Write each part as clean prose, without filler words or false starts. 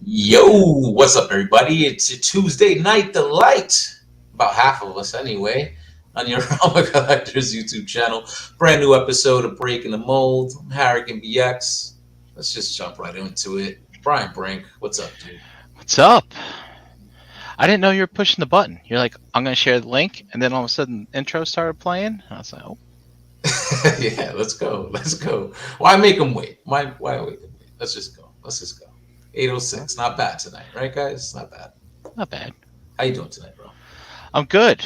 Yo, what's up, everybody? It's a Tuesday night delight. About half of us, anyway, on your Rama Collectors YouTube channel. Brand new episode of Breaking the Mold. I'm Harrigan BX. Let's just jump right into it. Brian Brink, what's up, dude? What's up? I didn't know you were pushing the button. You're like, I'm gonna share the link, and then all of a sudden, intro started playing. I was like, oh, Yeah, let's go. Let's go. Why make them wait? Why wait? Let's just go. Let's just go. well, 8:06. Not bad tonight, right, guys? Not bad. not bad. How you doing tonight, bro? I'm good.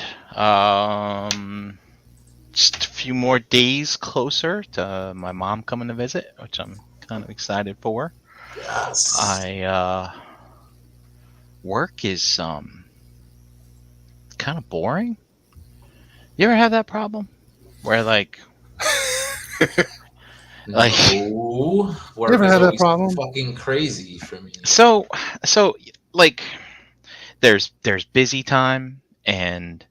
Just a few more days closer to my mom coming to visit, which I'm kind of excited for. Yes. I work is kind of boring. You ever have that problem where like No, You work ever is had that always problem? fucking crazy for me. so like there's busy time, and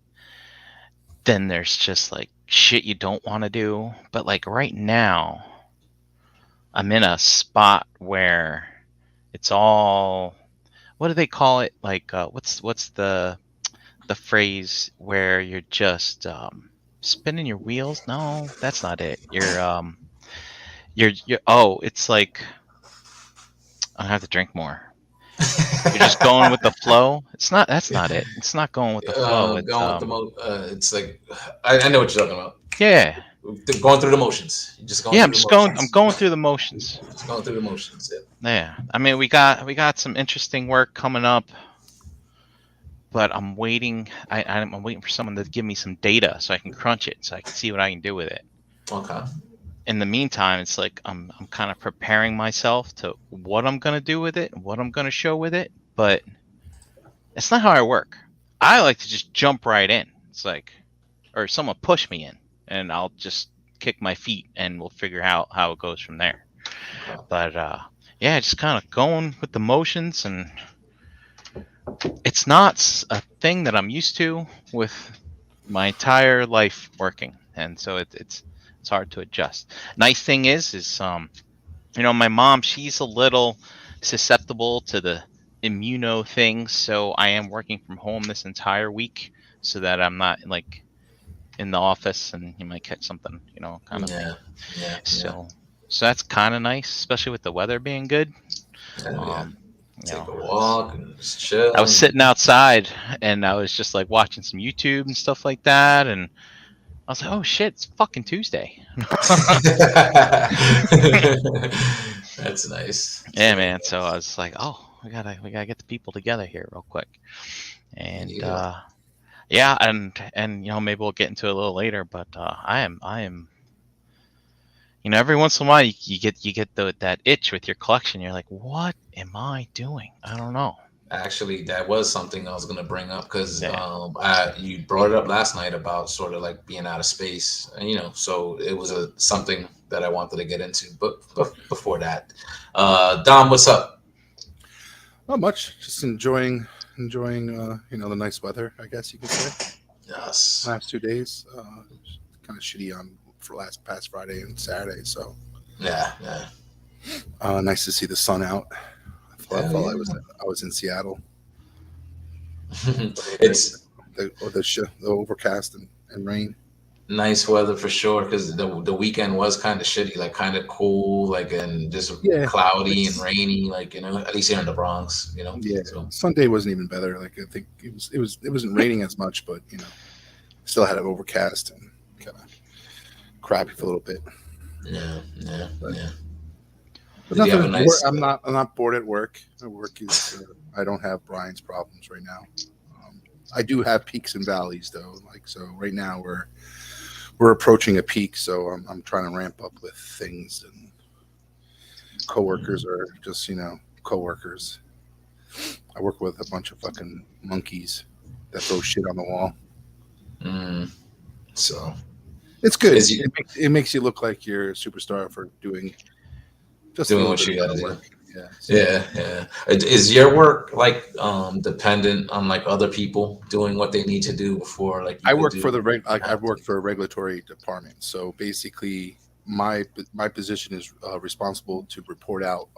then there's just like shit you don't want to do. But like right now, I'm in a spot where it's all, what do they call it? Like what's the phrase where you're just spinning your wheels? No, that's not it. You're oh, it's like I have to drink more. You're just going with the flow. It's not. That's not it. It's not going with the flow. It's Going with the it's like I know what you're talking about. yeah. Going through the motions. You're just going Yeah, through the I'm motions. going through the motions. Just going through the motions. Yeah. Yeah. I mean, we got some interesting work coming up, but I'm waiting. I'm waiting for someone to give me some data so I can crunch it, so I can see what I can do with it. Okay. In the meantime, it's like I'm kind of preparing myself to what I'm gonna do with it, what I'm gonna show with it, but it's not how I work. I like to just jump right in. It's like, or someone push me in, and I'll just kick my feet, and we'll figure out how it goes from there. Okay. But yeah, just kind of going with the motions, and it's not a thing that I'm used to with my entire life working, and so it's hard to adjust. Nice thing is my mom, she's a little susceptible to the immuno things, so I am working from home this entire week so that I'm not like in the office and you might catch something, kind of thing. Yeah. Yeah. Yeah. So that's kind of nice, especially with the weather being good. Yeah. Yeah. Um, Take a I was walk and just I was chill. sitting outside and I was just like watching some YouTube and stuff like that, and I was like, oh shit, it's fucking Tuesday. That's nice. That's Yeah, very man. So I nice. was like, oh, we gotta get the people together here real quick, and Yeah. yeah, and maybe we'll get into it a little later, but I am every once in a while you get that itch with your collection. You're like, what am I doing? I don't know. Actually, that was something I was going to bring up because Yeah, you brought it up last night about sort of like being out of space, and so it was something that I wanted to get into. But before that, Dom, what's up? Not much. Just enjoying the nice weather. I guess you could say. Yes, Last 2 days, it was kind of shitty on for past Friday and Saturday. So yeah, yeah, nice to see the sun out. I hell felt yeah. I was in Seattle. A little bit. It's The overcast and rain. nice weather for sure because the weekend was kind of shitty, like kind of cool, like and just Yeah, cloudy and it's rainy, like at least here in the Bronx. yeah. So Sunday wasn't even better. Like I think it wasn't raining as much, but still had it overcast and kind of crappy for a little bit. yeah, yeah, But yeah. But Did you have a nothing. nice? I'm not bored at work. Work is. I don't have Brian's problems right now. I do have peaks and valleys though. Like so, right now we're approaching a peak, so I'm trying to ramp up with things, and coworkers are just coworkers. I work with a bunch of fucking monkeys that throw shit on the wall. Mm, so It's good. is you It makes you look like you're a superstar for doing just a doing little what bit you of got to better do? work. Yeah. So Yeah, yeah. Is your work like dependent on like other people doing what they need to do before like you I could work for do the what you I have to? work for a regulatory department. So basically, my position is responsible to report out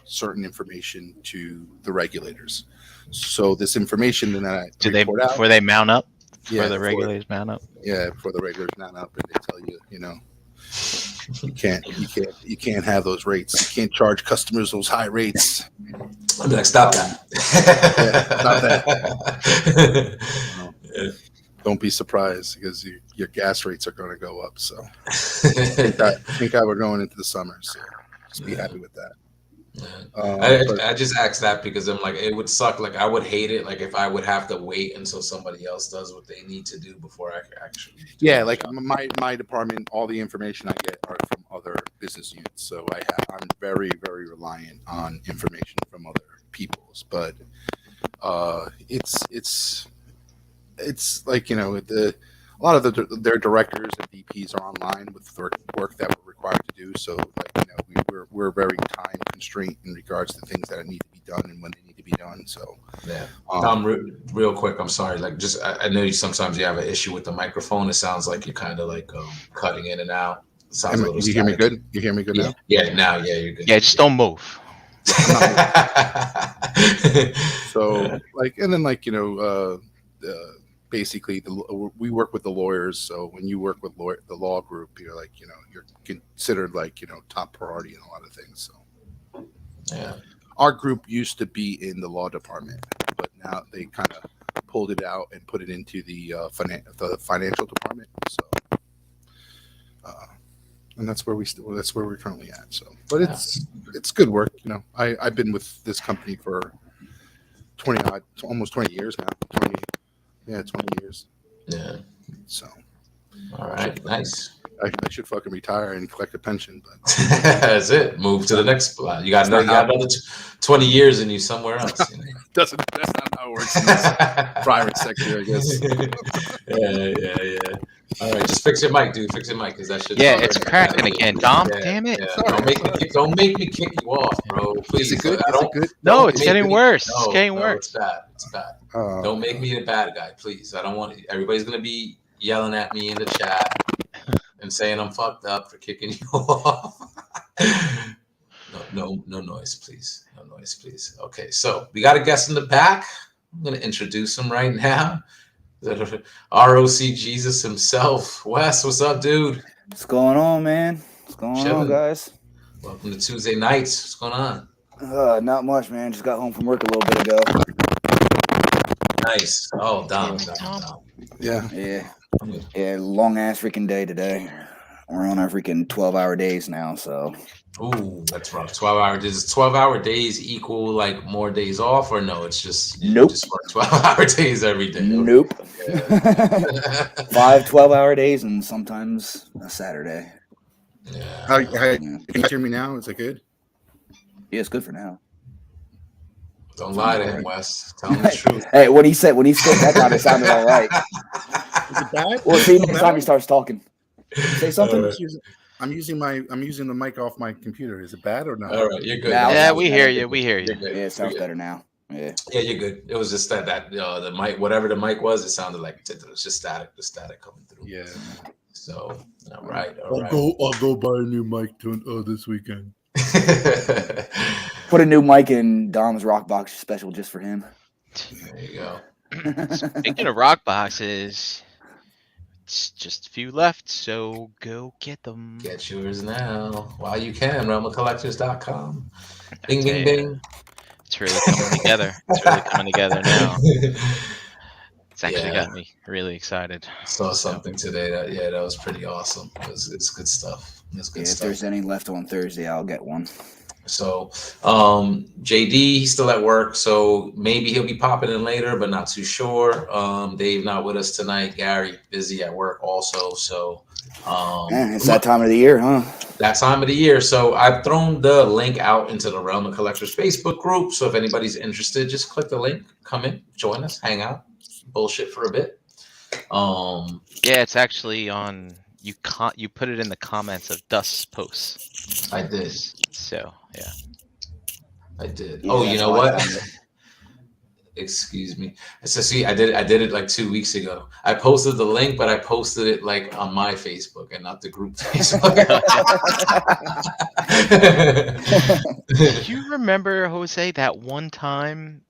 certain information to the regulators. So this information that I Do they report out, before they mount up? yeah, Before the regulators mount up? yeah, before the regulars mount up, and they tell you, you can't have those rates. You can't charge customers those high rates. I'm like, stop that. Stop that. Don't be surprised because your gas rates are going to go up. So think that we're going into the summer. So just be happy with that. I just asked that because I'm like, it would suck. Like, I would hate it. Like, if I would have to wait until somebody else does what they need to do before I could actually. Yeah, like my department, all the information I get are from other business units. So I'm very, very reliant on information from other people's. But it's like, a lot of their directors and VPs are online with work that we're required to do. So like, we're very time constrained in regards to things that need to be done and when they need to be done. So yeah, Tom, real quick, I'm sorry. Like, just I know sometimes you have an issue with the microphone. It sounds like you're kind of like cutting in and out. Sounds a little you hear me good? You hear me good now? Yeah, now, yeah, you're good. Yeah, just don't move. So like, and then like, basically we work with the lawyers. So when you work with the law group, you're like, you're considered like, top priority in a lot of things. So yeah, our group used to be in the law department, but now they kind of pulled it out and put it into the financial department. So and that's where we're currently at. So, but it's good work. I've been with this company for almost 20 years now. 20 years. Yeah. So. All right. Nice. I should fucking retire and collect a pension, but that's it. Move to the next spot. You got another 20 years in you somewhere else. That's not how it works in the private sector, I guess. Yeah. All right, just fix your mic, dude. Fix your mic, because that shit. Yeah, it's cracking again, Dom. Damn it! Yeah. Don't make me kick you off, bro. Please. Is it good? No, it's getting worse. It's getting worse. It's bad. Don't make me a bad guy, please. I don't want everybody's gonna be yelling at me in the chat and saying I'm fucked up for kicking you off. No noise, please. No noise, please. Okay, so we got a guest in the back. I'm gonna introduce him right now. ROC Jesus himself. Wes, what's up, dude? What's going on, man? What's going on, guys? Welcome to Tuesday nights. What's going on? Not much, man. Just got home from work a little bit ago. Nice. Oh, Dom. Yeah. Long ass freaking day today. We're on our freaking 12-hour days now, so. Ooh, that's rough. 12-hour days. Does 12-hour days equal like more days off, or no? It's just nope. Just work 12-hour days every day. Nope. Yeah. 5 12-hour days and sometimes a Saturday. Yeah. Can you hear me now? Is it good? Yeah, it's good for now. Don't lie to him, Wes. Tell him the truth. Hey, when he said that time, it sounded all right. Is it bad? Well, see, next time he starts talking. Say something. I'm using the mic off my computer. Is it bad or not? All right, you're good. Yeah, we hear you. We hear you. Yeah, it sounds better now. Yeah, you're good. It was just that the mic, whatever the mic was, it sounded like it was just static. The static coming through. Yeah. So all right. I'll go buy a new mic this weekend. Put a new mic in Dom's rock box special just for him. There you go. Speaking of rock boxes, it's just a few left, so go get them. Get yours now while you can. RealmCollectors.com. Bing, bing, bing. It's really coming together. It's really coming together now. It's actually got me really excited. Saw something today that was pretty awesome. It's good stuff. It's good stuff. If there's any left on Thursday, I'll get one. So JD, he's still at work, so maybe he'll be popping in later, but not too sure. Dave not with us tonight. Gary busy at work also. So it's that time of the year, huh? That time of the year. So I've thrown the link out into the Realm of Collectors Facebook group. So if anybody's interested, just click the link, come in, join us, hang out, bullshit for a bit. Yeah, it's actually on. You put it in the comments of Dust's posts. I did. So yeah, I did. Yeah, you know what? Excuse me. So see, I did it like 2 weeks ago. I posted the link, but I posted it like on my Facebook and not the group Facebook. Do you remember, Jose, that one time?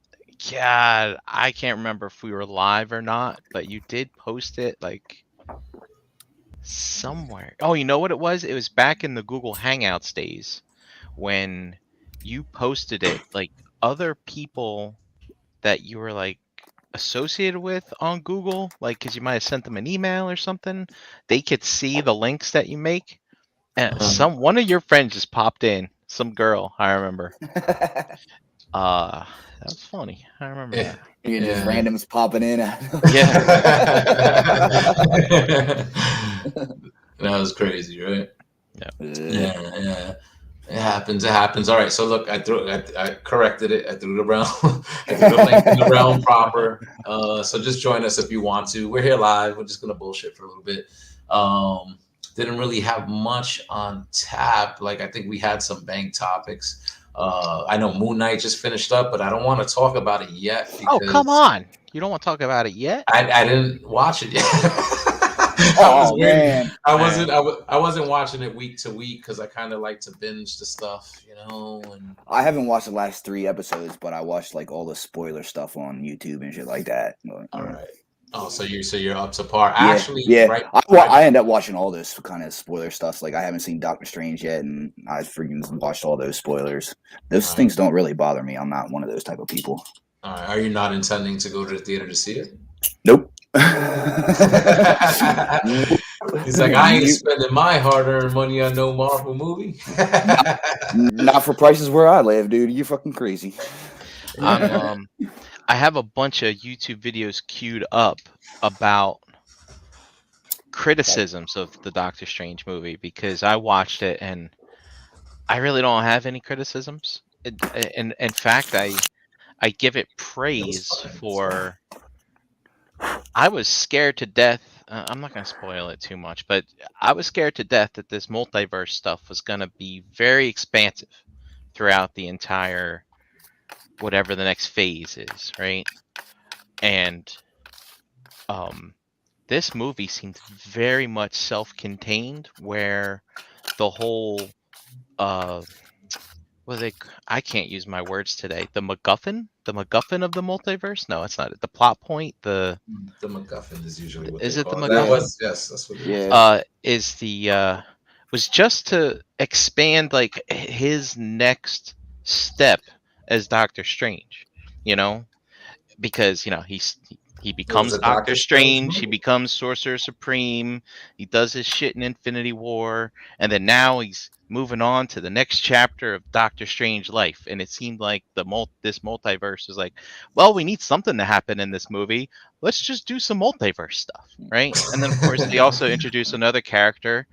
God, I can't remember if we were live or not, but you did post it like somewhere. Oh, you know what it was? It was back in the Google Hangouts days when you posted it. Like other people that you were like associated with on Google, like because you might have sent them an email or something, they could see the links that you make. And one of your friends just popped in, some girl, I remember. That was funny. I remember that. You're just randoms popping in. Yeah. That was crazy, right? Yeah. It happens. It happens. All right. So look, I corrected it. I threw the realm. I threw the link in the realm proper. So just join us if you want to. We're here live. We're just gonna bullshit for a little bit. Didn't really have much on tap. Like I think we had some bank topics. I know Moon Knight just finished up, but I don't want to talk about it yet. Oh, come on! You don't want to talk about it yet? I didn't watch it yet. Man, I wasn't watching it week to week because I kind of like to binge the stuff, you know. And I haven't watched the last 3 episodes, but I watched like all the spoiler stuff on YouTube and shit like that. All right. Oh, so you're up to par. Yeah, Actually, yeah. right. I end up watching all this kind of spoiler stuff. Like I haven't seen Doctor Strange yet, and I freaking watched all those spoilers. Those things don't really bother me. I'm not one of those type of people. All right. Are you not intending to go to the theater to see it? Nope. He's like, I ain't spending my hard-earned money on no Marvel movie. Not for prices where I live, dude. You fucking crazy. I have a bunch of YouTube videos queued up about criticisms of the Doctor Strange movie because I watched it and I really don't have any criticisms. In fact, I give it praise for. I was scared to death. I'm not going to spoil it too much, but I was scared to death that this multiverse stuff was going to be very expansive throughout the entire whatever the next phase is, right? And this movie seems very much self-contained, where the whole I can't use my words today. The MacGuffin of the multiverse? No, it's not it. The plot point, the MacGuffin is usually what is they it call the it. MacGuffin? Yes, that's what it is. Is the was just to expand like his next step as Doctor Strange, you know, because you know he becomes Doctor Strange, he becomes Sorcerer Supreme, he does his shit in Infinity War, and then now he's moving on to the next chapter of Doctor Strange life. And it seemed like this multiverse is like, well, we need something to happen in this movie. Let's just do some multiverse stuff, right? And then of course they also introduce another character,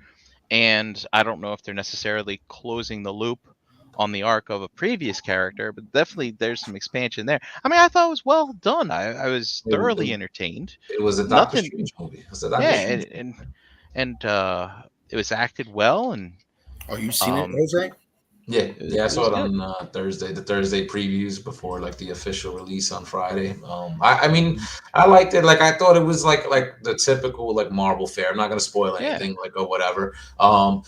and I don't know if they're necessarily closing the loop on the arc of a previous character, but definitely there's some expansion there. I mean, I thought it was well done. I was thoroughly entertained. It was a Doctor Strange movie. And it was acted well. And oh, you seen it, Jose? Yeah, I saw it on Thursday. The Thursday previews before like the official release on Friday. I mean, I liked it. Like I thought it was like the typical like Marvel fare. I'm not gonna spoil anything like or whatever.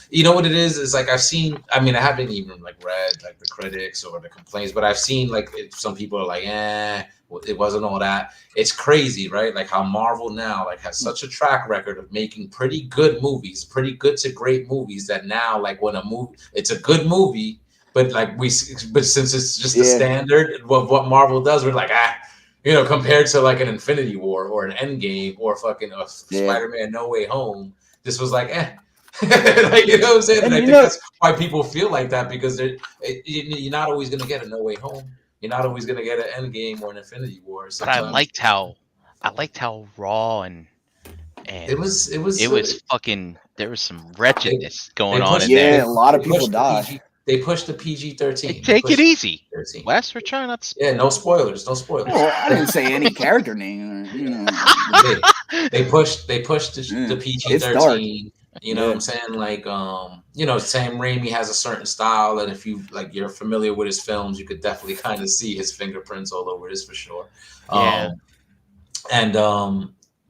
You know what it is like I've seen. I mean, I haven't even like read like the critics or the complaints, but I've seen like some people are like, it wasn't all that. It's crazy, right? Like how Marvel now like has such a track record of making pretty good movies, pretty good to great movies, that now like when a movie, it's a good movie, but since it's just the standard of what Marvel does, we're like, you know, compared to like an Infinity War or an Endgame or fucking Spider-Man No Way Home, this was like, like, you know what I'm saying? And I think that's why people feel like that, because you're not always going to get a No Way Home. You're not always going to get an Endgame or an Infinity War. But I liked how raw and it was fucking, there was some wretchedness going on in there. Yeah, a lot of people died. They pushed the PG-13. Take it easy. Wes, we're trying not to... Yeah, no spoilers. Well, I didn't say any character name. You know. They pushed the PG-13 You know what I'm saying? Like, Sam Raimi has a certain style, and if you like, you're familiar with his films, you could definitely kind of see his fingerprints all over this for sure. Yeah. And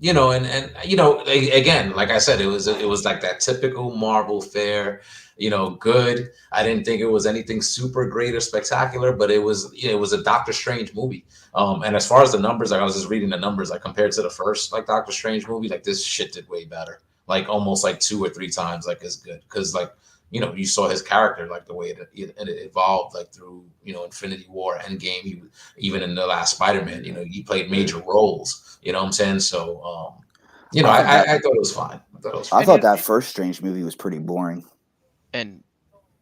again, like I said, it was like that typical Marvel fare. Good. I didn't think it was anything super great or spectacular, but it was a Doctor Strange movie. And as far as the numbers, like I was just reading the numbers, like compared to the first like Doctor Strange movie, like this shit did way better. Like almost like 2 or 3 times like as good, because like you saw his character, like the way it evolved, like through Infinity War, Endgame. Even in the last Spider-Man, he played major roles. You know what I'm saying? So, I thought it was fine. I thought that first Strange movie was pretty boring. And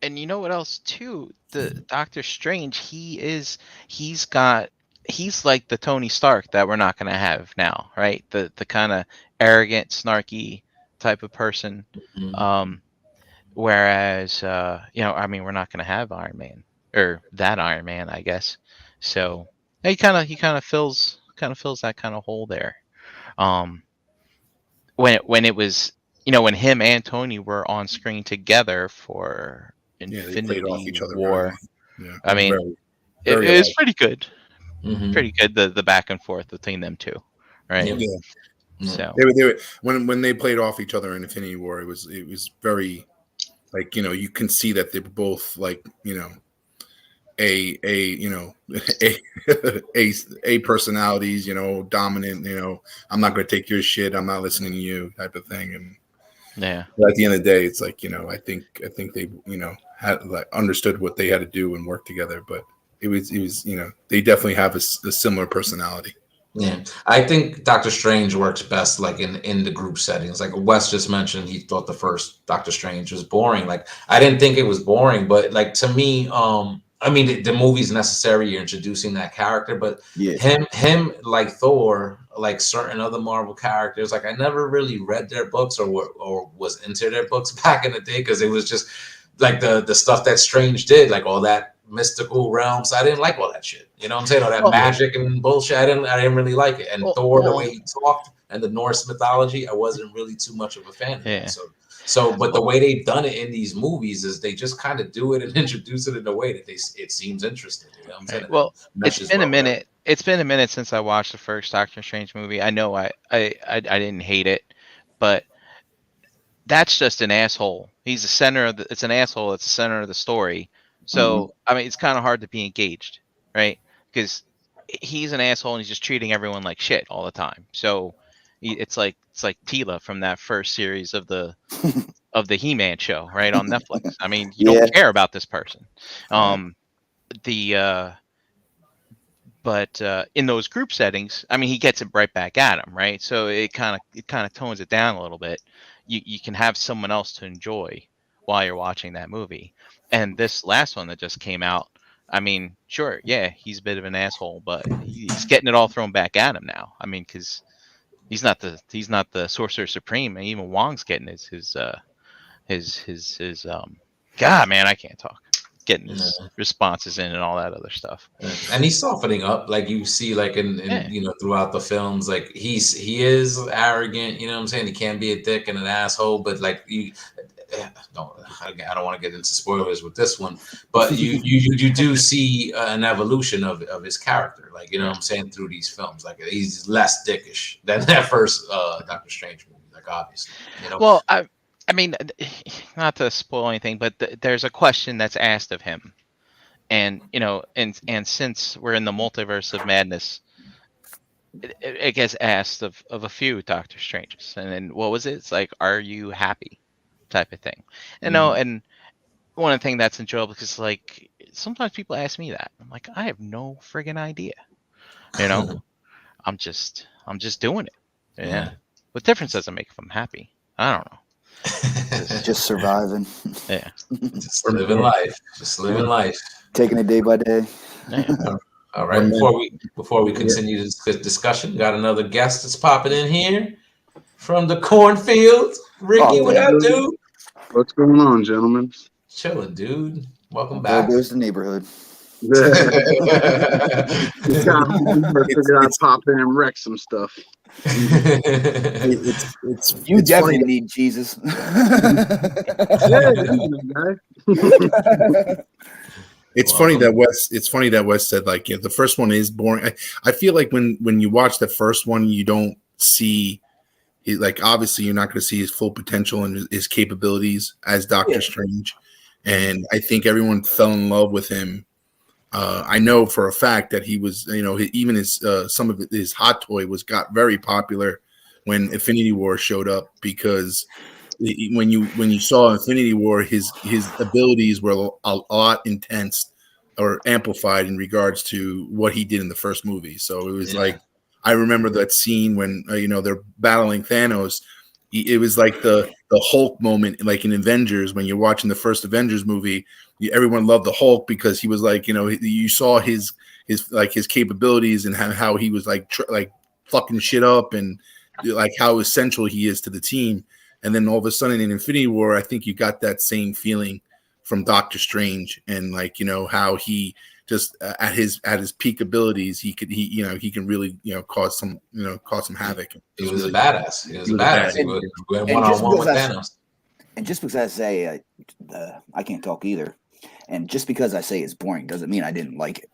you know what else too? The Doctor Strange, he's like the Tony Stark that we're not gonna have now, right? The kind of arrogant, snarky type of person. Mhm. Whereas I mean, we're not gonna have Iron Man, or that Iron Man, I guess. So he kind of fills that kind of hole there. Um, when it was, when him and Tony were on screen together for Yeah, they played off Infinity each other very War, well. Yeah, I mean, very, it, very it was alike. pretty good. Mhm. Pretty good, the back and forth between them two, right? Yep. Yeah, So they were when they played off each other in Infinity War. It was very like you can see that they were both like a a a personalities, dominant. I'm not going to take your shit. I'm not listening to you, type of thing. And yeah. but at the end of the day, it's like I think they had like understood what they had to do and work together. But it was they definitely have a similar personality. Yeah, I think Doctor Strange works best like in the group settings. Like Wes just mentioned, he thought the first Doctor Strange was boring. Like I didn't think it was boring, but like to me, I mean, the movie's necessary. You're introducing that character, but Yeah. him like Thor, like certain other Marvel characters, like I never really read their books or was into their books back in the day, because it was just like the stuff that Strange did, like all that mystical realms. I didn't like all that shit. You know what I'm saying? All that Well, magic and bullshit. I didn't really like it. And Thor, the way he talked, and the Norse mythology, I wasn't really too much of a fan of that. yeah. But the way they've done it in these movies is they just kind of do it and introduce it in a way that it seems interesting. You know what I'm saying? Right. And it Well, it's meshes been a well with everything. minute. It's been a minute since I watched the first Doctor Strange movie. I know I didn't hate it, but that's just an asshole. He's the center of the. It's an asshole. It's the center of the story. So I mean, it's kind of hard to be engaged, right? Because he's an asshole and he's just treating everyone like shit all the time. So it's like Tila from that first series of the He-Man show, right, on Netflix. I mean, you Yeah. don't care about this person. Yeah. The But in those group settings, I mean, he gets it right back at him, right? So it kind of tones it down a little bit. You can have someone else to enjoy while you're watching that movie. And this last one that just came out, I mean, sure, yeah, he's a bit of an asshole, but he's getting it all thrown back at him now. I mean, because he's not the Sorcerer Supreme, and even Wong's getting his God, man, I can't talk. Getting his Yeah. responses in and all that other stuff. And he's softening up, like you see, like in Yeah. throughout the films, like he is arrogant. You know what I'm saying? He can be a dick and an asshole, but like don't I don't want to get into spoilers with this one, but you do see an evolution of his character, like what I'm saying, through these films. Like he's less dickish than that first Doctor Strange movie, like obviously. Well, I mean, not to spoil anything, but there's a question that's asked of him, and and since we're in the multiverse of madness, it gets asked of a few Doctor Stranges, and then what was it? It's like, are you happy, type of thing. And no, and one of the things that's enjoyable, because like sometimes people ask me that, I'm like, I have no friggin' idea. I'm just doing it. Yeah. What difference does it make if I'm happy? I don't know. Just surviving. Yeah. Just living life. Just living life. Taking it day by day. Yeah. All right. Before we continue this discussion, got another guest that's popping in here from the cornfield. Ricky, what up, dude? What's going on, gentlemen? Chilling, dude. Welcome There back. goes the neighborhood. Figured I'd pop in and wreck some stuff. You it's funny. definitely need Jesus. Yeah, guy. It's funny that Wes said like, yeah, the first one is boring. I feel like when you watch the first one, you don't see like obviously you're not going to see his full potential and his capabilities as Doctor Strange, and I think everyone fell in love with him. I know for a fact that he was, even his some of his hot toy got very popular when Infinity War showed up because when you saw Infinity War, his abilities were a lot intense or amplified in regards to what he did in the first movie. So it was like I remember that scene when they're battling Thanos. It was like the Hulk moment, like in Avengers when you're watching the first Avengers movie. Everyone loved the Hulk because he was like, you saw his capabilities and how he was like fucking shit up and like how essential he is to the team. And then all of a sudden in Infinity War, I think you got that same feeling from Doctor Strange and like, how he just at his peak abilities, he can really, cause some havoc. He was a badass. He was a badass. He went one-on-one with Thanos. And just because I say I can't talk either, and just because I say it's boring doesn't mean I didn't like it.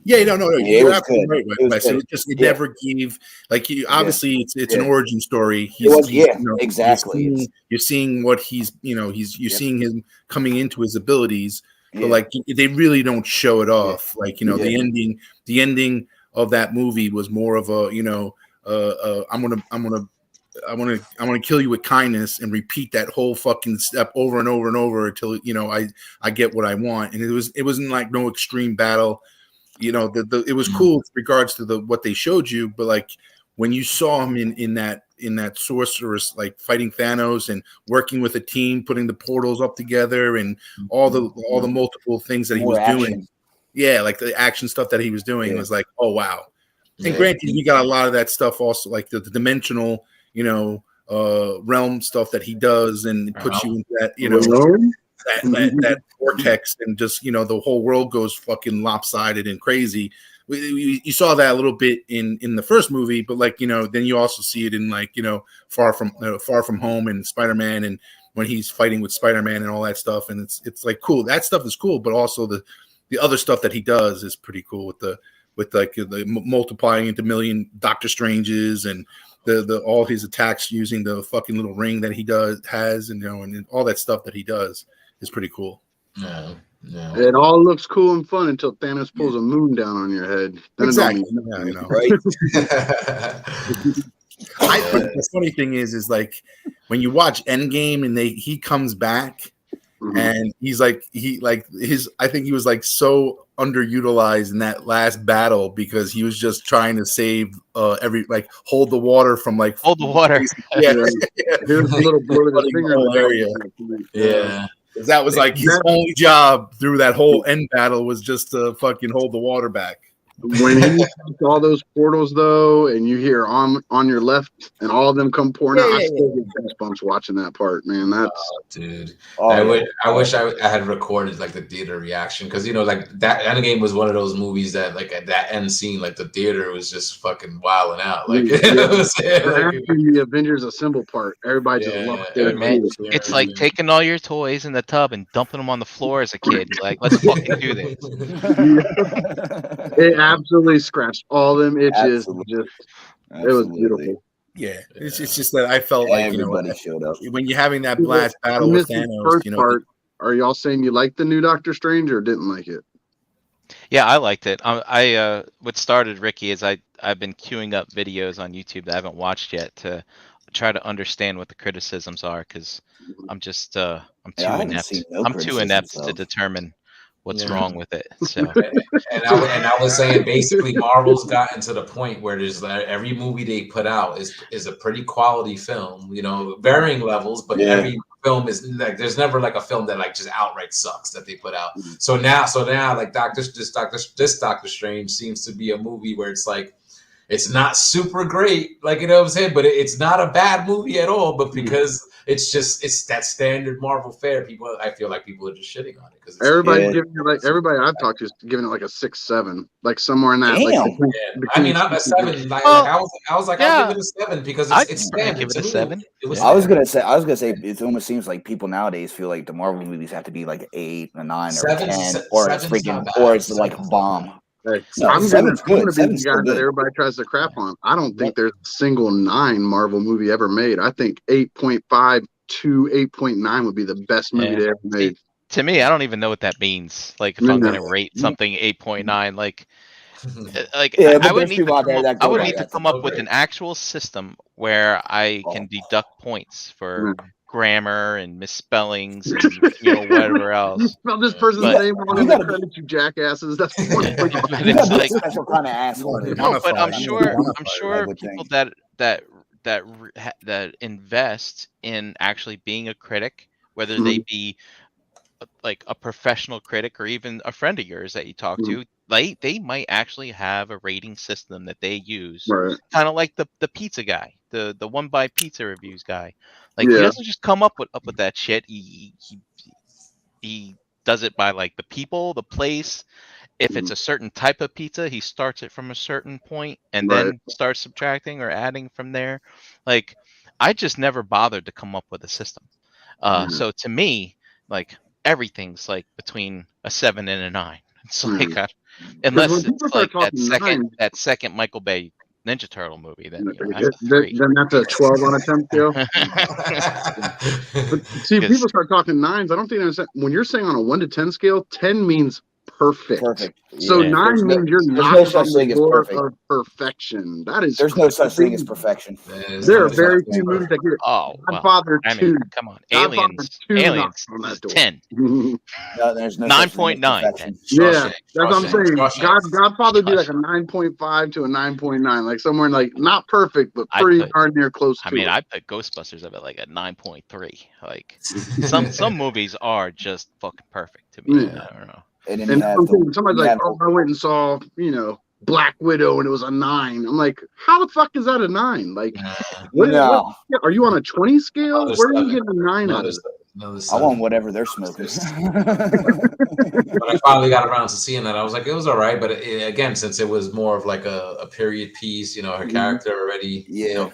Yeah, no, you're absolutely right. It never gave like obviously it's an origin story. Exactly. You're seeing what he's seeing him coming into his abilities, but like they really don't show it off. Like the ending of that movie was more of a I'm gonna kill you with kindness and repeat that whole fucking step over and over and over until I get what I want. And it wasn't like no extreme battle. It was cool with regards to what they showed you, but like when you saw him in that sorceress like fighting Thanos and working with a team, putting the portals up together and all the multiple things that he was doing, like the action stuff that he was doing was like, oh wow. And granted, you got a lot of that stuff also, like the dimensional, realm stuff that he does and puts you into that, that vortex and just the whole world goes fucking lopsided and crazy. You saw that a little bit in the first movie, but like then you also see it in like Far From Home and Spider-Man, and when he's fighting with Spider-Man and all that stuff, and it's like cool. That stuff is cool, but also the other stuff that he does is pretty cool with the multiplying into million Doctor Stranges and the all his attacks using the fucking little ring that he has and all that stuff that he does is pretty cool. Yeah. It all looks cool and fun until Thanos pulls a moon down on your head. Then exactly. Right. The funny thing is like when you watch Endgame and he comes back and he's like I think he was like so underutilized in that last battle because he was just trying to save hold the water from like hold the water. There's a little blow to the finger area. Yeah. That was like his only job through that whole end battle was just to fucking hold the water back. When he all those portals though, and you hear on your left, and all of them come pouring out, I still get goosebumps watching that part, man. That's dude. I wish I had recorded like the theater reaction because like that Endgame was one of those movies that like at that end scene, like the theater was just fucking wilding out. Like, after the Avengers Assemble part, everybody just loved it. It's like taking all your toys in the tub and dumping them on the floor as a kid. Like, let's fucking do this. It absolutely scratched all them itches. It was beautiful. Yeah, it's just that I felt like everybody showed up when you're having that blast battle with Thanos. First part, are y'all saying you liked the new Doctor Strange or didn't like it? Yeah, I liked it. What started Ricky is I've been queuing up videos on YouTube that I haven't watched yet to try to understand what the criticisms are because I'm just I'm too inept. I'm too inept to determine what's wrong with it. So, and I was saying basically Marvel's gotten to the point where there's every movie they put out is a pretty quality film, varying levels, but every film is like there's never like a film that like just outright sucks that they put out. So now like this Doctor Strange seems to be a movie where it's like it's not super great, like what I'm saying, but it's not a bad movie at all. But because it's that standard Marvel fare. I feel like people are just shitting on it because everybody's giving it everybody I've talked to is giving it like a 6-7, like somewhere in that. Damn. Like I mean, I'm a 7. Like I was like, I'll give it a 7 because it's standard. give it to a me. 7. It was I was standard. gonna say, it almost seems like people nowadays feel like the Marvel movies have to be like 8, a 9, or 7's 10, or it's seven's freaking, not or bad. it's like a 7's not bomb. bad. Hey, No, I'm seven's gonna good. be Seven's the guy still that good. everybody tries to crap on. I don't think there's a single 9 Marvel movie ever made. I think 8.5 to 8.9 would be the best movie they ever made. To me, I don't even know what that means. Like, if I'm gonna rate something 8.9, like Yeah, I but would there's need people out there that I go would by need to that. come up with an actual system where I can deduct points for grammar and misspellings and whatever You else. spelled this person's But- name wrong in the credits, you jackasses. That's one point. But You it's gotta be a like special kind of asshole. No, no, but I'm Quantify. sure I would people think. that invest in actually being a critic, whether Mm-hmm. they be like a professional critic or even a friend of yours that you talk Mm-hmm. to, they might actually have a rating system that they use, Right. kind of like the pizza guy, the one by pizza reviews guy. Like he Yeah. doesn't just come up with that shit. He does it by like the people, the place. If it's a certain type of pizza, he starts it from a certain point and then starts subtracting or adding from there. Like I just never bothered to come up with a system. So to me, like everything's like between a 7 and a 9. It's like unless it's like that second Michael Bay Ninja Turtle movie, then that's a 3. Then that's a 12 on a 10 scale. But see, if people start talking 9s, I don't think they're when you're saying on a 1 to 10 scale, 10 means perfect. So 9 means you're not no such thing as perfect. Of perfection. That is there's no such thing as perfection. There are very few movies that get it. Godfather 2. I mean, come on, Aliens is 10. No, there's no 9.9. Yeah, that's what I'm saying. Godfather would be like a 9.5 to a 9.9, like somewhere in like not perfect, but pretty darn near close to it. I put Ghostbusters of it like a 9.3. Like some movies are just fucking perfect to me. Yeah. I don't know. And somebody's like, "Oh, I went and saw, Black Widow, and it was a 9." I'm like, "How the fuck is that a 9? Like, what are you on a 20 scale? Where are you getting a 9 out of? I want whatever they're smoking." But I finally got around to seeing that. I was like, it was all right, but again, since it was more of like a period piece, her character already,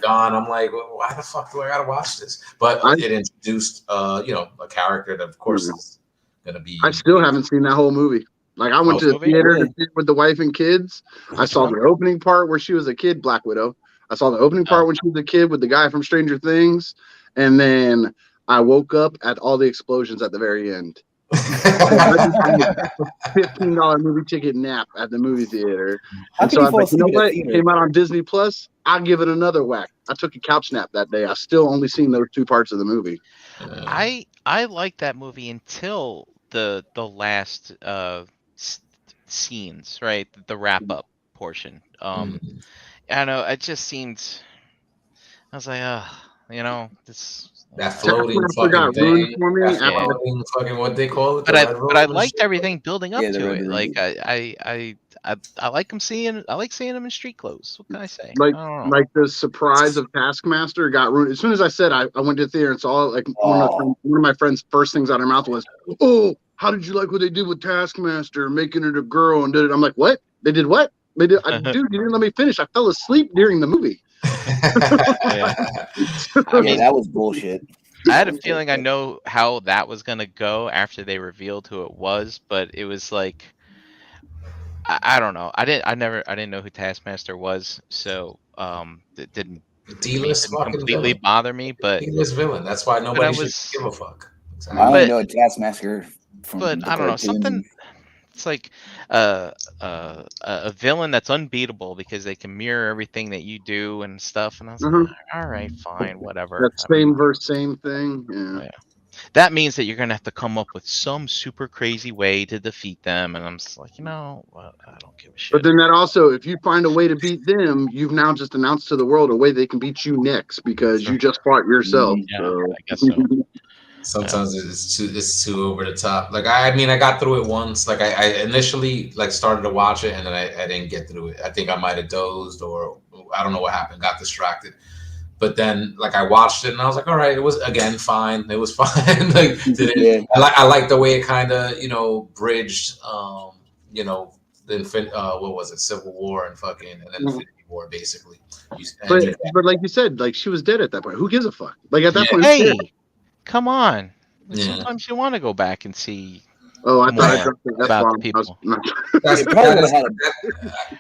gone. I'm like, well, why the fuck do I gotta watch this? But it introduced, a character that, of course, is gonna be. I still haven't seen that whole movie. Like, I went to the theater with the wife and kids. I saw the opening part where she was a kid, Black Widow. I saw the opening part when she was a kid with the guy from Stranger Things, and then I woke up at all the explosions at the very end. $15 movie ticket nap at the movie theater. And so I was like, what? It came out on Disney Plus. I'll give it another whack. I took a couch nap that day. I still only seen those 2 parts of the movie. I liked that movie until the last scenes, right? The wrap up portion. I don't know. It just seemed. I was like, this. That floating fucking thing. Floating fucking what they call it. But I liked everything building up to it. Like I like seeing him in street clothes. What can I say? Like the surprise of Taskmaster got ruined. As soon as I said I went to the theater and saw it, like one of my friends' first things out of her mouth was, "Oh, how did you like what they did with Taskmaster, making it a girl and did it?" I'm like, "What? They did what? They did?" Dude, you didn't let me finish. I fell asleep during the movie. I mean, that was bullshit. I had a feeling I know how that was gonna go after they revealed who it was, but it was like I don't know. I didn't know who Taskmaster was, so it didn't completely bother me. But D-list villain. That's why nobody should give a fuck. Exactly. I only know a Taskmaster from. But I don't know something. It's like a villain that's unbeatable because they can mirror everything that you do and stuff. And I was like, all right, fine, whatever. That same verse, same thing. Yeah. That means that you're gonna have to come up with some super crazy way to defeat them. And I'm just like, I don't give a shit. But then that also, if you find a way to beat them, you've now just announced to the world a way they can beat you next because you just fought yourself. Yeah, so. I guess so. Sometimes it's too over the top. Like I mean, I got through it once. Like I initially started to watch it and then I didn't get through it. I think I might have dozed or I don't know what happened. Got distracted. But then, like, I watched it and I was like, all right, it was again fine. It was fine. Like, I like the way it kind of, bridged, what was it, Civil War and then Infinity War, basically. But like you said, like she was dead at that point. Who gives a fuck? Like at that point, hey, come on. Yeah. Sometimes you want to go back and see. Oh, I thought I dropped the about F-bomb. the people.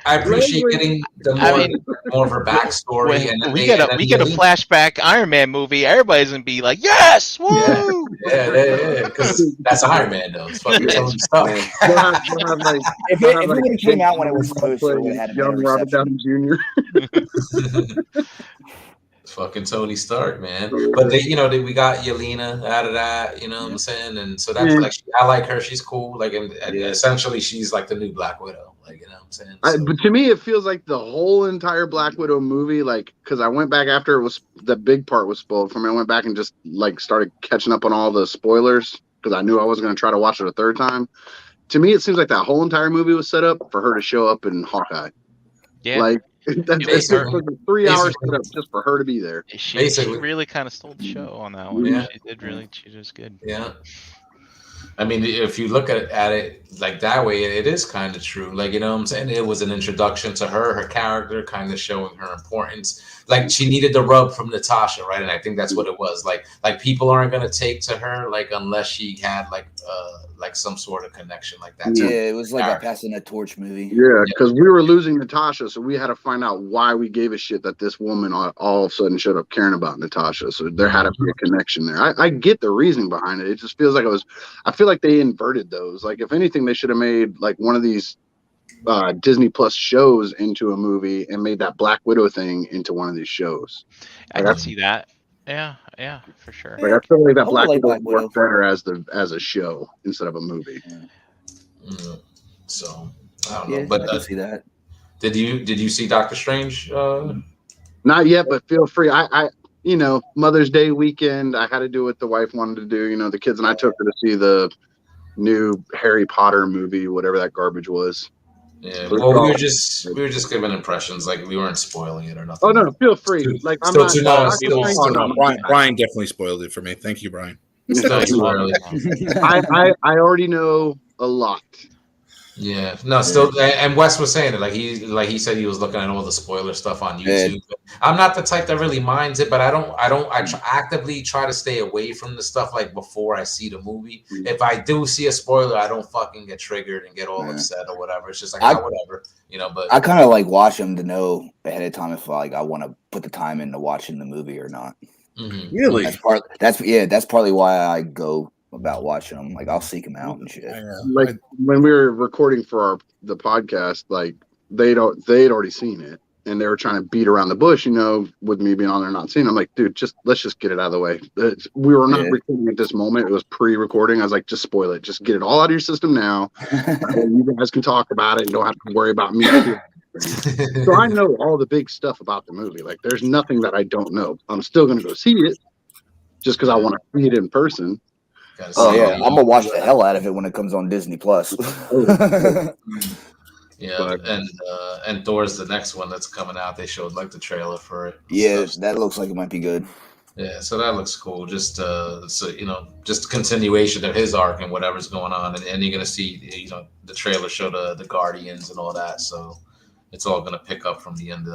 I appreciate getting more of her backstory. We get a flashback Iron Man movie. Everybody's gonna be like, yes, woo! Yeah, because that's Iron Man, though. It's fucking Tony Stark. If it would have came out when it was supposed to, it would have had a better Robert Downey Jr. Fucking Tony Stark, man. But we got Yelena out of that, you know what I'm saying? And so that's like, I like her. She's cool. Like, and essentially, she's like the new Black Widow. Like, you know what I'm saying? So. But to me, it feels like the whole entire Black Widow movie, like, because I went back after the big part was spoiled for me. I went back and just like started catching up on all the spoilers because I knew I wasn't going to try to watch it a third time. To me, it seems like that whole entire movie was set up for her to show up in Hawkeye. Yeah. Like, that's like a 3 hours setup just for her to be there. She really kind of stole the show on that one. Yeah. She was good. Yeah. I mean, if you look at it like that way, it is kind of true. Like, you know what I'm saying? It was an introduction to her character, kind of showing her importance. Like, she needed the rub from Natasha, right? And I think that's what it was. Like people aren't going to take to her, like, unless she had, like some sort of connection like that. Yeah, it was like a passing a torch movie. Yeah, because we were losing Natasha, so we had to find out why we gave a shit that this woman all of a sudden showed up caring about Natasha. So there had to be a connection there. I get the reasoning behind it. It just feels like I feel like they inverted those. Like, if anything, they should have made like one of these Disney Plus shows into a movie and made that Black Widow thing into one of these shows. I can see that. Yeah, for sure. Like, I feel like that Black Widow worked better as a show instead of a movie. So I don't know, but I can see that. Did you see Doctor Strange? Not yet, but feel free. I Mother's Day weekend, I had to do what the wife wanted to do. The kids and I took her to see the new Harry Potter movie, whatever that garbage was. Yeah, well, we were just giving impressions, like we weren't spoiling it or nothing. Oh no, feel free. Like, I'm not. Brian definitely spoiled it for me. Thank you, Brian. Too early. I already know a lot. Yeah, no, still, and Wes was saying it, like he said he was looking at all the spoiler stuff on YouTube. I'm not the type that really minds it, but I actively try to stay away from the stuff like before I see the movie. If I do see a spoiler, I don't fucking get triggered and get all upset or whatever. It's just like whatever, But I kind of like watch them to know ahead of time if like I want to put the time into watching the movie or not. Mm-hmm. Really? That's partly why I go about watching them. Like, I'll seek them out and shit. Like, when we were recording for the podcast, like they'd already seen it and they were trying to beat around the bush, with me being on there not seeing it. I'm like, dude, let's just get it out of the way. We were not recording at this moment. It was pre-recording. I was like, just spoil it. Just get it all out of your system now. You guys can talk about it and don't have to worry about me. So I know all the big stuff about the movie. Like, there's nothing that I don't know. I'm still going to go see it just because I want to see it in person. Oh yeah, I'm gonna watch the hell out of it when it comes on Disney Plus. Yeah, and Thor's the next one that's coming out. They showed like the trailer for it. Yeah, that looks like it might be good. Yeah, so that looks cool. Just just continuation of his arc and whatever's going on, and you're gonna see the trailer show the Guardians and all that. So it's all gonna pick up from the end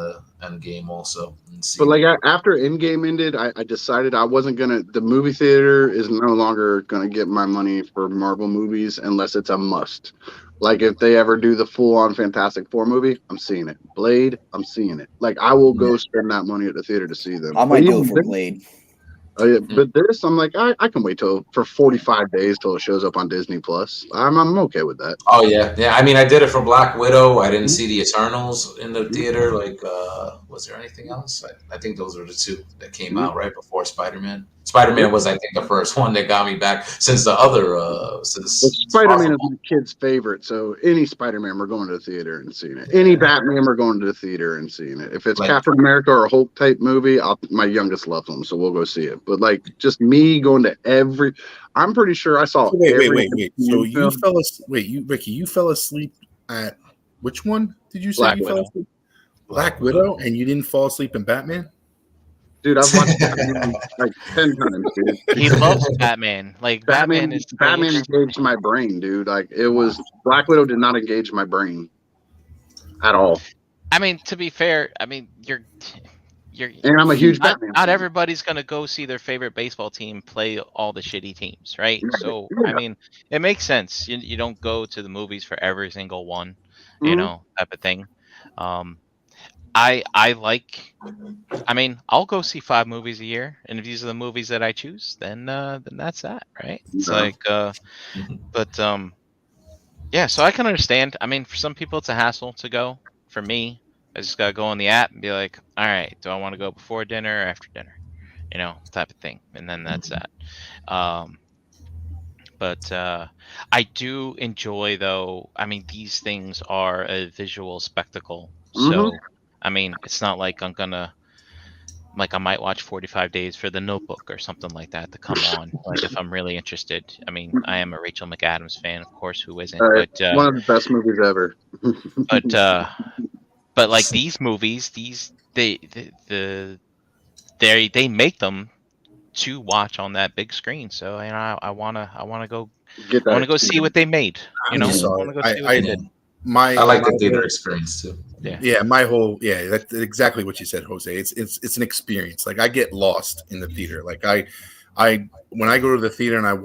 game also. But like after Endgame ended, I decided I wasn't gonna. The movie theater is no longer gonna get my money for Marvel movies unless it's a must. Like, if they ever do the full-on Fantastic Four movie, I'm seeing it. Blade, I'm seeing it. Like, I will go spend that money at the theater to see them. I might go for Blade. Oh yeah, but this, I'm like, I can wait for 45 days till it shows up on Disney Plus. I'm okay with that. Oh yeah. I mean, I did it for Black Widow. I didn't see the Eternals in the theater. Like, was there anything else? I think those were the two that came out right before Spider-Man. Spider-Man was, I think, the first one that got me back since the other. Spider-Man is my kid's favorite, so any Spider-Man, we're going to the theater and seeing it. Any Batman, we're going to the theater and seeing it. If it's like Captain America or a Hulk type movie, my youngest loves them, so we'll go see it. But like, just me going to I'm pretty sure I saw. Wait. So you fell asleep at which one? Did you say you fell asleep? Black Widow, and you didn't fall asleep in Batman? Dude, I've watched Batman like 10 times, dude. He loves Batman. Like Batman is Batman engaged my brain, dude. Like it was Black Widow did not engage my brain at all. I mean, to be fair, I mean you're And I'm a huge not, Batman. not fan. everybody's gonna go see their favorite baseball team play all the shitty teams, right? So Yeah. I mean, it makes sense. You don't go to the movies for every single one, Mhm. type of thing. I like. I mean, I'll go see 5 movies a year, and if these are the movies that I choose, then that's that, right? It's Yeah. like, but yeah. So I can understand. I mean, for some people, it's a hassle to go. For me, I just gotta go on the app and be like, all right, do I want to go before dinner or after dinner? Type of thing, and then that's that. But I do enjoy, though. I mean, these things are a visual spectacle, so I mean, it's not like I might watch 45 Days for the Notebook or something like that to come on. Like if I'm really interested. I mean, I am a Rachel McAdams fan, of course. Who isn't? But One of the best movies ever. but like these movies, they make them to watch on that big screen. So I wanna go Get I want to go that. see what they made. I just saw want to it. go see what they did. My I like the my theater whole- experience too. that's exactly what you said, Jose. It's an experience. Like I get lost in the theater. Like I when I go to the theater and I'm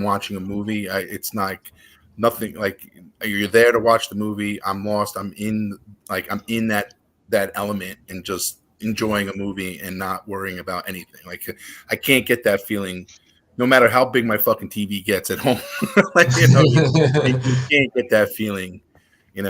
watching a movie. It's like nothing. Like you're there to watch the movie. I'm lost. I'm in that element and just enjoying a movie and not worrying about anything. Like I can't get that feeling. No matter how big my fucking TV gets at home, like you can't get that feeling, and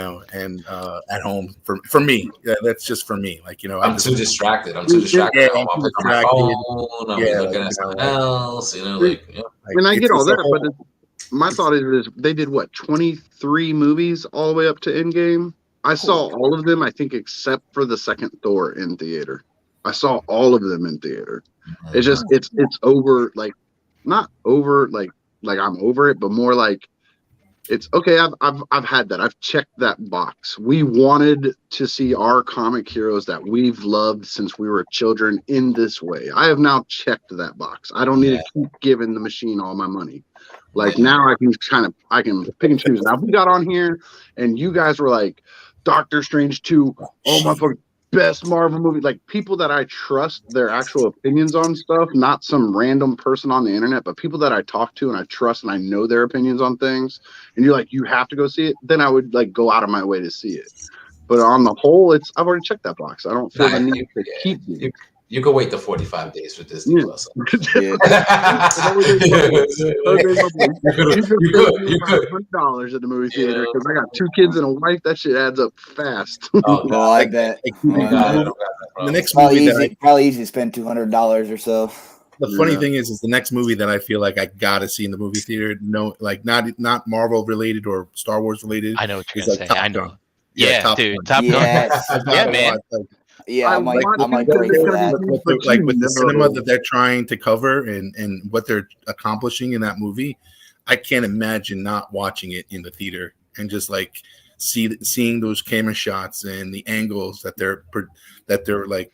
at home for me, that's just for me. Like I'm too distracted. I'm too distracted. Yeah, I'm I'm on my phone. I'm looking at something else. And I get all that, but my thought is they did what 23 movies all the way up to Endgame. I saw all of them, I think, except for the second Thor in theater. I saw all of them in theater. It's just it's over, like not over like I'm over it, but more like it's okay. I've had that. I've checked that box. We wanted to see our comic heroes that we've loved since we were children in this way. I have now checked that box. I don't need to keep giving the machine all my money. Like now I can pick and choose. Now if we got on here and you guys were like Doctor Strange 2, oh my fucking best Marvel movie, like people that I trust their actual opinions on stuff, not some random person on the internet, but people that I talk to and I trust and I know their opinions on things, and you're like, you have to go see it, then I would like go out of my way to see it. But on the whole, I've already checked that box. I don't feel the need to keep it. You can wait the 45 days for Disney Plus. Yeah. You could $100 at the movie theater because I got 2 kids and a wife. That shit adds up fast. Oh, Well, I bet. the next Probably movie that probably easy to spend $200 or so. the funny thing is the next movie that I feel like I gotta see in the movie theater. No, like not Marvel related or Star Wars related. I know what you're is gonna like say. I Top know. Gun. Yeah, Top dude. Gun. Top Gun. Yes. Yeah, man. Yeah, I might break for that. With the cinema that they're trying to cover and what they're accomplishing in that movie, I can't imagine not watching it in the theater and just like seeing those camera shots and the angles that they're like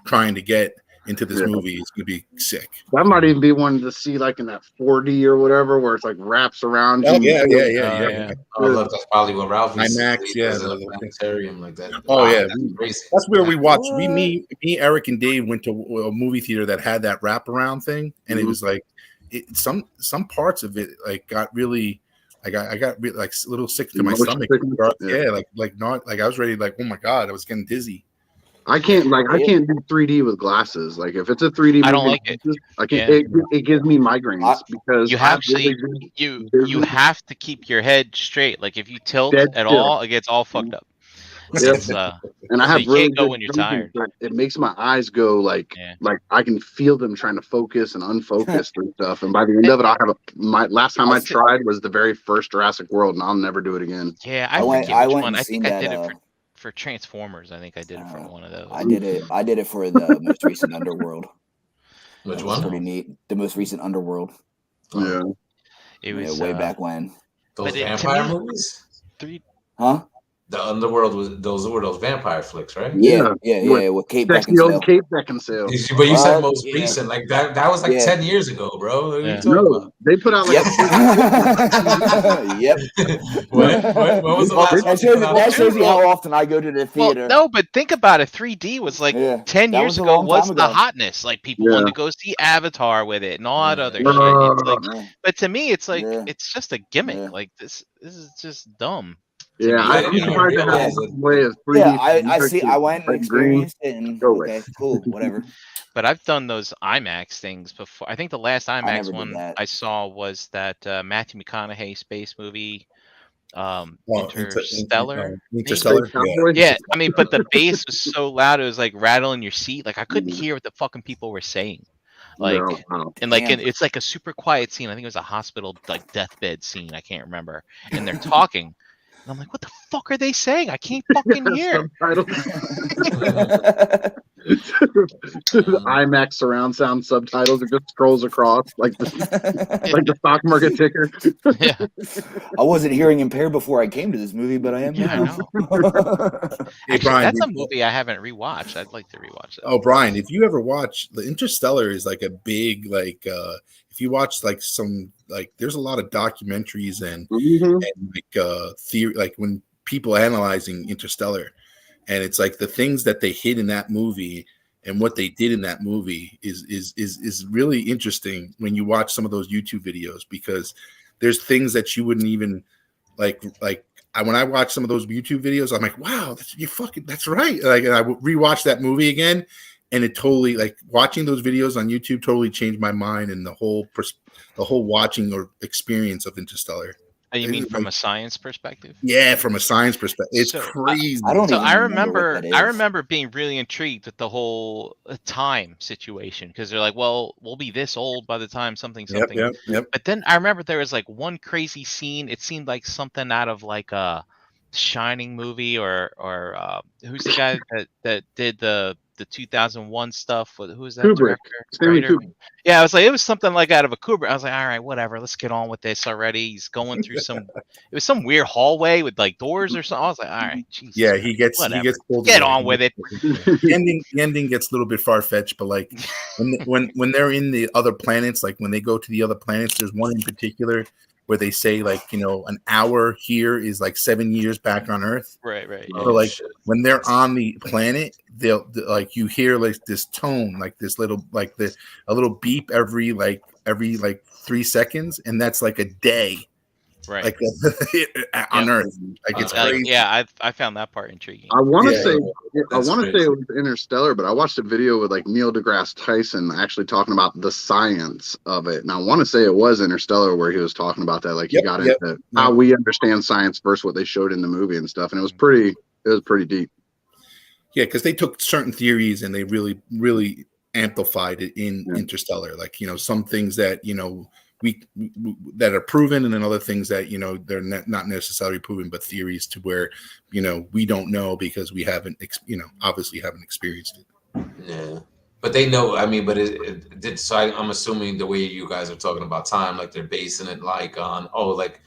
trying to get into this movie is gonna be sick. That might even be one to see like in that 4D or whatever, where it's like wraps around. Oh, you. yeah. Oh, look, that's probably what Ralph is. IMAX, There's a planetarium like that. Oh, yeah. That's crazy. That's where we watched. Me, Eric, and Dave went to a movie theater that had that wraparound thing, and it was like some parts of it like got really. I got really, like a little sick to my stomach. Yeah, like I was ready. Like, oh my god, I was getting dizzy. I can't do 3D with glasses. Like if it's a 3D movie, I don't like it. I can't. It gives me migraines because you have to keep your head straight. Like if you tilt at all, it gets all fucked up. And I have you really can't go when you're tired. It makes my eyes go like I can feel them trying to focus and unfocus and stuff. And by the end of it, I have my last time I tried was the very first Jurassic World, and I'll never do it again. Yeah, I went one. I think I did it for Transformers. I think I did it for one of those. I did it for the most recent Underworld. Which one? Pretty neat. The most recent Underworld. Yeah. It was way back when. Those vampire movies? Huh? The Underworld those were those vampire flicks, right? Yeah, With with Kate sexy old Beckinsale. Kate Beckinsale. But you said What? most Yeah. recent, like that was like Yeah. 10 years ago, bro. What are you Yeah. talking No, they put out like Yep. Yep. about? What was the Well, last one that they shows put you, out? that shows you Well, how often I go to the Well, theater. no, but think about it. 3D was like Yeah, 10 that years was a ago long was time the ago. hotness. Like people Yeah. wanted to go see Avatar with it and all that Yeah. other shit. It's like, Yeah. but to me, it's like Yeah. it's just a gimmick. Yeah. Like this is just dumb. To Yeah, me. I I'm didn't even surprised they realize have that. a way of 3D. Yeah, I see. I went and like green. experienced it, and Go okay, with. cool, whatever. But I've done those IMAX things before. I think the last I IMAX never did one that. I saw was that Matthew McConaughey space movie, Interstellar. Interstellar. maybe? Interstellar. Cowboy? Yeah, I mean, but the bass was so loud it was like rattling your seat. Like I couldn't hear what the fucking people were saying. Like, No, wow. and like, Damn. it's like a super quiet scene. I think it was a hospital like deathbed scene. I can't remember. And they're talking, and I'm like, what the fuck are they saying? I can't fucking hear. Subtitles. IMAX surround sound subtitles. It just scrolls across like the stock market ticker. Yeah, I wasn't hearing impaired before I came to this movie, but I am yeah, I now. know. Hey, Actually, Brian, that's a movie I haven't rewatched. I'd like to rewatch that. oh, Brian, if you ever watch the Interstellar is like a big if you watch like some there's a lot of documentaries and theory like when people analyzing Interstellar, and it's like the things that they hid in that movie and what they did in that movie is really interesting when you watch some of those YouTube videos, because there's things that you wouldn't even when I watch some of those YouTube videos, I'm like, wow, that's right. Like, and I rewatch that movie again, and it totally, like, watching those videos on YouTube totally changed my mind and the whole watching or experience of Interstellar. You mean from a science perspective? Yeah, from a science perspective, it's So, crazy. I don't So even remember what that is. I remember being really intrigued with the whole time situation, because they're like, well, we'll be this old by the time something. Yep. But then I remember there was like one crazy scene. It seemed like something out of like a Shining movie, or who's the guy that did the 2001 stuff? Who was that Kubrick. director? Stanley Writer? Kubrick. Yeah, it was something like out of a Kubrick. I was like, all right, whatever, let's get on with this already. He's going through it was some weird hallway with like doors or something. I was like, all right, Jesus. Yeah, he gets pulled Get away. on with it. The ending gets a little bit far fetched, but like when they're in the other planets, like when they go to the other planets, there's one in particular where they say, like, an hour here is like 7 years back on Earth. Right. So like when they're on the planet, they'll like you hear like this tone, like this little a little beep every 3 seconds, and that's like a day. Right. Like on Earth. Like it's crazy. Yeah, I found that part intriguing. I want to Yeah, say that's say crazy. it was Interstellar, but I watched a video with like Neil deGrasse Tyson actually talking about the science of it, and I want to say it was Interstellar where he was talking about that. Like he got into how we understand science versus what they showed in the movie and stuff, and it was pretty deep. Yeah, because they took certain theories and they really, really amplified it in Interstellar. Like, some things that we that are proven, and then other things that they're not necessarily proven, but theories to where we don't know because we haven't obviously haven't experienced it. Yeah, but they know. I mean, but it did. So I'm assuming the way you guys are talking about time, like they're basing it like on like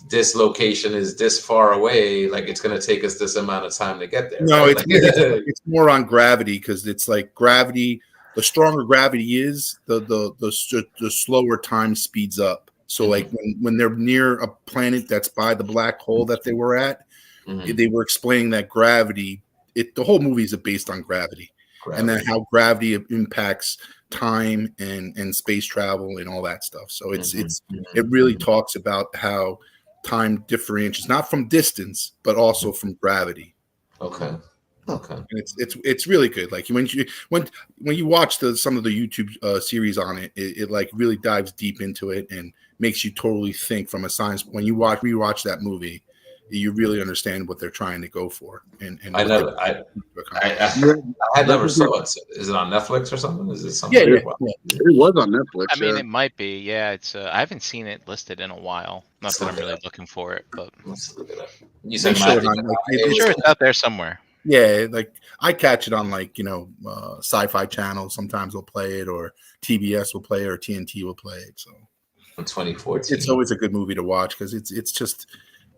this location is this far away, like it's going to take us this amount of time to get there. No, right? it's more on gravity, because it's like gravity. The stronger gravity is, the slower time speeds up. So like when they're near a planet that's by the black hole that they were at, they were explaining that gravity. The whole movie is based on gravity, and then how gravity impacts time and space travel and all that stuff. So it really talks about how time differentiates not from distance but also from gravity. Okay. And it's really good. Like when you watch some of the YouTube series on it, it like really dives deep into it and makes you totally think from a science. When you rewatch that movie, you really understand what they're trying to go for. And I never saw it. Is it on Netflix or something? Is it something? Yeah. It was on Netflix. I mean, it might be. Yeah, it's. I haven't seen it listed in a while. Not that I'm really looking for it, but let's look it up. You said I'm sure it's out there somewhere. Yeah, like I catch it on Sci-Fi Channel. Sometimes they'll play it, or TBS will play it, or TNT will play it. So 2014. It's always a good movie to watch because it's just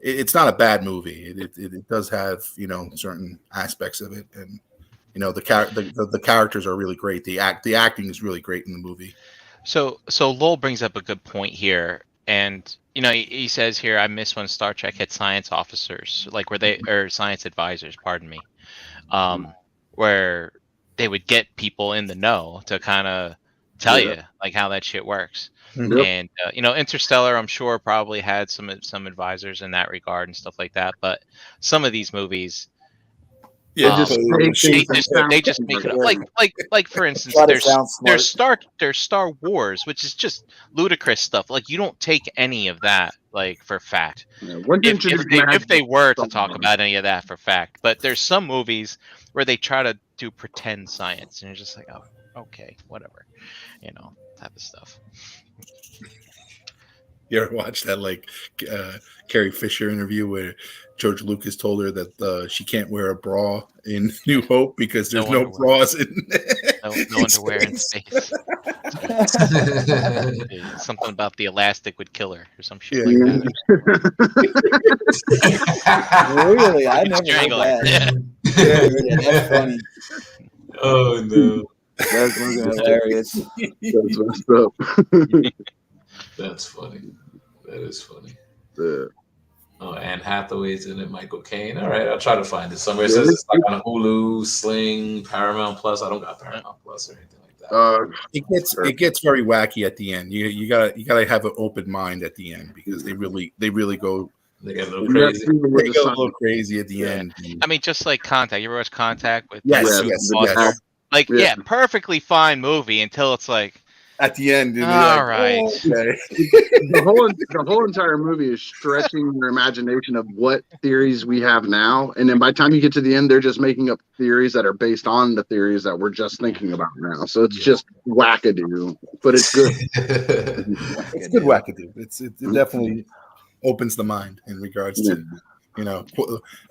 it's not a bad movie. It does have certain aspects of it, and the characters are really great. The acting is really great in the movie. So Lowell brings up a good point here, and he says here, I miss when Star Trek had science officers, like or science advisors, pardon me, where they would get people in the know to kind of tell you like how that shit works. Yep. And Interstellar, I'm sure, probably had some advisors in that regard and stuff like that. But some of these movies, They just make it up. Like for instance, Try to sound smart. there's Star Wars, which is just ludicrous stuff. Like you don't take any of that like for fact. If they were to talk about any of that for fact, but there's some movies where they try to do pretend science, and you're just like, oh, okay, whatever, type of stuff. You ever watch that Carrie Fisher interview where George Lucas told her that she can't wear a bra in New Hope because there's no bras in no underwear in space. Something about the elastic would kill her or some shit like that. Really? I never heard that. Yeah, that's funny. Oh no. That's hilarious. That's messed up. That's funny. That is funny. Yeah. Oh, Anne Hathaway's in it. Michael Caine. All right, I'll try to find it somewhere. It says it's like on Hulu, Sling, Paramount Plus. I don't got Paramount Plus or anything like that. It gets very wacky at the end. You gotta have an open mind at the end because they really go. They get a little crazy. They go a little crazy at the end. I mean, just like Contact. You ever watch Contact with? Yes. Like, perfectly fine movie until it's like. At the end, all right. Oh, okay. the whole entire movie is stretching your imagination of what theories we have now, and then by the time you get to the end, they're just making up theories that are based on the theories that we're just thinking about now. So it's just wackadoo, but it's good. It's good wackadoo. It definitely opens the mind in regards to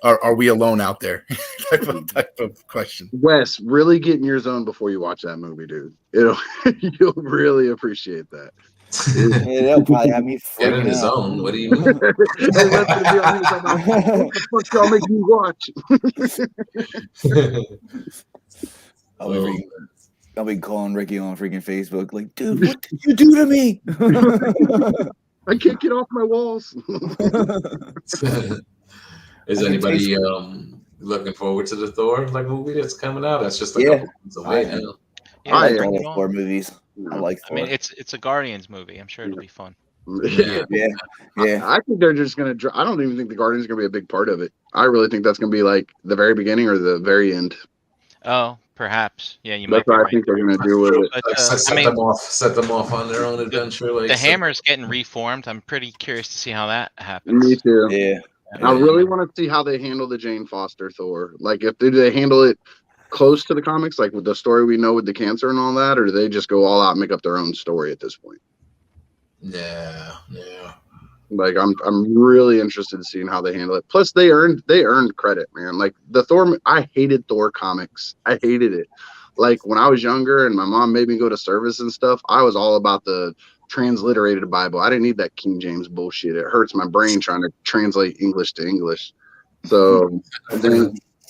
are we alone out there type of question. Wes, really get in your zone before you watch that movie, dude. You'll really appreciate that. They'll probably have me get in his zone. What do you mean? What the fuck y'all make me watch? I'll be calling Ricky on freaking Facebook, like, dude, what did you do to me? I can't get off my walls. Is anybody looking forward to the Thor movie that's coming out? That's just a couple months away now. Yeah, I like all the Thor movies. I like Thor. I mean, it's a Guardians movie. I'm sure it'll be fun. Yeah. I think they're just gonna. I don't even think the Guardians are gonna be a big part of it. I really think that's gonna be like the very beginning or the very end. Oh, perhaps. Yeah, you might. That's what I think they're gonna do with it. But, set them off on their own adventure. The Hammer's getting reformed. I'm pretty curious to see how that happens. Me too. Yeah. I really want to see how they handle the Jane Foster Thor. Like, if they handle it close to the comics, like with the story we know with the cancer and all that, or do they just go all out and make up their own story at this point? Yeah. Like, I'm really interested in seeing how they handle it. Plus, they earned credit, man. Like the Thor, I hated Thor comics. I hated it. Like when I was younger and my mom made me go to service and stuff, I was all about the transliterated Bible. I didn't need that King James bullshit. It hurts my brain trying to translate English to English. So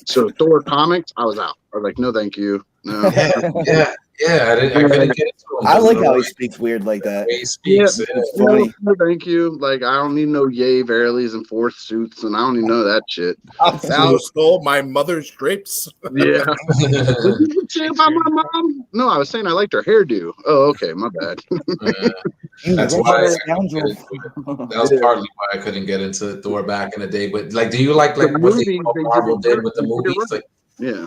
Thor comics, I was out. I was like, no, thank you. No. Yeah. I couldn't get into him. I like how he speaks weird like that. He speaks. It's funny. No, thank you. Like, I don't need no yay, verilies, and fourth suits, and I don't need none of that shit. Thou stole my mother's drapes. Yeah. Did you say about my mom? No, I was saying I liked her hairdo. Oh, okay, my bad. That's why that was partly why I couldn't get into Thor back in the day. But like, do you like what Marvel did with the movies? Like, yeah.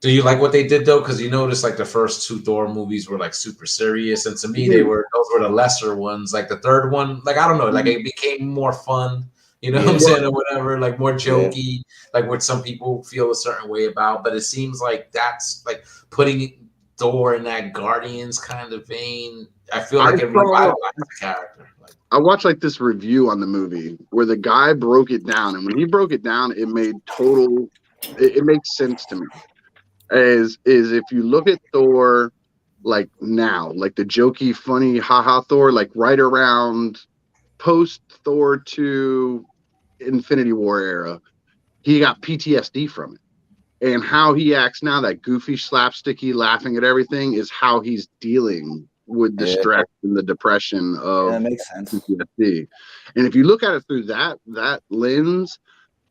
Do you like what they did though? Because you notice like the first two Thor movies were like super serious, and to me those were the lesser ones. Like the third one, like I don't know, like it became more fun. You know what I'm saying, or whatever, like more jokey, like what some people feel a certain way about. But it seems like that's like putting Thor in that Guardians kind of vein. I feel like it revitalized the character. I watched like this review on the movie where the guy broke it down, and when he broke it down, it made it makes sense to me. Is if you look at Thor like now, like the jokey, funny, haha Thor, like right around post Thor 2, Infinity War era, he got PTSD from it. And how he acts now, that goofy, slapsticky, laughing at everything, is how he's dealing with the stress and the depression of that makes sense. PTSD. And if you look at it through that lens,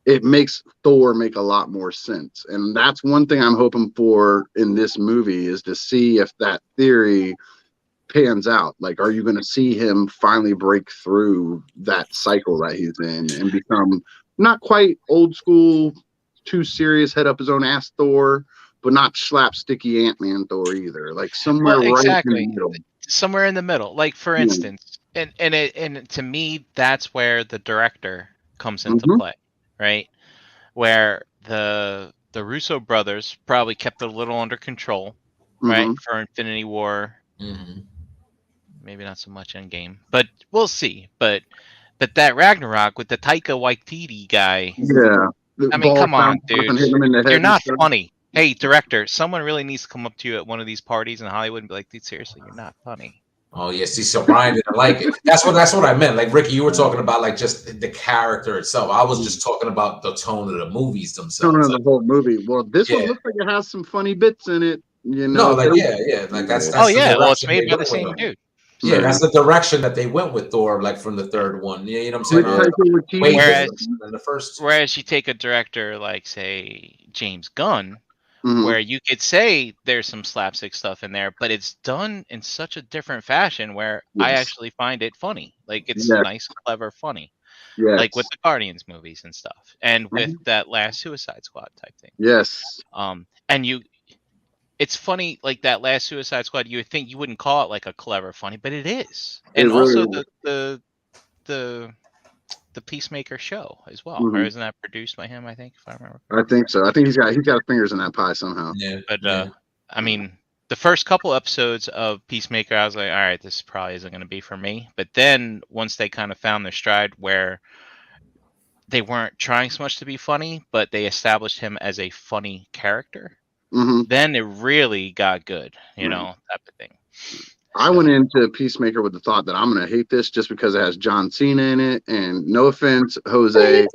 it makes Thor make a lot more sense. And that's one thing I'm hoping for in this movie, is to see if that theory pans out. Like, are you going to see him finally break through that cycle that he's in and become not quite old school, too serious, head up his own ass Thor, but not slapsticky Ant-Man Thor either. Like somewhere right in the middle. Somewhere in the middle. Like for instance, and to me, that's where the director comes into play, right? Where the Russo brothers probably kept it a little under control, right? For Infinity War. Maybe not so much Endgame, but we'll see. But that Ragnarok with the Taika Waititi guy. Yeah. I mean, come on, dude. You're not funny. Hey, director, someone really needs to come up to you at one of these parties in Hollywood and be like, dude, seriously, you're not funny. Oh, yeah. See, so Brian didn't like it. That's what I meant. Like, Ricky, you were talking about, like, just the character itself. I was just talking about the tone of the movies themselves. Tone of the whole movie. Well, this one looks like it has some funny bits in it. You know? No, like, yeah. Like, that's oh, yeah. Well, it's made by the same dude. Yeah, that's the direction that they went with Thor, like from the third one. Yeah, you know what I'm saying? Whereas you take a director like, say, James Gunn, where you could say there's some slapstick stuff in there, but it's done in such a different fashion where I actually find it funny. Like, it's nice, clever, funny. Like with the Guardians movies and stuff, and with that last Suicide Squad type thing. And it's funny, like that last Suicide Squad. You would think you wouldn't call it like a clever funny, but it is. And also the Peacemaker show as well. Or isn't that produced by him? I think, if I remember. I think so. I think he's got fingers in that pie somehow. Yeah. But I mean, the first couple episodes of Peacemaker, I was like, all right, this probably isn't going to be for me. But then once they kind of found their stride, where they weren't trying so much to be funny, but they established him as a funny character. Then it really got good, you know, type of thing. I went into Peacemaker with the thought that I'm going to hate this just because it has John Cena in it. And no offense, Jose,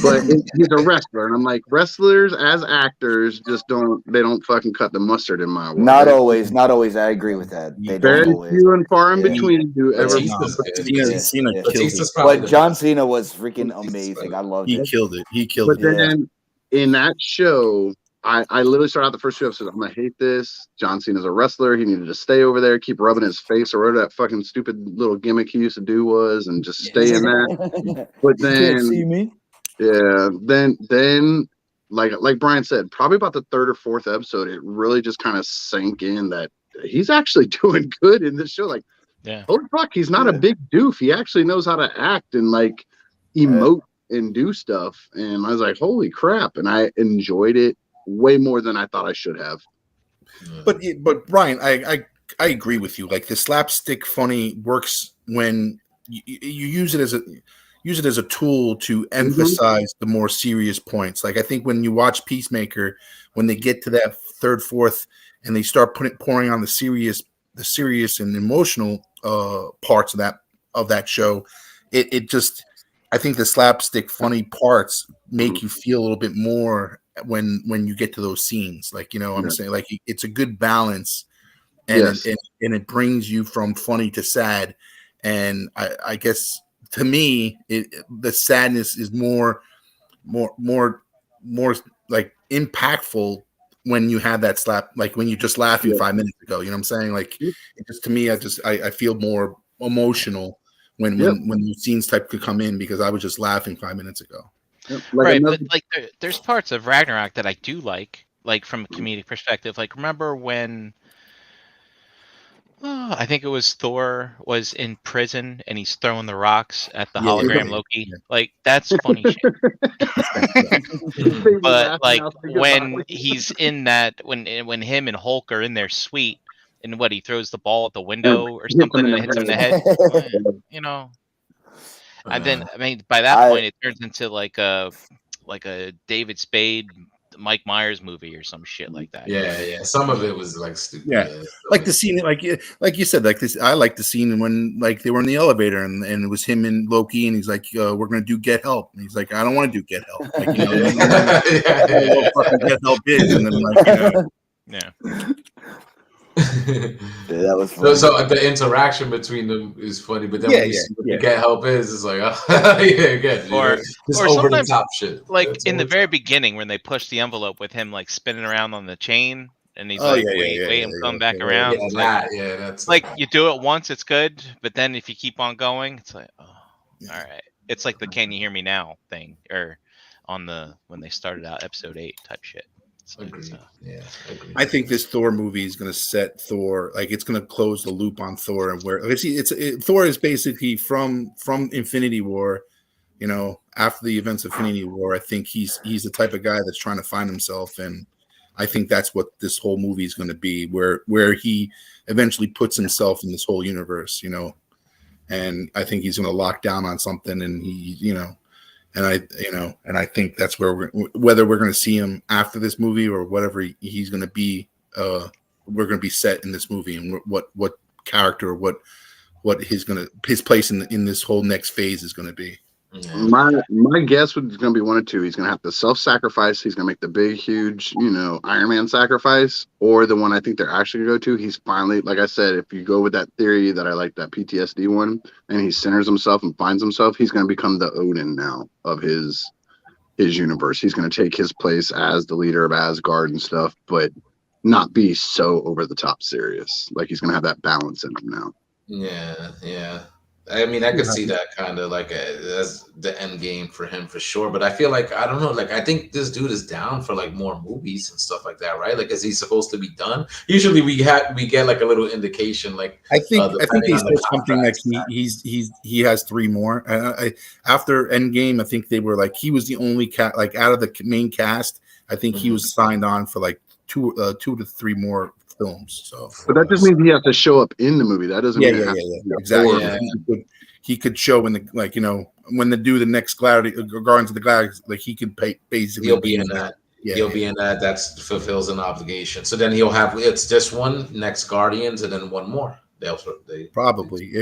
but he's a wrestler. And I'm like, wrestlers as actors just don't fucking cut the mustard in my way. Not always. I agree with that. They very don't always. few and far in between do ever. But John Cena was freaking amazing. I loved it. He killed it. But then in that show, I literally started out the first 2 episodes. I'm gonna hate this. John Cena's a wrestler. He needed to stay over there, keep rubbing his face, or whatever that fucking stupid little gimmick he used to do was, and just stay in that. But then, you can't see me. Yeah, then, like Brian said, probably about the 3rd or 4th episode, it really just kind of sank in that he's actually doing good in this show. Like, holy fuck, he's not a big doof. He actually knows how to act and like emote and do stuff. And I was like, holy crap! And I enjoyed it way more than I thought I should have. But Brian, I agree with you. Like, the slapstick funny works when you use it as a tool to emphasize the more serious points. Like, I think when you watch Peacemaker, when they get to that 3rd, 4th, and they start pouring on the serious and emotional parts of that show, it just, I think the slapstick funny parts make you feel a little bit more when you get to those scenes. Like, you know, I'm saying, like, it's a good balance, and it brings you from funny to sad. And I guess to me, the sadness is more like impactful when you have that slap, like when you're just laughing 5 minutes ago. You know what I'm saying? Like, it just, to me, I feel more emotional when those scenes type could come in, because I was just laughing 5 minutes ago. Right, but like there's parts of Ragnarok that I do like from a comedic perspective. Like, remember when I think it was Thor was in prison and he's throwing the rocks at the hologram Loki. Like, that's funny shit. But like when he's in that, when him and Hulk are in their suite, and he throws the ball at the window or something and it hits him in the head, you know. And then, I mean, by that point, it turns into like a David Spade Mike Myers movie or some shit like that. Yeah. Some of it was like stupid. Yeah. Like the scene, like you said, like this. I like the scene when like they were in the elevator and it was him and Loki, and he's like, "We're gonna do Get Help," and he's like, "I don't want to do Get Help." Like, you know, what fucking Get Help is, and then like, you know, Yeah. Yeah, that was funny. So the interaction between them is funny, but then Yeah, when you see what yeah. the Get Help is, it's like, oh, yeah, again, Or just or over the sometimes, top shit. like It's in the over very top. beginning when they push the envelope with him like spinning around on the chain, and he's Oh, like, yeah, wait, I'm coming back yeah, around. Yeah, It's like, that's like you do it once, it's good, but then if you keep on going, it's like, oh, all right. It's like the "Can you hear me now" thing, or on the when they started out episode 8 type shit. So agreed. Yeah, agreed. I think this Thor movie is going to set Thor, like it's going to close the loop on Thor, and where Thor is basically from Infinity War. You know, after the events of Infinity War, I think he's the type of guy that's trying to find himself, and I think that's what this whole movie is going to be, where he eventually puts himself in this whole universe. You know, and I think he's going to lock down on something, and and I think that's where whether we're going to see him after this movie or whatever he's going to be, we're going to be set in this movie, and what character, what his place in this whole next phase is going to be. Yeah. My guess was going to be one of two. He's going to have to self-sacrifice. He's going to make the big, huge, Iron Man sacrifice, or the one I think they're actually going to go to. He's finally, like I said, if you go with that theory that I like, that PTSD one, and he centers himself and finds himself, he's going to become the Odin now of his universe. He's going to take his place as the leader of Asgard and stuff, but not be so over the top serious. Like he's going to have that balance in him now. Yeah. I mean, I could see that kind of like as the end game for him for sure. But I feel like I don't know. Like I think this dude is down for like more movies and stuff like that, right? Like, is he supposed to be done? Usually we get like a little indication. Like I think depending he on the said something like contracts. he has 3 more. After Endgame, I think they were like he was the only cat like out of the main cast. I think he was signed on for like 2 to 3 more films. So, but that just means he has to show up in the movie. That doesn't mean exactly. Yeah. He could show in the when they do the next Guardians of the Galaxy, like he could basically He'll be in that. Yeah, he'll be in that. That fulfills an obligation. So then he'll have it's just one next Guardians and then one more. They probably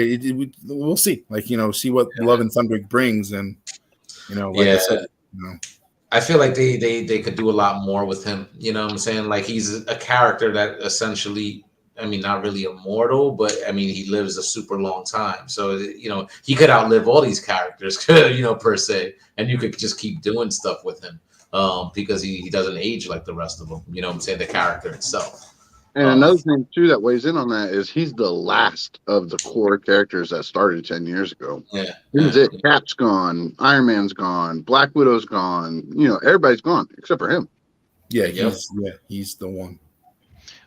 we'll see. Like see what Love and Thunder brings, and like I said, I feel like they could do a lot more with him. You know what I'm saying? Like he's a character that essentially, I mean, not really immortal, but I mean, he lives a super long time. So, he could outlive all these characters, per se. And you could just keep doing stuff with him because he doesn't age like the rest of them. You know what I'm saying? The character itself. And another thing, too, that weighs in on that is he's the last of the core characters that started 10 years ago. Yeah. He's it. Cap's gone. Iron Man's gone. Black Widow's gone. Everybody's gone except for him. Yeah, he's the one.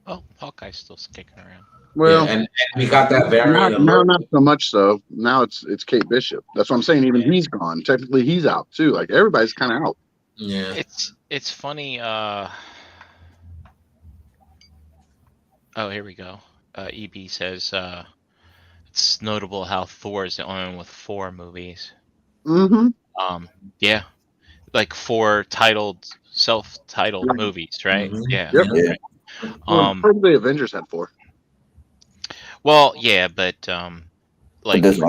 Oh, Hawkeye's still kicking around. Well, and we got that variant. Now, not so much so. Now it's Kate Bishop. That's what I'm saying. Even he's gone. Technically, he's out too. Like everybody's kind of out. Yeah. It's funny. Oh, here we go. EB says it's notable how Thor is the only one with 4 movies. Mm-hmm. Yeah, like 4 self-titled movies, right? Mm-hmm. Yeah. Yep. Right. Probably Avengers had 4. Well, yeah, but like these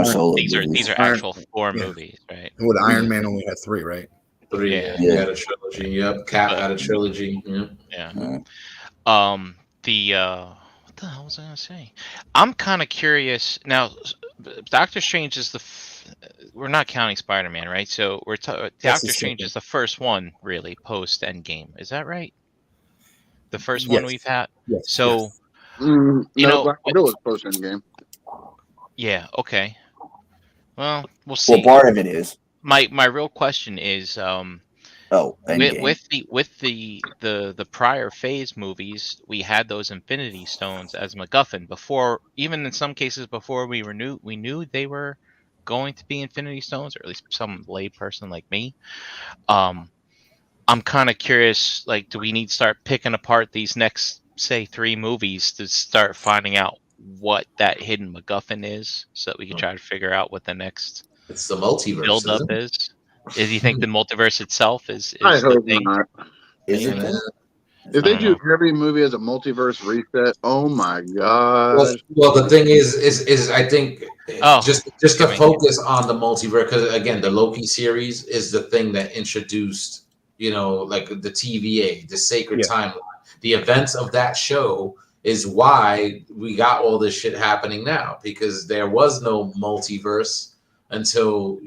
are actual 4 movies, right? Would Iron Man only had 3, right? 3. Yeah. He had a trilogy. Yep. Cap had a trilogy. Yeah. What the hell was I gonna say? I'm kind of curious now. Doctor Strange is we're not counting Spider-Man, right? So Doctor Strange is the first one really post Endgame. Is that right? The first one we've had. Yes. So Black Widow was post Endgame. Yeah. Okay. Well, we'll see. Well, part of it is. My real question is with the prior phase movies, we had those Infinity Stones as MacGuffin before, even in some cases before we knew they were going to be Infinity Stones, or at least some lay person like me. I'm kind of curious, like, do we need to start picking apart these next, say, 3 movies to start finding out what that hidden MacGuffin is, so that we can try to figure out what the next it's the multiverse build up is? Do you think the multiverse itself is I the hope thing? not. Is it man. then? If I they don't do know. every movie as a multiverse reset, oh my Well, god! the thing is I think Oh, just to excuse me. focus on the multiverse, because again, the Loki series is the thing that introduced, like the TVA, the sacred Yeah. timeline. The events of that show is why we got all this shit happening now, because there was no multiverse until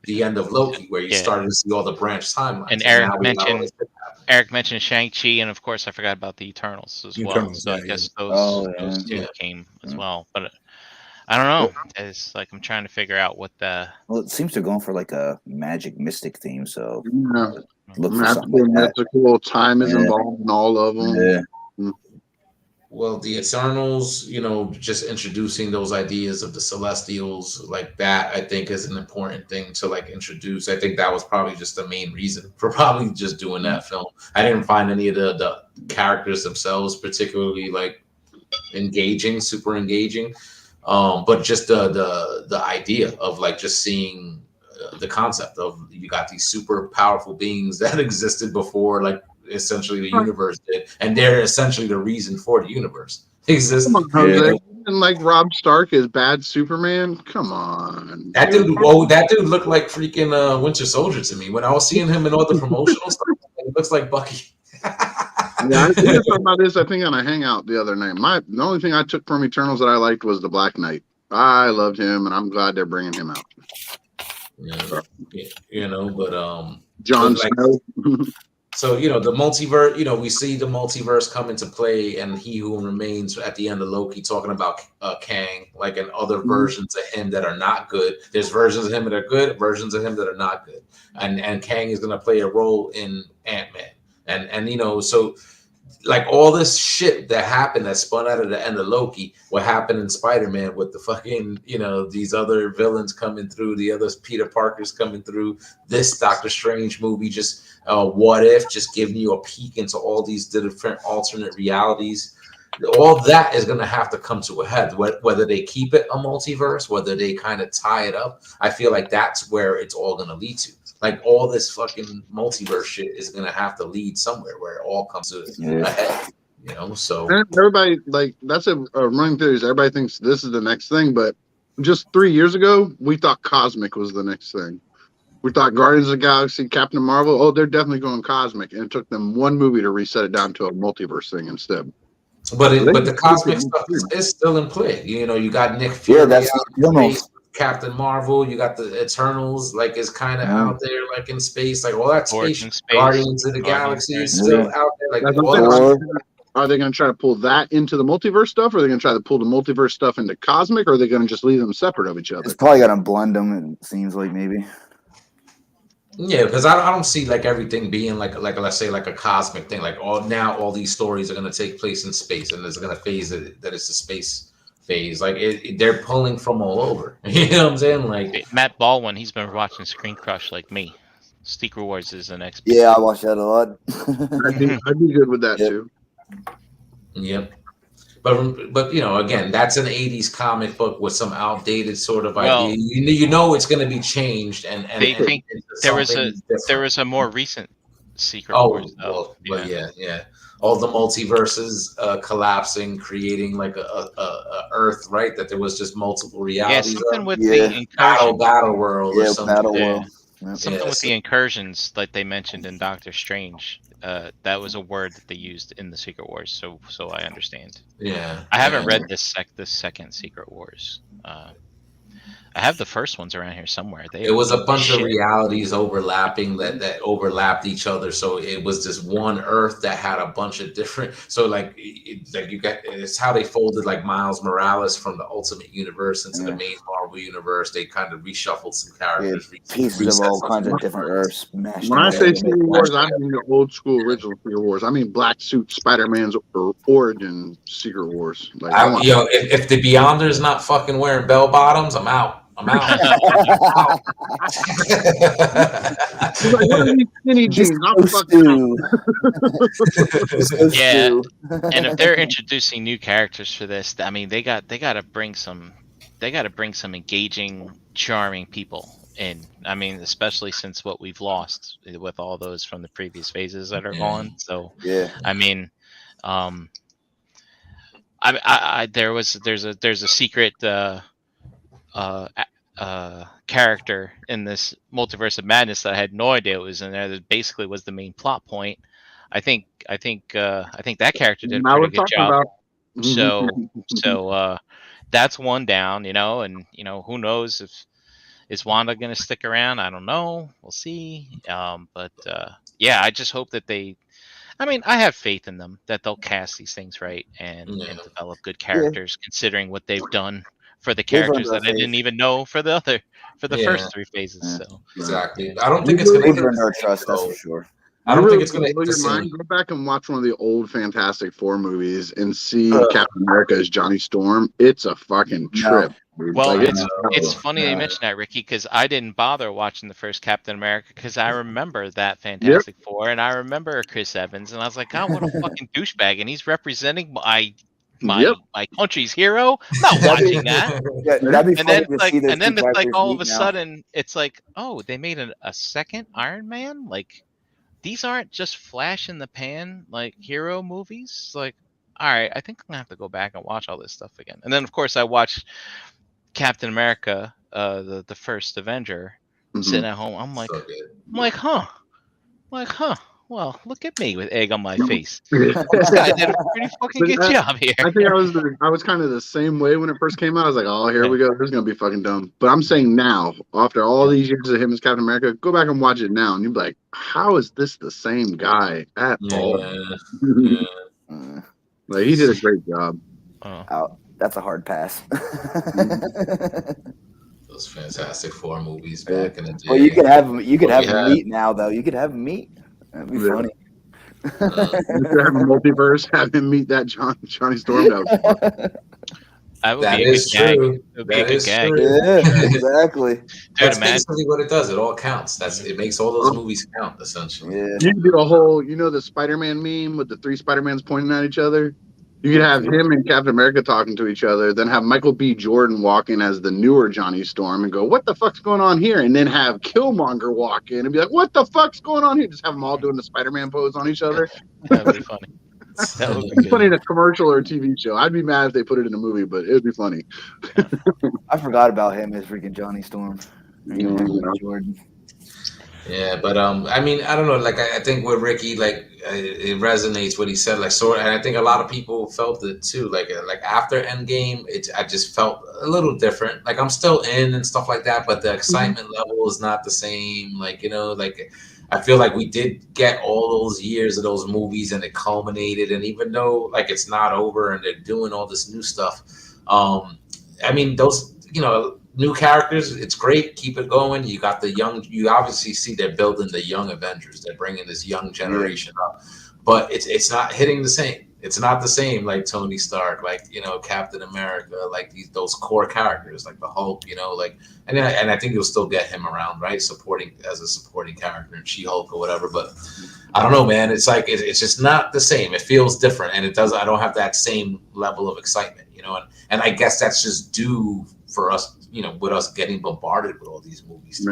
the end of Loki, where you Yeah. started to see all the branch timelines. And now we got all this shit. Eric mentioned Shang-Chi, and of course I forgot about the Eternals as well. Eternals, So I yeah, guess Oh, those yeah. two Yeah. came as Yeah. well. But I don't know. It's like I'm trying to figure out what the Well, it seems they're going for like a magic mystic theme, so Yeah. look for something like Magical, that. mythical, time is Yeah. involved in all of them. Yeah. Well, the Eternals, just introducing those ideas of the Celestials like that, I think is an important thing to like introduce. I think that was probably just the main reason for probably just doing that film. I didn't find any of the characters themselves particularly like super engaging. But just the idea of like just seeing the concept of you got these super powerful beings that existed before like essentially the universe did, and they're essentially the reason for the universe existing. Come on, Jose. And like Rob Stark is bad Superman. Come on. That dude looked like freaking Winter Soldier to me when I was seeing him in all the promotional stuff. He looks like Bucky. Yeah, we were talking about this, I think, on a hangout the other night. The only thing I took from Eternals that I liked was the Black Knight. I loved him, and I'm glad they're bringing him out. But Jon like, Snow. so the multiverse. We see the multiverse come into play, and He Who Remains at the end of Loki talking about Kang, like, and other versions of him that are not good. There's versions of him that are good, versions of him that are not good, and Kang is going to play a role in Ant-Man, and so. Like all this shit that happened that spun out of the end of Loki, what happened in Spider-Man with the fucking, these other villains coming through, the other Peter Parkers coming through, this Doctor Strange movie, just What If, just giving you a peek into all these different alternate realities. All that is going to have to come to a head, whether they keep it a multiverse, whether they kind of tie it up. I feel like that's where it's all going to lead to. Like all this fucking multiverse shit is going to have to lead somewhere where it all comes to a head, so. And everybody, like, that's a running theory. Everybody thinks this is the next thing, but just 3 years ago, we thought Cosmic was the next thing. We thought Guardians of the Galaxy, Captain Marvel, they're definitely going Cosmic. And it took them one movie to reset it down to a multiverse thing instead. But the cosmic stuff is still in play. You got Nick Fury, Captain Marvel. You got the Eternals, like is kind of out there, like in space, like all that space. Guardians of the Galaxy is still out there. Like, are they going to try to pull that into the multiverse stuff, or are they going to try to pull the multiverse stuff into cosmic, or are they going to just leave them separate of each other? It's probably going to blend them. It seems like maybe. Yeah, because I don't see like everything being like let's say like a cosmic thing. Like all these stories are going to take place in space, and there's going to phase that it's a space phase. Like they're pulling from all over. You know what I'm saying? Like Matt Baldwin, he's been watching Screen Crush like me. Secret Wars is the next. Yeah, I watch that a lot. I'd be good with that too. Yep. But again, that's an 80s comic book with some outdated sort of idea. It's going to be changed, and they think there was a more recent Secret Wars. Well, yeah. All the multiverses collapsing, creating like a Earth, right? That there was just multiple realities. Yeah, something with the incursions. Battle World or something. Battle World. Something with the incursions, like they mentioned in Doctor Strange. That was a word that they used in the Secret Wars, so I understand. Yeah, I haven't read this second Secret Wars. I have the first ones around here somewhere. It was a bunch of realities overlapping that overlapped each other. So it was this one Earth that had a bunch of different. So like you got, it's how they folded like Miles Morales from the Ultimate Universe into the main Marvel universe. They kind of reshuffled some characters, pieces of all kinds of different Earths. When I say Secret Wars, I mean the old school original Secret Wars. I mean Black Suit Spider-Man's origin Secret Wars. Like if the Beyonder's not fucking wearing bell bottoms, I'm out. I'm out. Like, what are these skinny jeans? I'm fucking yeah, and if they're introducing new characters for this, I mean, they got to bring some engaging, charming people in. I mean, especially since what we've lost with all those from the previous phases that are gone. So, Yeah. I mean, um, there's a secret uh, character in this Multiverse of Madness that I had no idea was in there. That basically was the main plot point. I think that character did a Now pretty we're good talking job. about. So that's one down, and who knows if is Wanda going to stick around? I don't know. We'll see. But yeah, I just hope that they. I mean, I have faith in them that they'll cast these things right and Yeah. develop good Yeah. characters, considering what they've done for the They've earned characters our that I faith. didn't even know for the Yeah. first three phases. Yeah. So Exactly. yeah. I don't think it's gonna They've hit earned the our same, trust, that's though. for sure. I don't think Really it's gonna hit blow the your same. mind. Go back and watch one of the old Fantastic Four movies and see Captain America as Johnny Storm. It's a fucking trip. Dude. Well, Like, it's funny that you Yeah. mentioned that, Ricky, because I didn't bother watching the first Captain America because I remember that Yep. Fantastic Four and I remember Chris Evans, and I was like, God, what a fucking douchebag, and he's representing my country's hero. I'm not That'd be- watching that. Yeah, that'd be And funny then to see those and then two it's like characters all of meet a now. sudden it's like, oh, they made a second Iron Man. Like these aren't just flash in the pan like hero movies. Like, all right, I think I'm gonna have to go back and watch all this stuff again. And then of course I watched Captain America, the first Avenger, sitting at home. I'm like, So good. huh. Well, look at me with egg on my face. This guy did a pretty fucking good job here. I think I was kind of the same way when it first came out. I was like, oh, here we go. This is gonna be fucking dumb. But I'm saying now, after all these years of him as Captain America, go back and watch it now, and you'll be like, how is this the same guy at all? Yeah. Like he did a great job. Out. That's a hard pass. Those Fantastic Four movies back in the day. Well, you could have What we had. meat now, though. You could have meat. That'd be Yeah. funny. You could have a multiverse, have him meet that Johnny Storm. That was fun. That would That be a is good gag. true. It would be a That good is gag. true. Yeah, exactly. Dude, That's imagine. basically what it does. It all counts. It makes all those movies count, essentially. Yeah. You could do a whole, the Spider-Man meme with the three Spider-Mans pointing at each other. You could have him and Captain America talking to each other, then have Michael B. Jordan walk in as the newer Johnny Storm and go, what the fuck's going on here? And then have Killmonger walk in and be like, what the fuck's going on here? Just have them all doing the Spider-Man pose on each other. That would be funny. That would be It's funny in good. a commercial or a TV show. I'd be mad if they put it in a movie, but it would be funny. I forgot about him as freaking Johnny Storm. Jordan. Yeah, but I mean, I don't know. Like, I think with Ricky, like, it resonates what he said. Like, sort, and I think a lot of people felt it too. Like after Endgame, I just felt a little different. Like, I'm still in and stuff like that, but the excitement level is not the same. Like, like I feel like we did get all those years of those movies, and it culminated. And even though like it's not over, and they're doing all this new stuff, I mean, those new characters, it's great. Keep it going. You got the young. You obviously see they're building the young Avengers. They're bringing this young generation up, but it's not hitting the same. It's not the same like Tony Stark, like Captain America, like those core characters, like the Hulk. Like and I think you'll still get him around, right? Supporting as a supporting character in She-Hulk or whatever. But I don't know, man. It's like it's just not the same. It feels different, and it does. I don't have that same level of excitement, and I guess that's just due for us. With us getting bombarded with all these movies,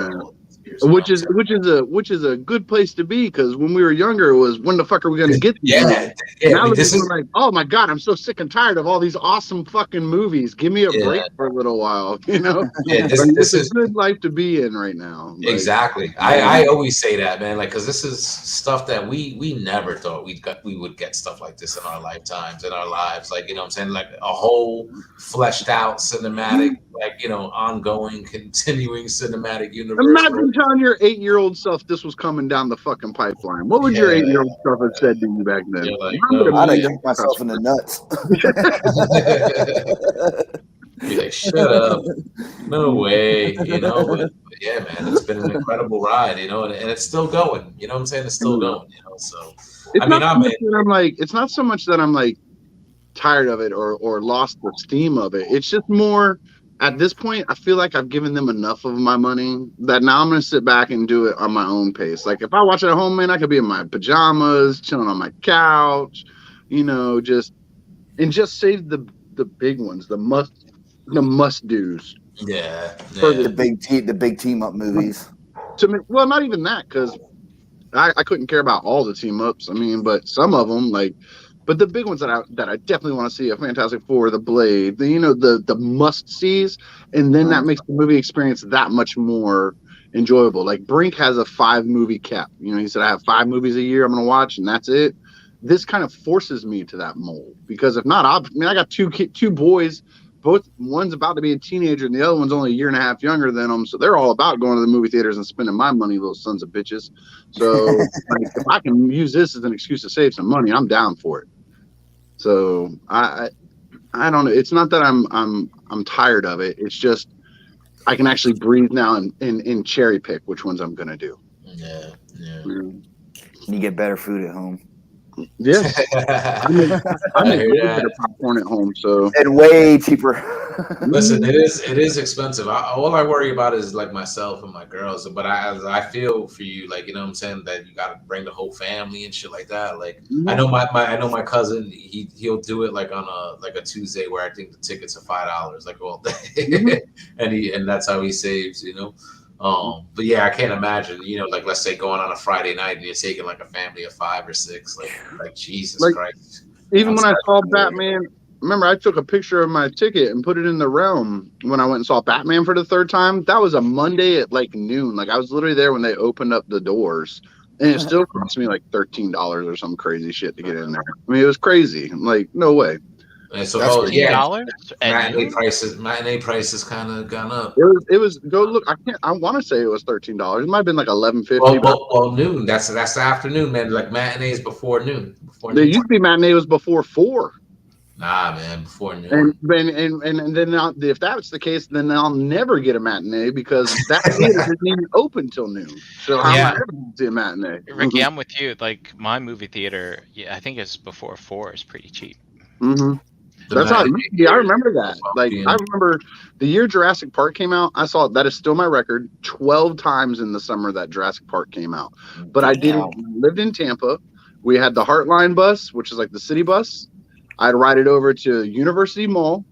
which is a good place to be, because when we were younger, it was when the fuck are we gonna get these movies? Now this is like, oh my god, I'm so sick and tired of all these awesome fucking movies. Give me a break for a little while, Yeah, this is a good life to be in right now. Like, exactly. I always say that, man, like, because this is stuff that we never thought we would get stuff like this in our lifetimes, in our lives. Like, what I'm saying, like a whole fleshed out cinematic, like, ongoing, continuing cinematic universe. Imagine telling your 8-year-old self this was coming down the fucking pipeline. What would your 8-year-old self have said to you back then? Like, I'd have kicked myself in the nuts. Be like, shut up. No way. But yeah, man, it's been an incredible ride, and it's still going. You know what I'm saying? It's still going, so it's not so much that I'm like tired of it or lost the steam of it. It's just more at this point, I feel like I've given them enough of my money that now I'm going to sit back and do it on my own pace. Like if I watch it at home, man, I could be in my pajamas, chilling on my couch, just save the big ones, the must do's. Yeah, For yeah. The big team up movies. To me, well, not even that, because I couldn't care about all the team ups. I mean, but some of them, like, but the big ones that I definitely want to see are Fantastic Four, The Blade, the must sees, and then that makes the movie experience that much more enjoyable. Like Brink has a 5-movie cap. He said I have 5 movies a year I'm gonna watch, and that's it. This kind of forces me to that mold, because if not, I got two boys. Both one's about to be a teenager and the other one's only a year and a half younger than them, so they're all about going to the movie theaters and spending my money, little sons of bitches. So like, if I can use this as an excuse to save some money, I'm down for it. So I don't know. It's not that I'm tired of it. It's just I can actually breathe now and cherry pick which ones I'm gonna do. Yeah. You get better food at home. Yeah, I make hear way that. better popcorn at home. So And way cheaper. Listen, it is expensive. All I worry about is like myself and my girls. But I feel for you, like, you know what I'm saying, that you got to bring the whole family and shit like that. Like I know my cousin, he'll do it like on a Tuesday where I think the tickets are $5 like all day, and that's how he saves. But yeah, I can't imagine, like let's say going on a Friday night and you're taking like a family of 5 or 6, like Jesus Christ. Even when I saw Batman, remember I took a picture of my ticket and put it in the realm when I went and saw Batman for the 3rd time. That was a Monday at like noon. Like I was literally there when they opened up the doors, and it still cost me like $13 or some crazy shit to get in there. I mean, it was crazy. I'm like, no way. And so, That's $13? matinee prices kind of gone up. It was go look. I want to say it was $13. It might have been like $11.50. Well, noon. That's the afternoon, man. Like matinees before noon. There used to be matinee was before 4. Nah, man, before noon. And then if that's the case, then I'll never get a matinee because that theater isn't even open till noon. So how am I ever going to see a matinee? Ricky, I'm with you. Like my movie theater, I think it's before 4 is pretty cheap. Mm-hmm. That's how it used to be. I remember that. Like I remember the year Jurassic Park came out. I saw that is still my record. 12 times in the summer that Jurassic Park came out. But I lived in Tampa. We had the Heartline bus, which is like the city bus. I'd ride it over to University Mall,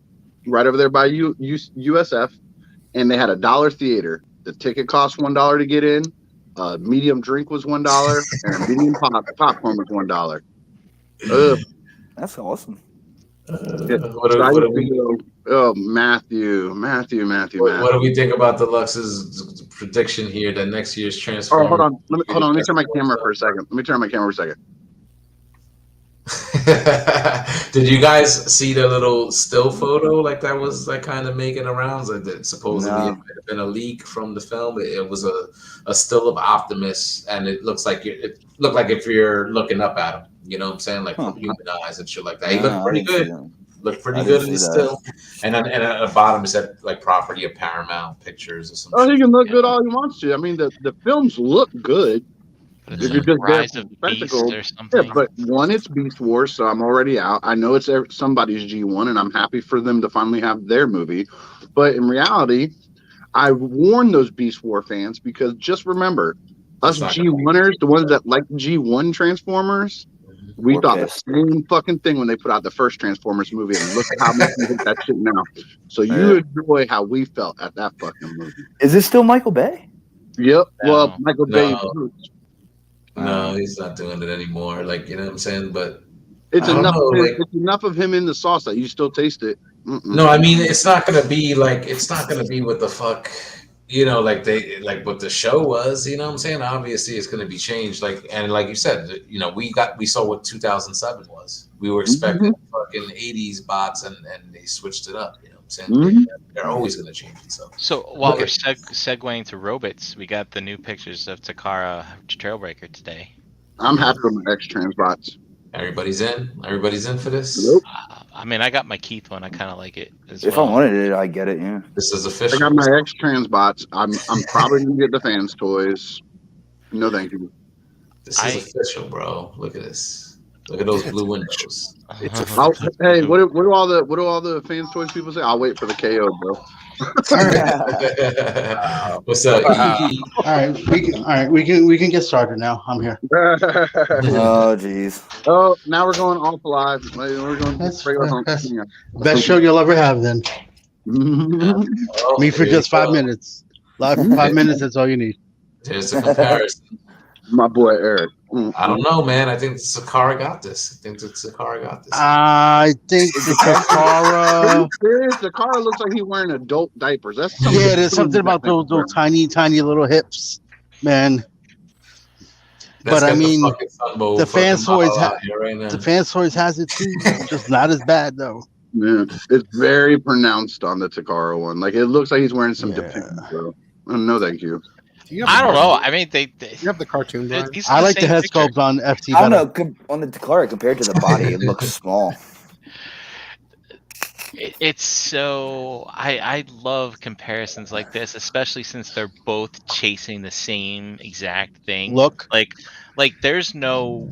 right over there by USF, and they had a $1 theater. The ticket cost $1 to get in. Medium drink was $1, and medium popcorn was $1. That's awesome. Matthew. What do we think about Deluxe's prediction here that next year's Transformers? Oh, hold on. Let me turn my camera for a second. Did you guys see the little still photo like that was like kind of making the rounds? Like that supposedly it might have been a leak from the film. It was a still of Optimus, and it looked like if you're looking up at him. You know what I'm saying? Like from human eyes and shit like that. He looked pretty good. Looked pretty good in the still. And at the bottom it said like property of Paramount Pictures or something. Oh, he can look good all he wants to. I mean, the films look good. If you're just Rise of Beast or something. Yeah, but one, it's Beast Wars, so I'm already out. I know it's somebody's G1, and I'm happy for them to finally have their movie. But in reality, I warned those Beast War fans because just remember, us G1ers, the ones that like G1 Transformers, we thought the same fucking thing when they put out the first Transformers movie, and look how much we hate that shit now. So you enjoy how we felt at that fucking movie. Is this still Michael Bay? Yep. No. Well, Michael Bay. No, he's not doing it anymore. Like, you know what I'm saying? But it's enough. It's enough of him in the sauce that you still taste it. No, I mean it's not gonna be what the fuck, like what the show was. You know what I'm saying? Obviously, it's gonna be changed. Like you said, we saw what 2007 was. We were expecting fucking 80s bots, and they switched it up. You know what I'm saying? They're always gonna change it. So while we're segueing to robots, we got the new pictures of Takara Trailbreaker today. I'm happy with my X-Trans bots. Everybody's in for this. Nope. I mean, I got my Keith one. I kind of like it as if well. I wanted it, I get it. Yeah. This is official. I got my X-Trans bots. I'm probably gonna get the fans toys. No, thank you. This is official, bro. Look at this. Look at those blue windows. Hey, what do all the fans toys people say? I'll wait for the KO, bro. What's up? All right, we can get started now. I'm here. Oh, jeez. Oh, now we're going off live. We're going That's best show you'll ever have then. Oh, Me for there you just 5 go. minutes. Live for 5 minutes. That's all you need. There's a comparison. My boy Eric. I don't know, man. I think Sakara got this. I think that Sakara got this. I think the Are Takara. you serious? The car looks like he's wearing adult diapers. That's something. Yeah, there's something about those tiny little hips, man. Let's But I get mean, the fucking Sunbow the fucking fans toys model out here right now. the fans toys has it too. Just not as bad though. Yeah, it's very pronounced on the Takara one. Like it looks like he's wearing some Yeah. depictions, bro. No, thank you. I don't know. I mean, they You have the cartoon, Brian? these I are like the same head picture. sculpt on FT I don't know. better. On the Takara compared to the body, it looks small. It's so I love comparisons like this, especially since they're both chasing the same exact thing. Look. Like there's no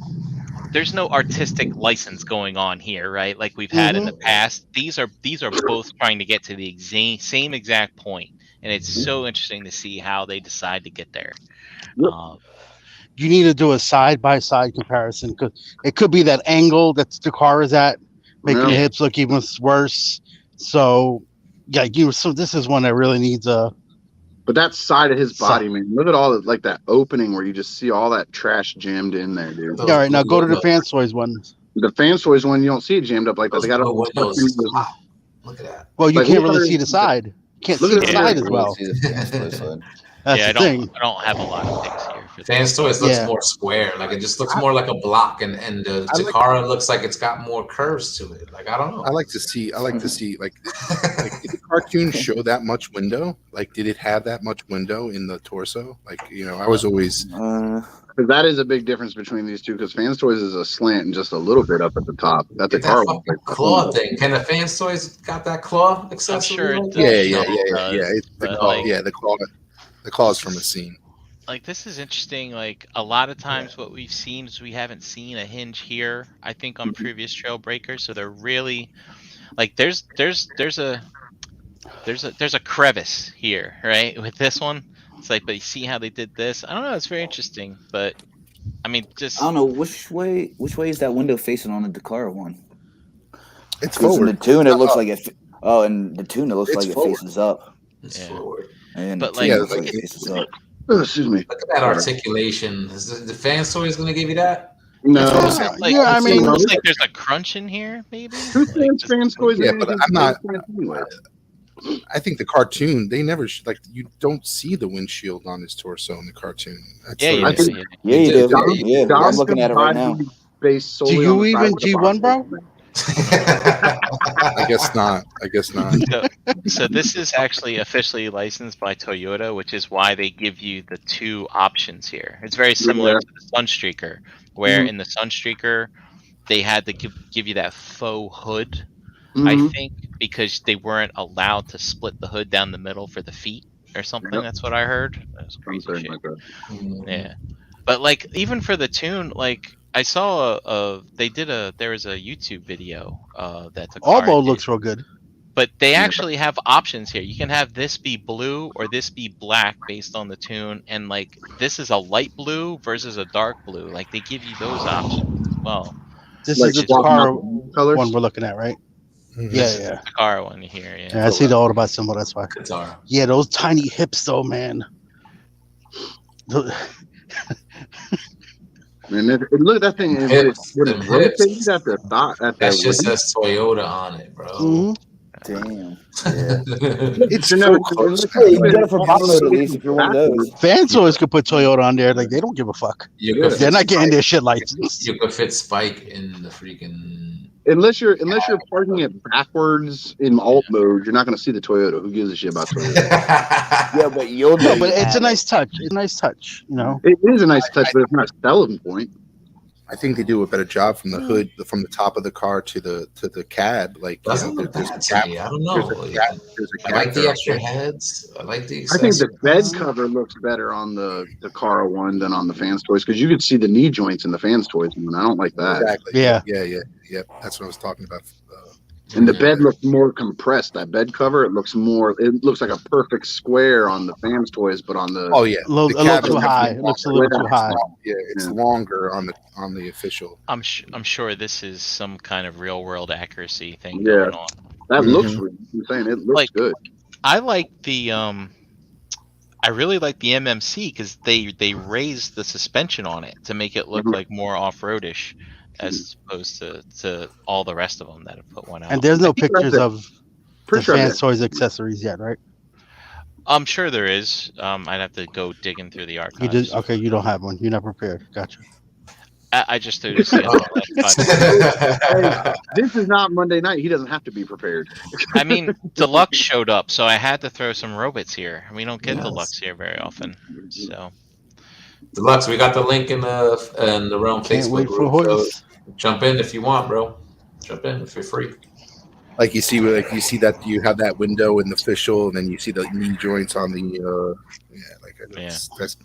artistic license going on here, right? Like we've had in the past. These are both trying to get to the same exact point, and it's so interesting to see how they decide to get there. You need to do a side by side comparison because it could be that angle that the car is at, making the hips look even worse. So, yeah, so this is one that really needs a. But that side of his body, man. Look at all like that opening where you just see all that trash jammed in there, dude. All right, now go to the fans toys one. The fans toys one, you don't see it jammed up like that. They got all windows. Wow. Look at that. Well, you Like, can't look really at see the side. You can't see look the at side the as well. That's yeah, the thing. I don't have a lot of things here. For Fans toys looks more square. Like it just looks more like a block, and the Takara looks like it's got more curves to it. Like I don't know. I like to see like did the cartoon show that much window? Like did it have that much window in the torso? Like, you know, I was always that is a big difference between these two because Fans Toys is a slant and just a little bit up at the top. That's a car claw thing. Can the Fans Toys got that claw accessory? I'm sure it does. Yeah, the claws from the scene. Like this is interesting. Like a lot of times, what we've seen is we haven't seen a hinge here. I think on previous Trail Breakers, so they're really like there's a crevice here, right? With this one, it's like, but you see how they did this? I don't know. It's very interesting, but I mean, just I don't know which way is that window facing on the Dakar one. It's forward. In the tune, it looks like it. Oh, and the tune, it looks like it faces up. It's forward. And but it faces up. Excuse me. Look at that articulation. Is the Fans Toys going to give you that? No. Like, yeah, I mean, it looks like there's a crunch in here, maybe. Fans Toys? Yeah, but I'm not. I think the cartoon, they never you don't see the windshield on his torso in the cartoon. That's Yeah, sort of- you do. Yeah, I'm looking at it right now. Do you even G1, bro? I guess not. So this is actually officially licensed by Toyota, which is why they give you the two options here. It's very similar to the Sunstreaker, where in the Sunstreaker they had to give you that faux hood. I think because they weren't allowed to split the hood down the middle for the feet or something. That's what I heard. That's crazy shit. Yeah, but like even for the tune, like I saw there was a YouTube video that the Albo looks real good. But they actually have options here. You can have this be blue or this be black based on the tune, and like this is a light blue versus a dark blue. Like they give you those options as well. This is the car one we're looking at, right? Yeah. The car one here, yeah. I see the Autobot symbol. That's why. Guitar. Yeah, those tiny hips, though, man. Man, look at that thing. That just says Toyota on it, bro. Mm-hmm. Damn. It's so close. You got it for download at least if you're one of those. Fan toys could put Toyota on there. Like they don't give a fuck. They're not getting their shit licensed. You could fit Spike in the freaking. Unless you're parking it backwards in alt mode, you're not going to see the Toyota. Who gives a shit about Toyota? Yeah, but you'll know. But it's a nice touch. It's a nice touch, you know. It is a nice touch, but it's not a selling point. I think they do a better job from the hood, from the top of the car to the cab. Like, doesn't look bad to me. I don't know. I like the extra heads. I like the. I think the bed cover looks better on the Cara one than on the Fans Toys because you could see the knee joints in the Fans Toys one. I don't like that. Exactly. Yeah. That's what I was talking about. And the bed looks more compressed. That bed cover, it looks like a perfect square on the Fans Toys, but on the a little too high. It looks a little too high. Yeah, it's longer on the official. I'm sure this is some kind of real world accuracy thing going on. That looks Mhm. insane. It looks Like- good. I like the I really like the MMC because they raised the suspension on it to make it look Mhm. like more off-roadish as opposed to all the rest of them that have put one out. And there's no think that's pictures it. of the Pretty sure Fans Toys accessories yet, right? I'm sure there is. I'd have to go digging through the You archives. just okay. You don't have one. You're not prepared. Gotcha. I just threw this together in like 5 minutes. This is not Monday night. He doesn't have to be prepared. I mean, Deluxe showed up, so I had to throw some robots here. We don't get Yes. Deluxe here very often, so Deluxe, we got the link in the Realm Can't Facebook wait for group. So Hoist. jump in if you want, bro. Jump in if you're free. Like you see that you have that window in the official, and then you see the knee joints on the that's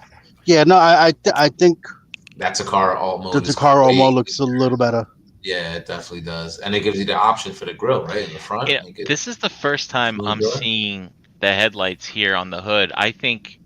Yeah, no, I think That Takara alt mode. the is Takara great. Omo looks a little better. Yeah, it definitely does, and it gives you the option for the grill right in the front. yeah. Make it- This is the first time I'm Enjoy. seeing the headlights here on the hood. I think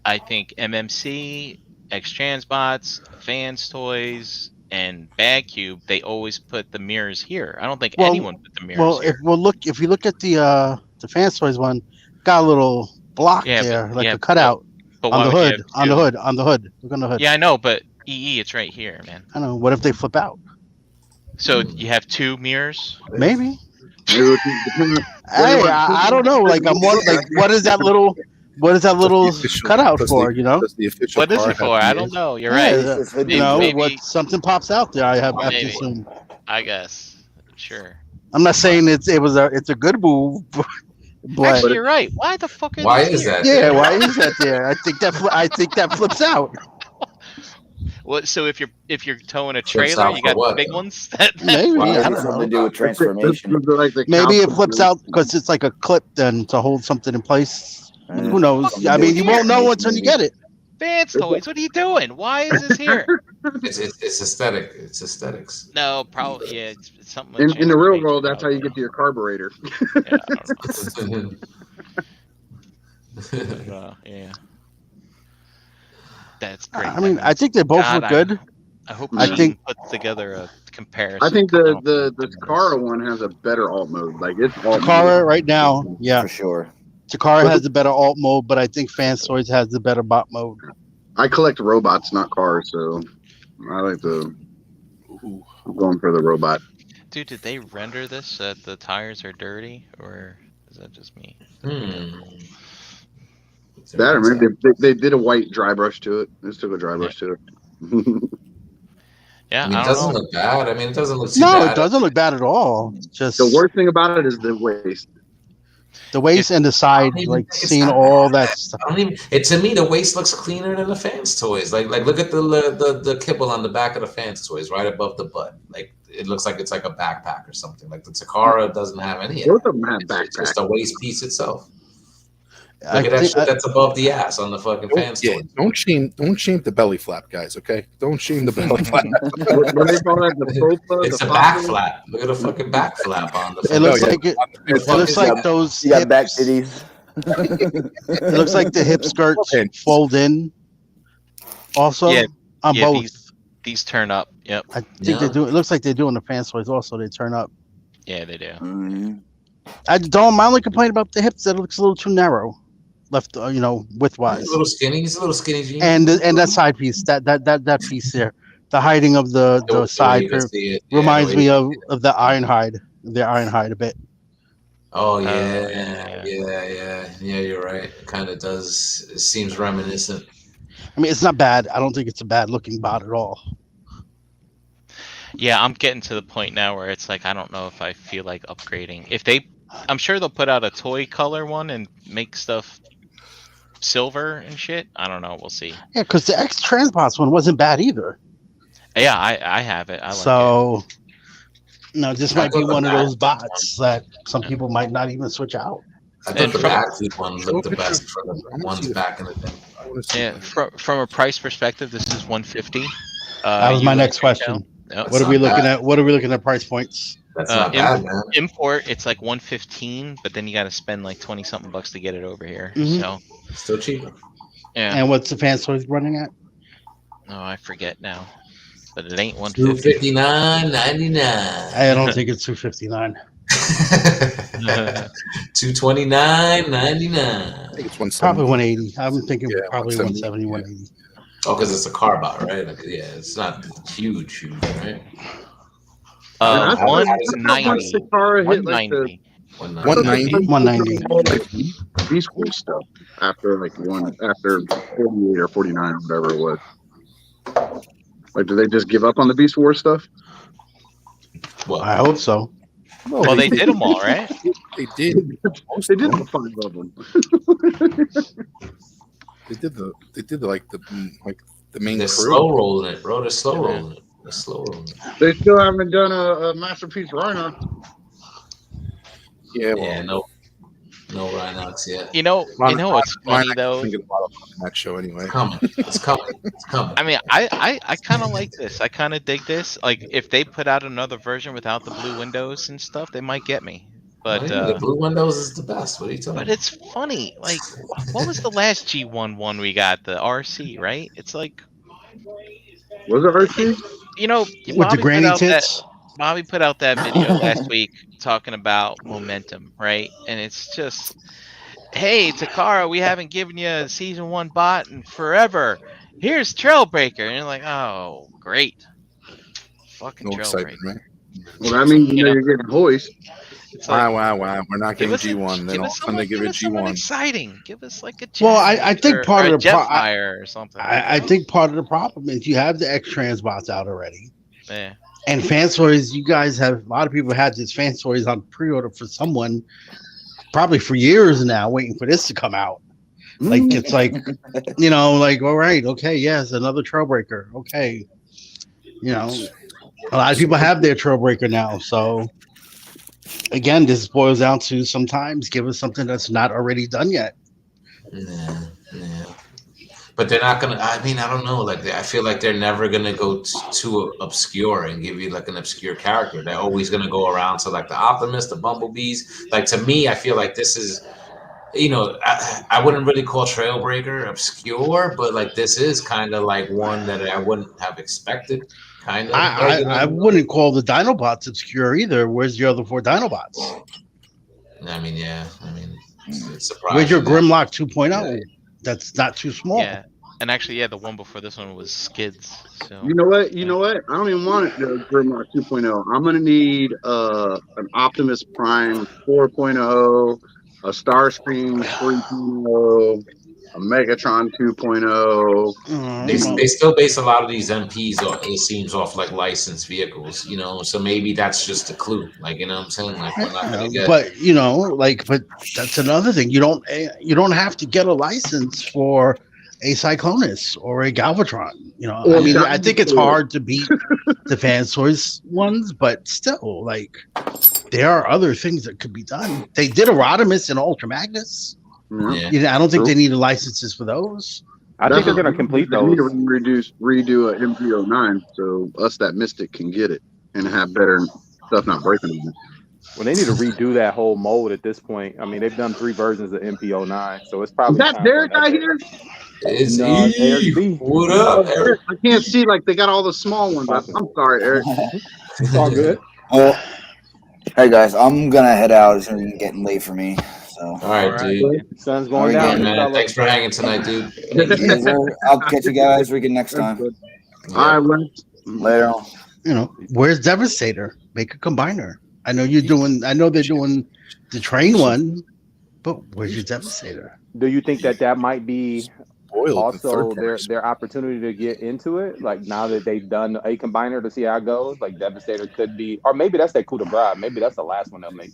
MMC, X Transbots, Fans Toys, and Bag Cube, they always put the mirrors here. I don't think Well- anyone put the mirrors Well, here. if you look at the Fans Toys one, got a little block Yeah, but- there, like yeah, a cutout But on why the would you hood, have on the two? hood, on the hood. Look on the hood. Yeah, I know, but EE, it's right here, man. I know. What if they flip out? So you have two mirrors. Maybe. Maybe it depends on- Hey, I don't know. Like I'm one. Like what is that little cutout for? You know. Does the official What is car it for? have I the don't know. You're Yeah, right. It's hood You know, Maybe- what something pops out there. I have to Maybe. assume. I guess. Sure. I'm not saying it's a good move, but Actually, you're right. Why the fuck are Why these is here? that? yeah, why is that there? I think that flips out. Well, so if you're towing a Flips trailer, out you for got what, the big though? ones. That Maybe Why? I Maybe don't something to know. do with transformation. Like the Maybe it couch- flips out because it's like a clip then to hold something in place. Mm. Who knows? Something I to do mean, with you won't know transformation, until you maybe. get it. Fans Toys, what are you doing? Why is this here? It's aesthetic. It's aesthetics. No, probably yeah. It's something. with In the real transformation, world, that's how you probably. get to your carburetor. Yeah, I don't know. Yeah. That's great. I mean, I think they both God, look good. I hope I Gene think- puts together a comparison. I think I the don't the know. Takara one has a better alt mode. Like it's alt Takara mode. right now, yeah. For sure. Takara has the better alt mode, but I think Fans Toys has the better bot mode. I collect robots, not cars, so I like the I'm going for the robot. Dude, did they render this so that the tires are dirty, or is that just me? That or maybe they did a white dry brush to it. They just took a dry brush to it. Yeah, I mean, it don't doesn't know. look bad. I mean, it doesn't look too No, bad. it doesn't look bad at all. Just The worst thing about it is the waist. the waist and the side, I don't even like think it's seeing that all bad. that stuff. I don't even. It to me, the waist looks cleaner than the Fans Toys. Like look at the kibble on the back of the Fans Toys, right above the butt. Like it looks like it's like a backpack or something. Like the Takara doesn't have any of Both that. of them have It's just backpacks. a waist piece itself. I Look at that think- shit that's above the ass on the fucking Fans Toys. Don't shame the belly flap, guys. Okay, don't shame the belly flap. What do they call that? The FOPA? It's the a back FOPA? flap. Look at the fucking back flap on the. It looks yeah. like it looks like those You got back hips. titties. It looks like the hip skirts fold in. Also, Yeah, on yeah, both. These turn up. Yep. I think they do. It looks like they do on the Fans Toys. Also, they turn up. Yeah, they do. Mhm. I don't. My only complaint about the hips that it looks a little too narrow, left. Width wise. He's a little skinny. He's a little skinny. Gene. And that side piece, that piece there, the hiding of the side You can see it. reminds Yeah, me of the Ironhide a bit. Oh yeah. yeah. You're right. It kind of does. It seems reminiscent. I mean, it's not bad. I don't think it's a bad looking bot at all. Yeah, I'm getting to the point now where it's like I don't know if I feel like upgrading. I'm sure they'll put out a toy color one and make stuff silver and shit. I don't know. We'll see. Yeah, because the X Transbots one wasn't bad either. Yeah, I have it. I like it. So, this might be thought the one of those back- bots that some people might not even switch out. I thought And the from- backseat one looked the best for the ones back in the day. I wanna see Yeah, that. from a price perspective, this is 150. That was my US next retail. question. Yep. What are we looking at? What are we looking at price points? That's not bad, man. Import, it's like 115, but then you got to spend like 20 something bucks to get it over here. Mhm. So Still cheaper. yeah, And what's the Fans Toys running at? no, I forget now, but it ain't 150. $259.99. I don't think it's 259. $229.99. I think it's 170. Probably 180. I'm thinking Yeah, probably 170, 170, 180. Oh, because it's a car bot, right? Like, yeah, it's not huge, right? And I thought, How does I it thought once 190. Takara hit like the 190. 190? 190. 190. Beast Wars stuff after after 48 or 49 or whatever it was. Like, do they just give up on the Beast Wars stuff? Well, I hope so. Well, they did them all, right? They did. They did the 5 of them. They did like the main they're crew. slow rolling it, bro. They're slow rolling it. They're slow rolling it. They still haven't done a Masterpiece Rhino. Yeah, Yeah, no Rhinox yet. You know what's funny though? Thinking about that show anyway. It's coming. It's coming. It's coming. I mean, I kind of like this. I kind of dig this. Like, if they put out another version without the blue windows and stuff, they might get me. But the blue windows is the best. What are you talking but about? it's funny. Like, what was the last G1 one we got? The RC, right? It's like, Was it RC? you know, With Bobby the granny put out tits. Bobby put out that video last week talking about momentum, right? And it's just, hey, Takara, we haven't given you a season 1 bot in forever. Here's Trailbreaker, and you're like, oh, great, fucking No Trailbreaker. excitement, right? Well, that means you know you're getting hoist. It's like, Wow. We're not give giving us G1. Then all of a sudden they give it someone G1. exciting. Give us like a Well, I think part of the Jetfire or something. I think part of the problem is you have the X Trans bots out already. Yeah. And fan stories, you guys have a lot of people had this fan stories on pre-order for someone probably for years now, waiting for this to come out. Like, it's like, you know, like, all right, okay, yes, another Trailbreaker. Okay. You know, a lot of people have their Trailbreaker now. So again, this boils down to sometimes give us something that's not already done yet. Yeah. But they're not gonna. I mean, I don't know. Like, I feel like they're never gonna go too obscure and give you like an obscure character. They're always gonna go around to like the Optimus, the Bumblebees. Like, to me, I feel like this is, you know, I wouldn't really call Trailbreaker obscure, but like this is kind of like one that I wouldn't have expected. Kind of. I wouldn't call the Dinobots obscure either. Where's your other 4 Dinobots? I mean, yeah. I mean, it's surprising. Where's your Grimlock 2.0? That's not too small. Yeah. And actually, yeah, the one before this one was Skids. So You know what? I don't even want it to Grimlock 2.0. I'm gonna need an Optimus Prime 4.0, a Starscream 3.0, a Megatron 2.0. They still base a lot of these MPs off, it seems, off like licensed vehicles, you know. So maybe that's just a clue, like, you know what I'm saying? Like, we're not gonna get. But you know, like, but that's another thing. You don't have to get a license for a Cyclonus or a Galvatron. You know, I mean, I think it's hard to beat the fan choice ones, but still, like, there are other things that could be done. They did a Rodimus and Ultra Magnus. Yeah. You know, I don't think they needed licenses for those. I think they're gonna complete They need those. to redo a MP09 so us that Mystic can get it and have better stuff not breaking on it. Well, they need to redo that whole mold at this point. I mean, they've done 3 versions of MP09, so it's Is probably that time Derek for out another- here? It's No, Eric Eve. B. What up, Eric? I can't see, like, they got all the small ones. I'm sorry, Eric. It's all good. Well, hey guys, I'm gonna head out. It's getting late for me. So All right, dude. Sun's going All right, down. Man, fella. thanks for hanging tonight, dude. yes, sir. I'll catch you guys freaking next time. All right, Lex. Later. You know, where's Devastator? Make a combiner. I know they're doing the train one, but where's your Devastator? Do you think that might be Spoiled also in third their opportunity to get into it? Like, now that they've done a combiner to see how it goes, like Devastator could be, or maybe that's that coup de grace. Maybe that's the last one they'll make.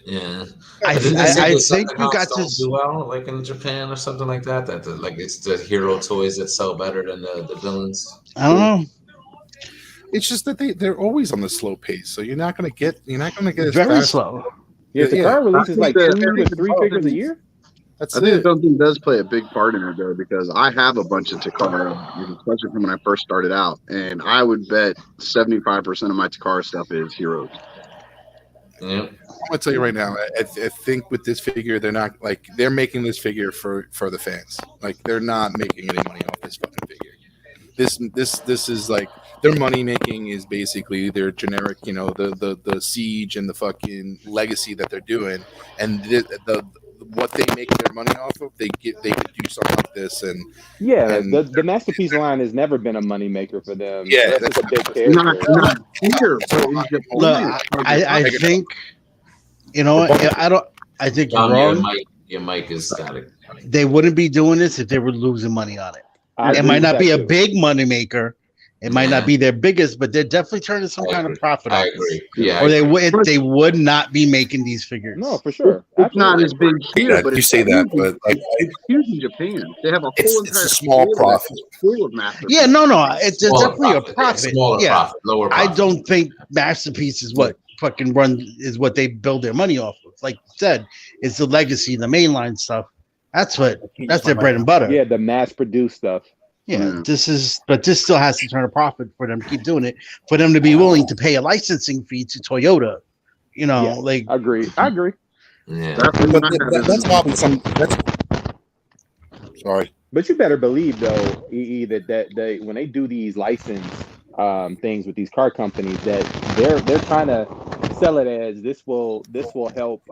Yeah. I But didn't they say think that some you got accounts don't this. do well, like in Japan or something like that. Like it's the hero toys that sell better than the villains. I don't know. It's just that they're always on the slow pace, so you're not gonna get as Very fast. slow. Yeah, the Yeah. car releases like I 2 think to 3 figures a year. That's I think it. something does play a big part in it, though, because I have a bunch of Takara, especially from when I first started out, and I would bet 75% of my Takara stuff is heroes. Yeah. I'm gonna tell you right now. I think with this figure, they're making this figure for the fans. Like, they're not making any money off this fucking figure. this is like their money making is basically their generic, the siege and the fucking legacy that they're doing, and the what they make their money off of, they could do something like this, and the Masterpiece line has never been a moneymaker for them. Yeah, unless it's a big Not character. here, but in Japan. Look, I think I think you're Tom, wrong. your mic is static. They wouldn't be doing this if they were losing money on it. I It agree might with not that be a too. big money maker. It might not be their biggest, but they're definitely turning some I kind agree. of profit I on this. agree. Yeah, Or they would not be making these figures. No, for sure. It's not as big here, Yeah, but you it's say that, huge. but like It's huge in Japan. They have a it's whole a entire small store profit. that's full of masterpieces. Yeah, no, it's Smaller definitely a profit, profit. smaller Yeah, profit, lower I profit. don't think Masterpiece is what fucking is what they build their money off of. Like you said, it's the legacy, the mainline stuff. That's their bread and butter. Yeah, the mass produced stuff. Yeah, this still has to turn a profit for them to keep doing it, for them to be willing to pay a licensing fee to Toyota. I agree. Yeah. That's probably some. Sorry. But you better believe though, that they when they do these license things with these car companies, that they're trying to sell it as this will help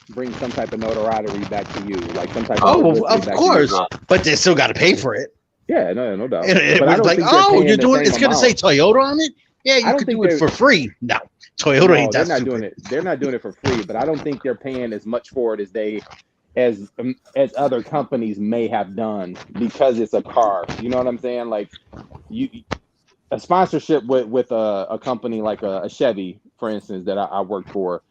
bring some type of notoriety back to you, like some type of publicity of back course, to you. but they still got to pay for it. Yeah, no doubt. It But I was don't like, think they're paying you're the doing same it's going to say amount. Toyota on it. Yeah, I you don't could think do it they're- for free. No, Toyota ain't they're that not stupid. doing it. They're not doing it for free, but I don't think they're paying as much for it as other companies may have done because it's a car. You know what I'm saying? Like a sponsorship with a company like a Chevy, for instance, that I work for.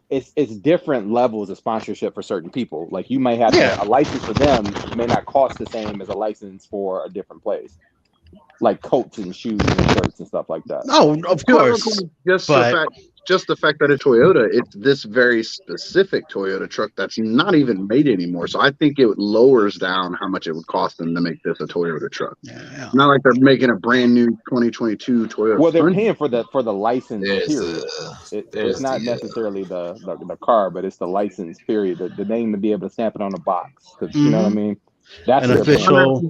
It's different levels of sponsorship for certain people. Like you might have a license for them may not cost the same as a license for a different place, like coats and shoes and shirts and stuff like that. No, of course. Just the fact that it's Toyota, it's this very specific Toyota truck that's not even made anymore. So I think it lowers down how much it would cost them to make this a Toyota truck. Yeah. Not like they're making a brand new 2022 Toyota. Well, they're 100. paying for the license period. It's not necessarily the car, but it's the license period. The name to be able to stamp it on the box. You know what I mean? That's an official.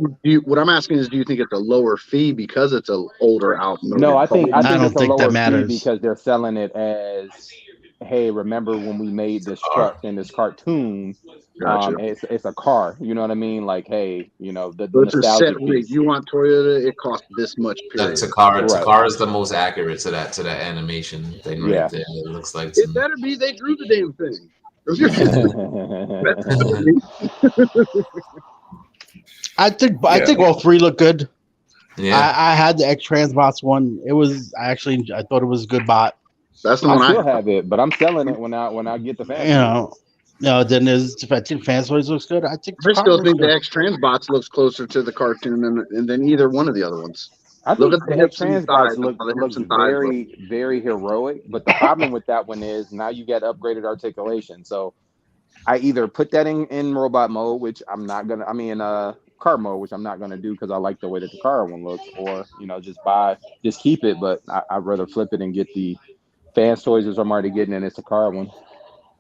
What I'm asking is, do you think it's a lower fee because it's an older outmoded? No, I think don't it's a think that lower matters. fee because they're selling it as, hey, remember when we made this truck in this cartoon? Gotcha. It's a car. You know what I mean? Like, hey, the So it's a nostalgia set rate. piece. You want Toyota? It costs this much. Period. That's a car. Right. Car is the most accurate to that animation thing right there. It looks like It better be. They drew the damn thing. I think all three look good. Yeah, I had the X Transbots one. I thought it was a good bot. That's the I one still have it, but I'm selling it when I get the fan. Then there's I think Fans Toys looks good. I think I still think the X Transbots looks closer to the cartoon than either one of the other ones. I think Look at the the hips and Transbots thighs, look how the hips and thighs very, very heroic. But the problem with that one is now you get upgraded articulation. So I either put that in robot mode, which I'm not gonna. I mean, car mode, which I'm not gonna do because I like the way that the car one looks, or just keep it. But I'd rather flip it and get the Fans Toys as I'm already getting, and it's a car one.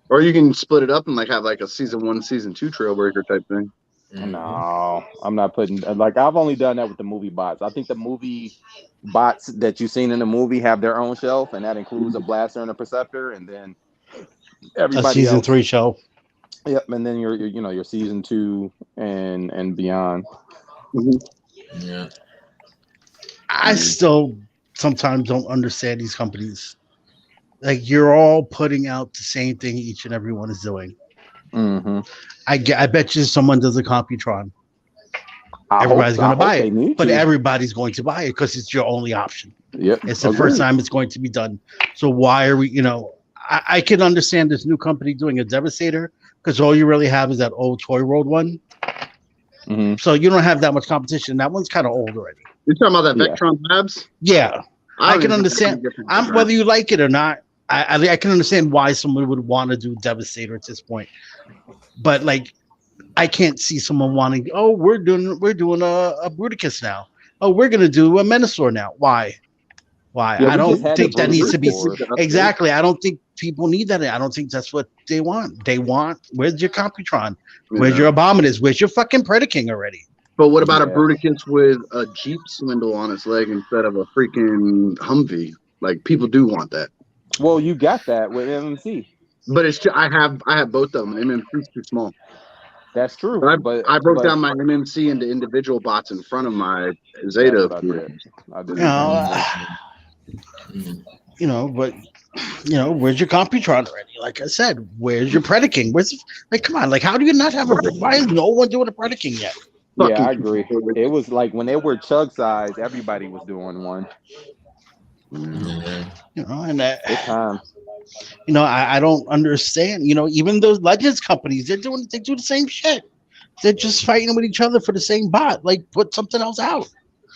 Or you can split it up and have a season 1, season 2 Trailbreaker type thing. No, I'm not putting I've only done that with the movie bots. I think the movie bots that you've seen in the movie have their own shelf, and that includes a blaster and a perceptor, and then everybody a season else. 3 shelf. Yep, and then your season 2 and beyond. Mm-hmm. Yeah. I still sometimes don't understand these companies. Like you're all putting out the same thing each and every one is doing. Mm-hmm. I bet you someone does a Computron. Everybody's going to buy it, but everybody's going to buy it because it's your only option. Yep, it's the first time it's going to be done. So why are we? I can understand this new company doing a Devastator because all you really have is that old Toy World one. Mm-hmm. So you don't have that much competition. That one's kind of old already. You're talking about that Vectron Labs? Yeah, I can understand. Whether you like it or not, I can understand why someone would want to do Devastator at this point. But I can't see someone wanting. Oh, we're doing a Bruticus now. Oh, we're gonna do a Menasor now. Why? Yeah, I don't think that needs to be exactly. I don't think people need that. I don't think that's what they want. They want. Where's your Computron? Where's your Abominus? Where's your fucking Predaking already? But what about a Yeah. Bruticus with a Jeep swindle on its leg instead of a freaking Humvee? Like people do want that. Well, you got that with MMC. But it's too, I have both of them. MMC's too small. That's true. But But I broke down my MMC into individual bots in front of my that's Zeta. what I did. I did You the know, same thing. you know, but where's your Computron already? Like I said, where's your Predaking? Like, come on, like, how do you not have a? Why is no one doing a Predaking yet? Yeah, I agree. It was like when they were chug size, everybody was doing one. Yeah. And It's time. I don't understand. Even those Legends companies, they do the same shit. They're just fighting with each other for the same bot. Like, put something else out.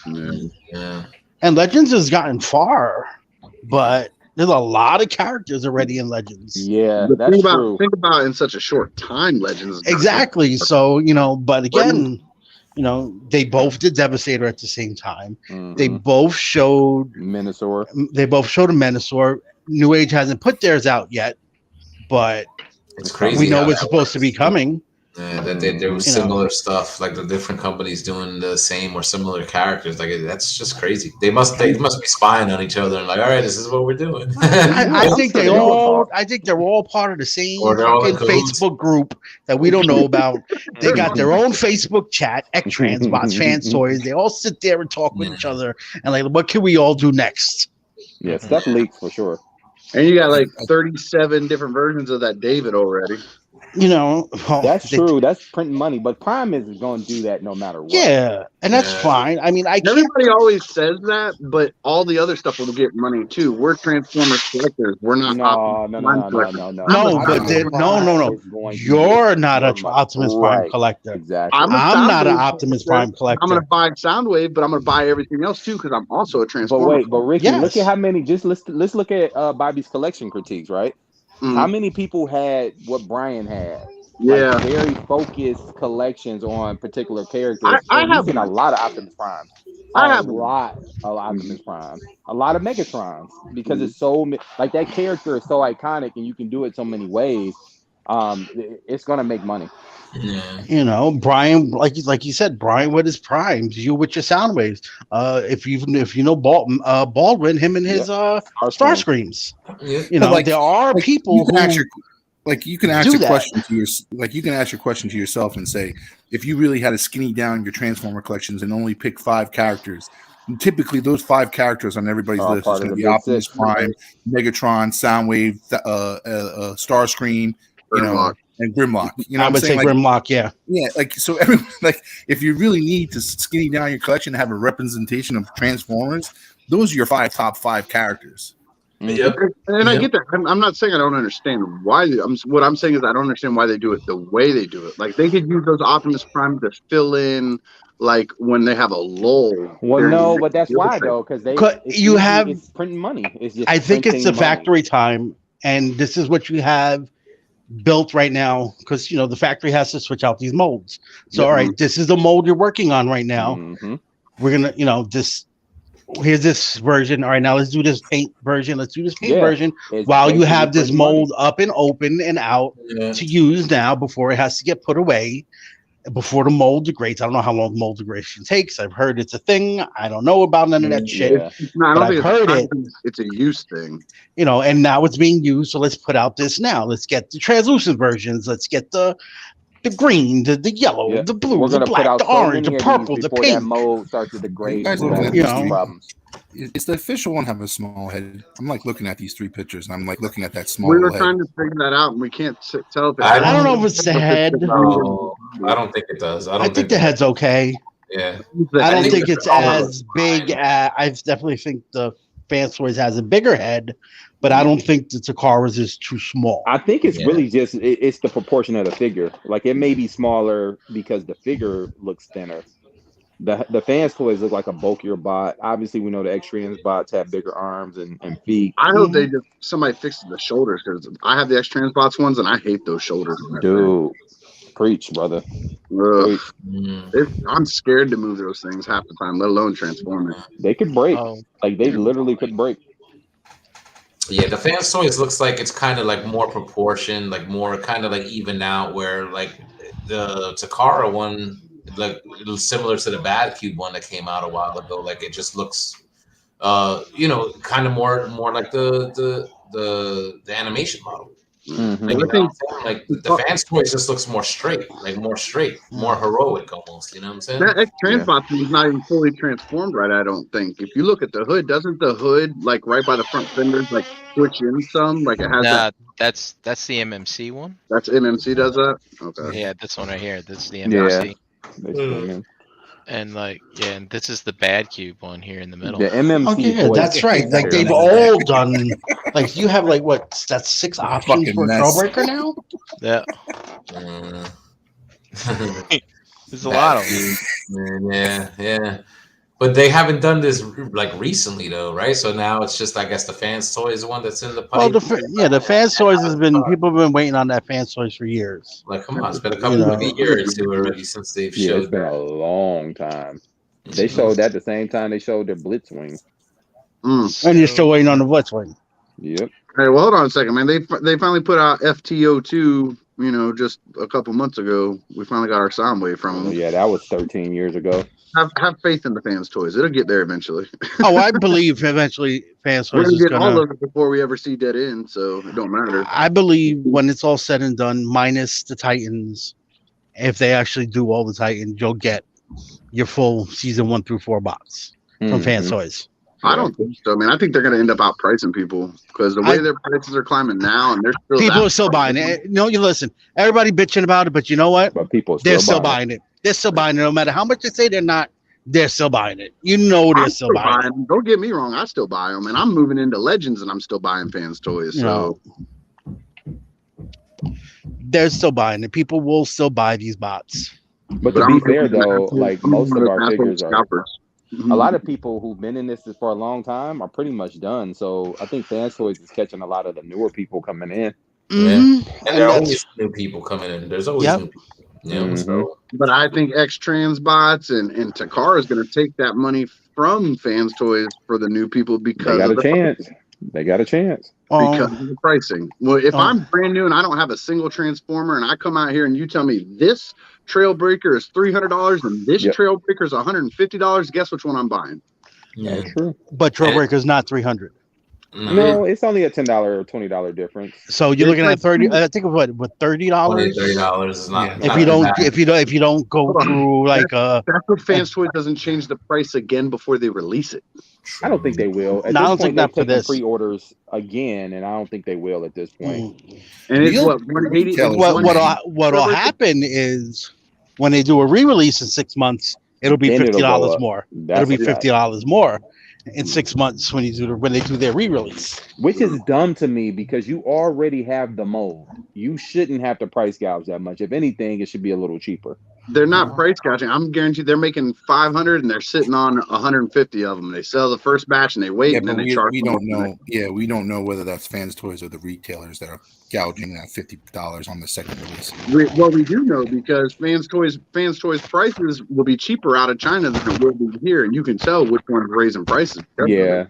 Yeah. And Legends has gotten far, but there's a lot of characters already in Legends. Yeah, But that's true. think about in such a short time, Legends. Exactly. So, but again, they both did Devastator at the same time. Mhm. They both showed Minosaur. They both showed a Minosaur. New Age hasn't put theirs out yet, but It's crazy. we know how it's that supposed to be works. coming. Yeah, that there was similar stuff, like the different companies doing the same or similar characters. Like that's just crazy. They must be spying on each other and like, all right, this is what we're doing. I think they're all part of the same Or they're all in fucking cahoots. Facebook group that we don't know about. They got their own Facebook chat, X-Transbots, Fans Toys. They all sit there and talk with each other and like, what can we all do next? Yeah, stuff leaks for sure. And you got like 37 different versions of that David already. That's true. That's printing money, but Prime is going to do that no matter what. Yeah, and that's fine. I mean, Everybody always says that, but all the other stuff will get money too. We're Transformers collectors. We're not. No. You're not an Optimus Prime collector. Exactly. I'm not an Optimus Prime collector. I'm going to buy Soundwave, but I'm going to buy everything else too because I'm also a Transformer. But Ricky, look at how many. Let's look at Bobby's collection critiques, right? Mm-hmm. How many people had what Brian had? Yeah, like very focused collections on particular characters. I have seen a lot of Optimus Prime. I have a lot of Optimus Prime, a lot of Megatrons because it's so like that character is so iconic and you can do it so many ways. It's gonna make money. Yeah. Brian, like you said, Brian with his primes, you with your sound waves. If you know Baldwin, him and his star screams. Yeah. There are people who. You can ask your question to yourself and say, if you really had to skinny down your Transformer collections and only pick 5 characters, typically those 5 characters on everybody's list is going to be Optimus Prime, Megatron, Soundwave, Starscream, and Grimlock. I would say Grimlock, yeah. Yeah, so everyone, if you really need to skinny down your collection and have a representation of Transformers, those are your top 5 characters. Yep. And I get that. I'm not saying I don't understand why. What I'm saying is I don't understand why they do it the way they do it. Like they could use those Optimus Prime to fill in, like when they have a lull. Well, no, but that's why though, because it's printing money. It's just I think it's the factory time, and this is what you have built right now because the factory has to switch out these molds. So all right, this is the mold you're working on right now. Mm-hmm. We're gonna here's this version. All right, now let's do this paint version. Let's do this paint version while you have this mold up and open and out to use now before it has to get put away, before the mold degrades. I don't know how long mold degradation takes. I've heard it's a thing. I don't know about none of that shit. I've heard it. It's a use thing. And now it's being used. So let's put out this now. Let's get the translucent versions. Let's get the green, the yellow, the blue, the black, the orange, the purple, the pink. That mold starts to degrade. Problems. Is the official one have a small head? I'm looking at these 3 pictures, and I'm looking at that small. We were trying to figure that out, and we can't tell if I don't know if it's the head. No, I don't think it does. I think the head's okay. Yeah, I don't think it's as big. I definitely think the Fans Toys has a bigger head, but I don't think the Takara's is too small. I think it's really just it's the proportion of the figure. Like it may be smaller because the figure looks thinner. The Fans Toys look like a bulkier bot. Obviously, we know the X-Trans bots have bigger arms and feet. I hope somebody fixes the shoulders because I have the X-Trans bots ones and I hate those shoulders. Dude, preach, brother. Preach. I'm scared to move those things half the time, let alone transform it. They could break. They literally could break. Yeah, the Fans Toys looks like it's kind of like more proportion, like more kind of like even out, where like the Takara one like similar to the Bad Cube one that came out a while ago. Like it just looks, kind of more like the animation model. Mhm. Like, I you know think what I'm saying? Like the fans' toys just looks more straight, more heroic almost. You know what I'm saying? that X Transbot thing is not even fully transformed right. I don't think. If you look at the hood, doesn't the hood like right by the front fenders like switch in some? Like it has that. Nah, that's the MMC one. That's MMC does that. Okay. Yeah, this one right here. This is the Yeah. MMC. They screaming. And and this is the Bad Cube one here in the middle. The MMC. Oh yeah, toys that's right. Like are they've nice. all done. Like you have like what? That's 6 options Fucking for a mess. Trailbreaker now. Yeah, Uh, there's a lot of them. yeah. But they haven't done this like recently though, right? So now it's just, I guess, the fans' toys one that's in the Well, pipe. the Fans Toys has been people have been waiting on that Fans Toys for years. Like, come on, it's been a couple of years or two already since they've Yeah, it's showed been that. a long time. They showed that the same time they showed their Blitzwing. And you're still waiting on the Blitzwing. Yep. Hey, well, hold on a second, man. They finally put out FTO2. Just a couple months ago. We finally got our sound wave from them. Yeah, that was 13 years ago. Have faith in the fans' toys. It'll get there eventually. Oh, I believe eventually Fans We're Toys gonna is get all gonna. of it before we ever see Dead End, so it don't matter. I believe when it's all said and done, minus the Titans, if they actually do all the Titans, you'll get your full season 1 through 4 box from Fans Mhm. Toys. I don't think so, man. I think they're gonna end up outpricing people because the way their prices are climbing now, and they're still People are still buying it. You listen. Everybody bitching about it, but you know what? But people They're still buying it. They're still buying it, no matter how much they say they're not. They're still buying it. You know they're I'm still buying it. them. Don't get me wrong. I still buy them, and I'm moving into Legends, and I'm still buying fans' toys. So They're still buying it. People will still buy these bots. But to I'm be fair, moving though, to like I'm most moving of to our National figures are. Scalpers. A lot of people who've been in this for a long time are pretty much done. So I think Fans Toys is catching a lot of the newer people coming in. And there are always new people coming in. There's always new people. So. But I think X Transbots and Takara is going to take that money from Fans Toys for the new people because They got of a chance. They got a chance. because of the pricing. Well, if I'm brand new and I don't have a single Transformer, and I come out here and you tell me this Trailbreaker is $300 and this Trailbreaker is $150, guess which one I'm buying? Yeah, true. But Trailbreaker's not $300. No, it's only a $10 or $20 difference. So you're looking at 30. I think of what $30. $30 is not. If you don't go through like that's what Fans Toys doesn't change the price again before they release it. I don't think they will. At No, I this don't point, think not for they're this. taking pre-orders again, and I don't think they will at this point. And it's what 180. What'll happen is when they do a re-release in 6 months, it'll be Then it'll go $50 up. more. That's It'll be a fact. $50 more in 6 months when they do their re-release. Which is dumb to me because you already have the mold. You shouldn't have to price gouge that much. If anything, it should be a little cheaper. They're not price gouging. I'm guaranteed they're making 500 and they're sitting on 150 of them. They sell the first batch and they wait and then they charge. We don't know. Yeah, we don't know whether that's Fans Toys or the retailers that are gouging that $50 on the second release. We do know because Fans Toys prices will be cheaper out of China than it will be here, and you can tell which one's raising prices. Yeah.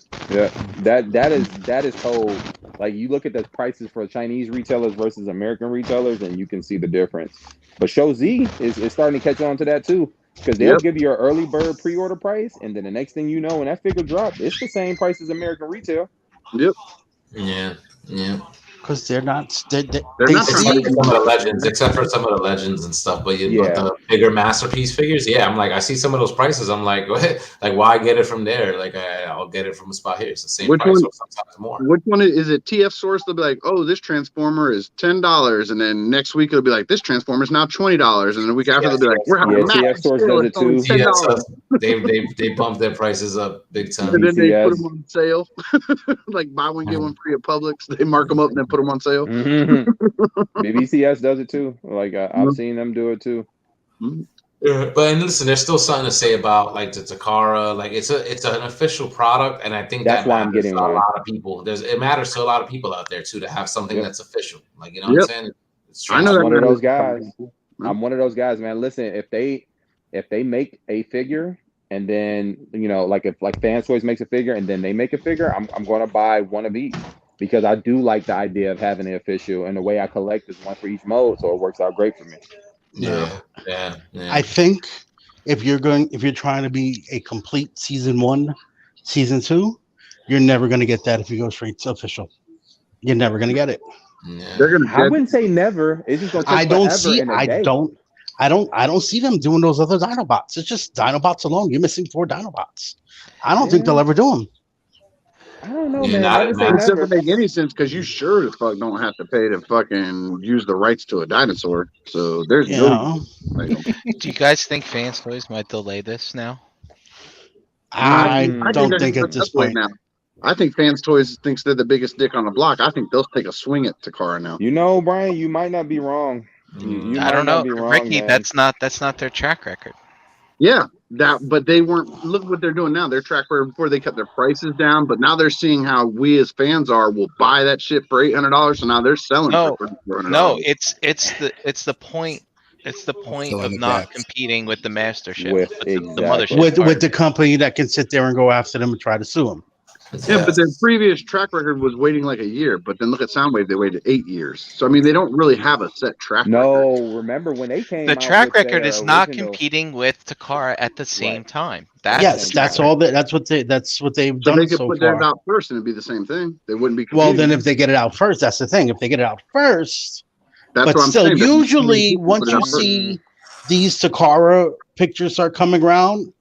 That is told. Like you look at the prices for Chinese retailers versus American retailers, and you can see the difference. But Show Z is starting to catch on to that too, because they'll give you an early bird pre-order price, and then the next thing you know, when that figure drops, it's the same price as American retail. Yep. Yeah. Because they're not. They're not Except for some of the legends and stuff, but the bigger masterpiece figures, I'm like, I see some of those prices. I'm like, what? Like, why get it from there? Like, I'll get it from a spot here. It's the same price, or sometimes more. Which one is it? TF Source? They'll be like, oh, this Transformer is $10, and then next week it'll be like, this Transformer is now $20, and then the week after they'll be like, we're having TF Source does it too. They bump their prices up big time. And then they put them on sale, like buy one get one free at Publix. They mark them up and then put them on sale. BBCS does it too. Like I've seen them do it too. Yeah, but listen, there's still something to say about like the Takara. Like it's an official product, and I think that's why I'm getting a lot of people. It matters to a lot of people out there too to have something that's official. Like what I'm saying. I know I'm one of those guys. I'm one of those guys, man. Listen, if they make a figure and then if Fans Toys makes a figure and then they make a figure, I'm going to buy one of each. Because I do like the idea of having it official, and the way I collect is one for each mode, so it works out great for me. Yeah. I think if you're trying to be a complete season 1, season 2, you're never going to get that if you go straight to official. You're never going to get it. They're gonna. I wouldn't say never. It's just gonna take forever in a day. I don't see them doing those other Dinobots. It's just Dinobots alone. You're missing 4 Dinobots. I don't think they'll ever do them. I don't know, Yeah, man. I would say It doesn't never. make any sense because you sure as fuck don't have to pay to fucking use the rights to a dinosaur. So there's no. Do you guys think Fans Toys might delay this now? I don't they're think gonna at this separate point. now. I think Fans Toys thinks they're the biggest dick on the block. I think they'll take a swing at Takara now. You know, Brian, you might not be wrong. You I might don't not know, be wrong, Ricky. man. That's not their track record. Yeah, but they weren't. Look what they're doing now. Their track record before they cut their prices down, but now they're seeing how we as fans will buy that shit for $800. So now they're selling for $400. No, it's the point. It's the point of not competing with the mastership, with the mothership, with the company that can sit there and go after them and try to sue them. Yeah, but their previous track record was waiting like a year. But then look at Soundwave; they waited 8 years. So I mean, they don't really have a set track record. No, remember when they came? The out track with record their is not original- competing with Takara at the same time. That's all. That's what they've So done they could so put far. theirs out first, and it'd be the same thing. They wouldn't be. Well, competing. then if they get it out first, that's the thing. If they get it out first, That's but what I'm still, saying. usually once put it you out first. see these Takara pictures start coming around,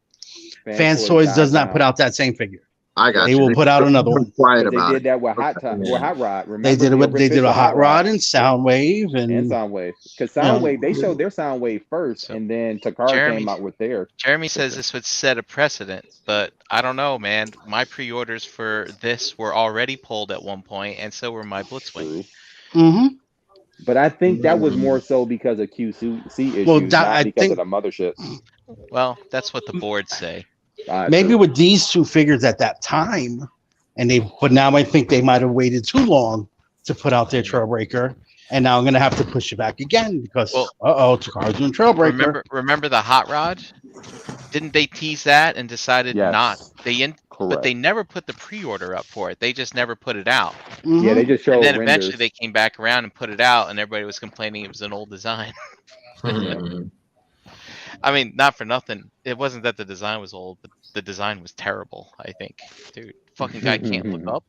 Fans Toys does not put out that same figure. I got They you. will put out another one. Quiet But about they it. did that with Hot Rod. Remember They did it with the a Hot Rod and official Soundwave and Soundwave. Because Soundwave, they showed their Soundwave first, and then Takara came out with theirs. Jeremy says this would set a precedent, but I don't know, man. My pre-orders for this were already pulled at one point, and so were my Blitzwing. Mm-hmm. But I think that was more so because of QC issues, not because of the mothership. Well, that's what the boards say. Maybe with these 2 figures at that time, but now I think they might have waited too long to put out their Trailbreaker, and now I'm going to have to push it back again because Takara's doing Trailbreaker. Remember the Hot Rod? Didn't they tease that and decided not? But they never put the pre-order up for it. They just never put it out. Mm-hmm. Yeah, they just showed. And then renders. eventually they came back around and put it out, and everybody was complaining it was an old design. I mean, not for nothing. It wasn't that the design was old, but the design was terrible. I think, dude, fucking guy can't look up.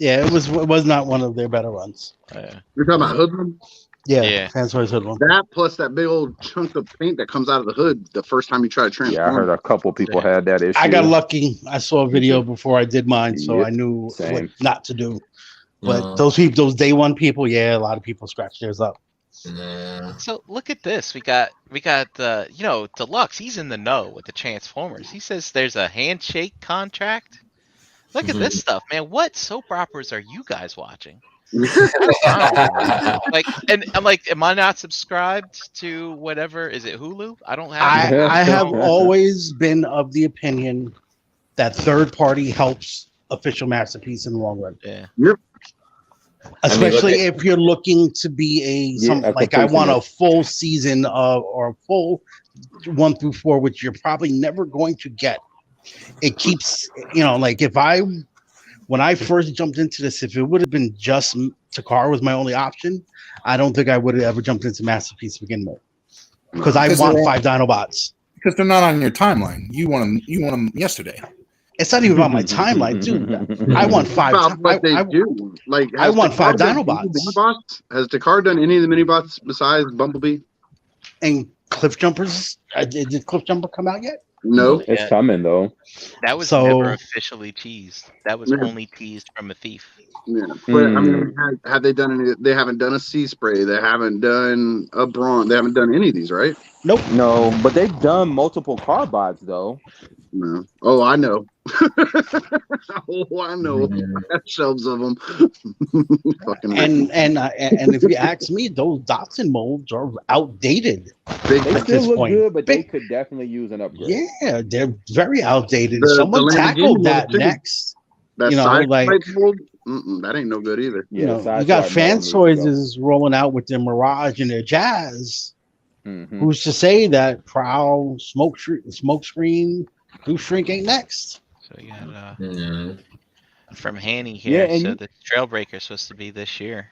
Yeah, it was not one of their better runs. You're talking about Hoodlum? Yeah. Fans Toys Hoodlum. That plus that big old chunk of paint that comes out of the hood the first time you try to transform. Yeah, I heard a couple people had that issue. I got lucky. I saw a video before I did mine, so I knew what not to do. But those day one people, a lot of people scratch theirs up. So look at this. We got Deluxe. He's in the know with the Transformers. He says there's a handshake contract. Look at this stuff, man. What soap operas are you guys watching? And I'm like, am I not subscribed to whatever? Is it Hulu? I don't have. I have always been of the opinion that third party helps official Masterpiece in the long run. Yeah. Yep. Especially if you're looking to be I want a full season or a full 1 through 4, which you're probably never going to get. It keeps, when I first jumped into this, if it would have been just Takara was my only option, I don't think I would have ever jumped into Masterpiece to begin with. Because I want 5 Dinobots. Because they're not on your timeline. You want them yesterday. It's not even about my timeline, dude. I want 5. I want 5 Dinobots. Has Takara done any of the mini-bots besides Bumblebee? And Cliff Jumpers? Did Cliff Jumper come out yet? No. It's coming, though. That was never officially teased. That was only teased from a thief. Yeah. But, I mean, have they done any? They haven't done a Sea Spray. They haven't done a Brawn. They haven't done any of these, right? Nope. No, but they've done multiple Carbots, though. No. Oh, I know. I know. Shelves of them. and if you ask me, those Dotson molds are outdated. They still look good, but they could definitely use an upgrade. Yeah, they're very outdated. Someone tackled that next. That mold, that ain't no good either. Yeah, you got Fans Toys is rolling out with their Mirage and their Jazz. Who's to say that Prowl, Smokescreen, Blue Shrink ain't next? So you got from Hanny here. So the Trailbreaker is supposed to be this year.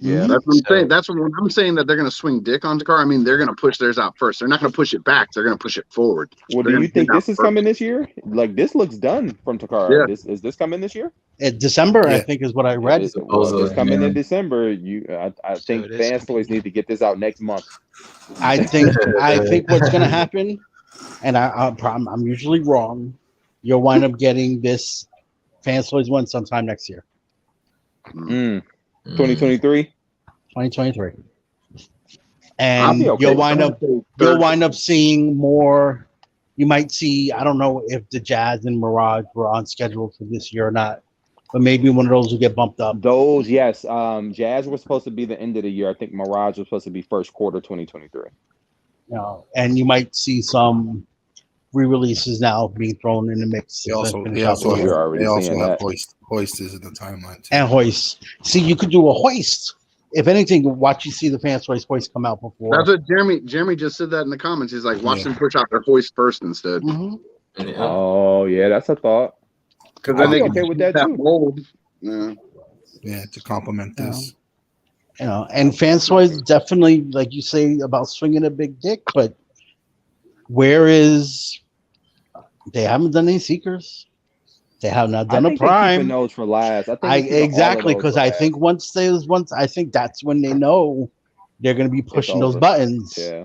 Yeah, That's what I'm So- saying. That's when I'm saying that they're going to swing dick on Takara. I mean, they're going to push theirs out first. They're not going to push it back. They're going to push it forward. Well, They're do gonna you get think out this is first. coming this year? Like this looks done from Takara. Yeah. Is this coming this year? December, I Yeah. think, is what I read. Well, if Supposedly, it's coming yeah. in December, I So think it is Fans Toys need to get this out next month. I think what's going to happen, and I'm usually wrong. You'll wind up getting this Fans Toys one sometime next year, 2023. 2023, I'll and be okay you'll with wind that. up you'll wind up seeing more. You might see. I don't know if the Jazz and Mirage were on schedule for this year or not, but maybe one of those will get bumped up. Those, yes. Jazz was supposed to be the end of the year. I think Mirage was supposed to be first quarter 2023. You know, and you might see some re-releases now being thrown in the mix. They to also, finish they out also, the year. You're already they also seeing have that. Hoist is in the timeline too. And hoist. See, you could do a hoist. If anything, watch you see the Fans Toys hoist come out before. That's what Jeremy just said that in the comments. He's like, watch Yeah. them push out their hoist first instead. Mhm. Yeah. Oh yeah, that's a thought. Because I'd then be they okay can with keep that too. mold. Yeah. Yeah, to complement this. You know, and Fans Toys definitely, like you say about swinging a big dick, but where is? They haven't done any Seekers. They have not I done a think they're keeping Prime. those for last. I think they're keeping all of Exactly, those because for I last. think once I think that's when they know they're going to be pushing those over. buttons. Yeah,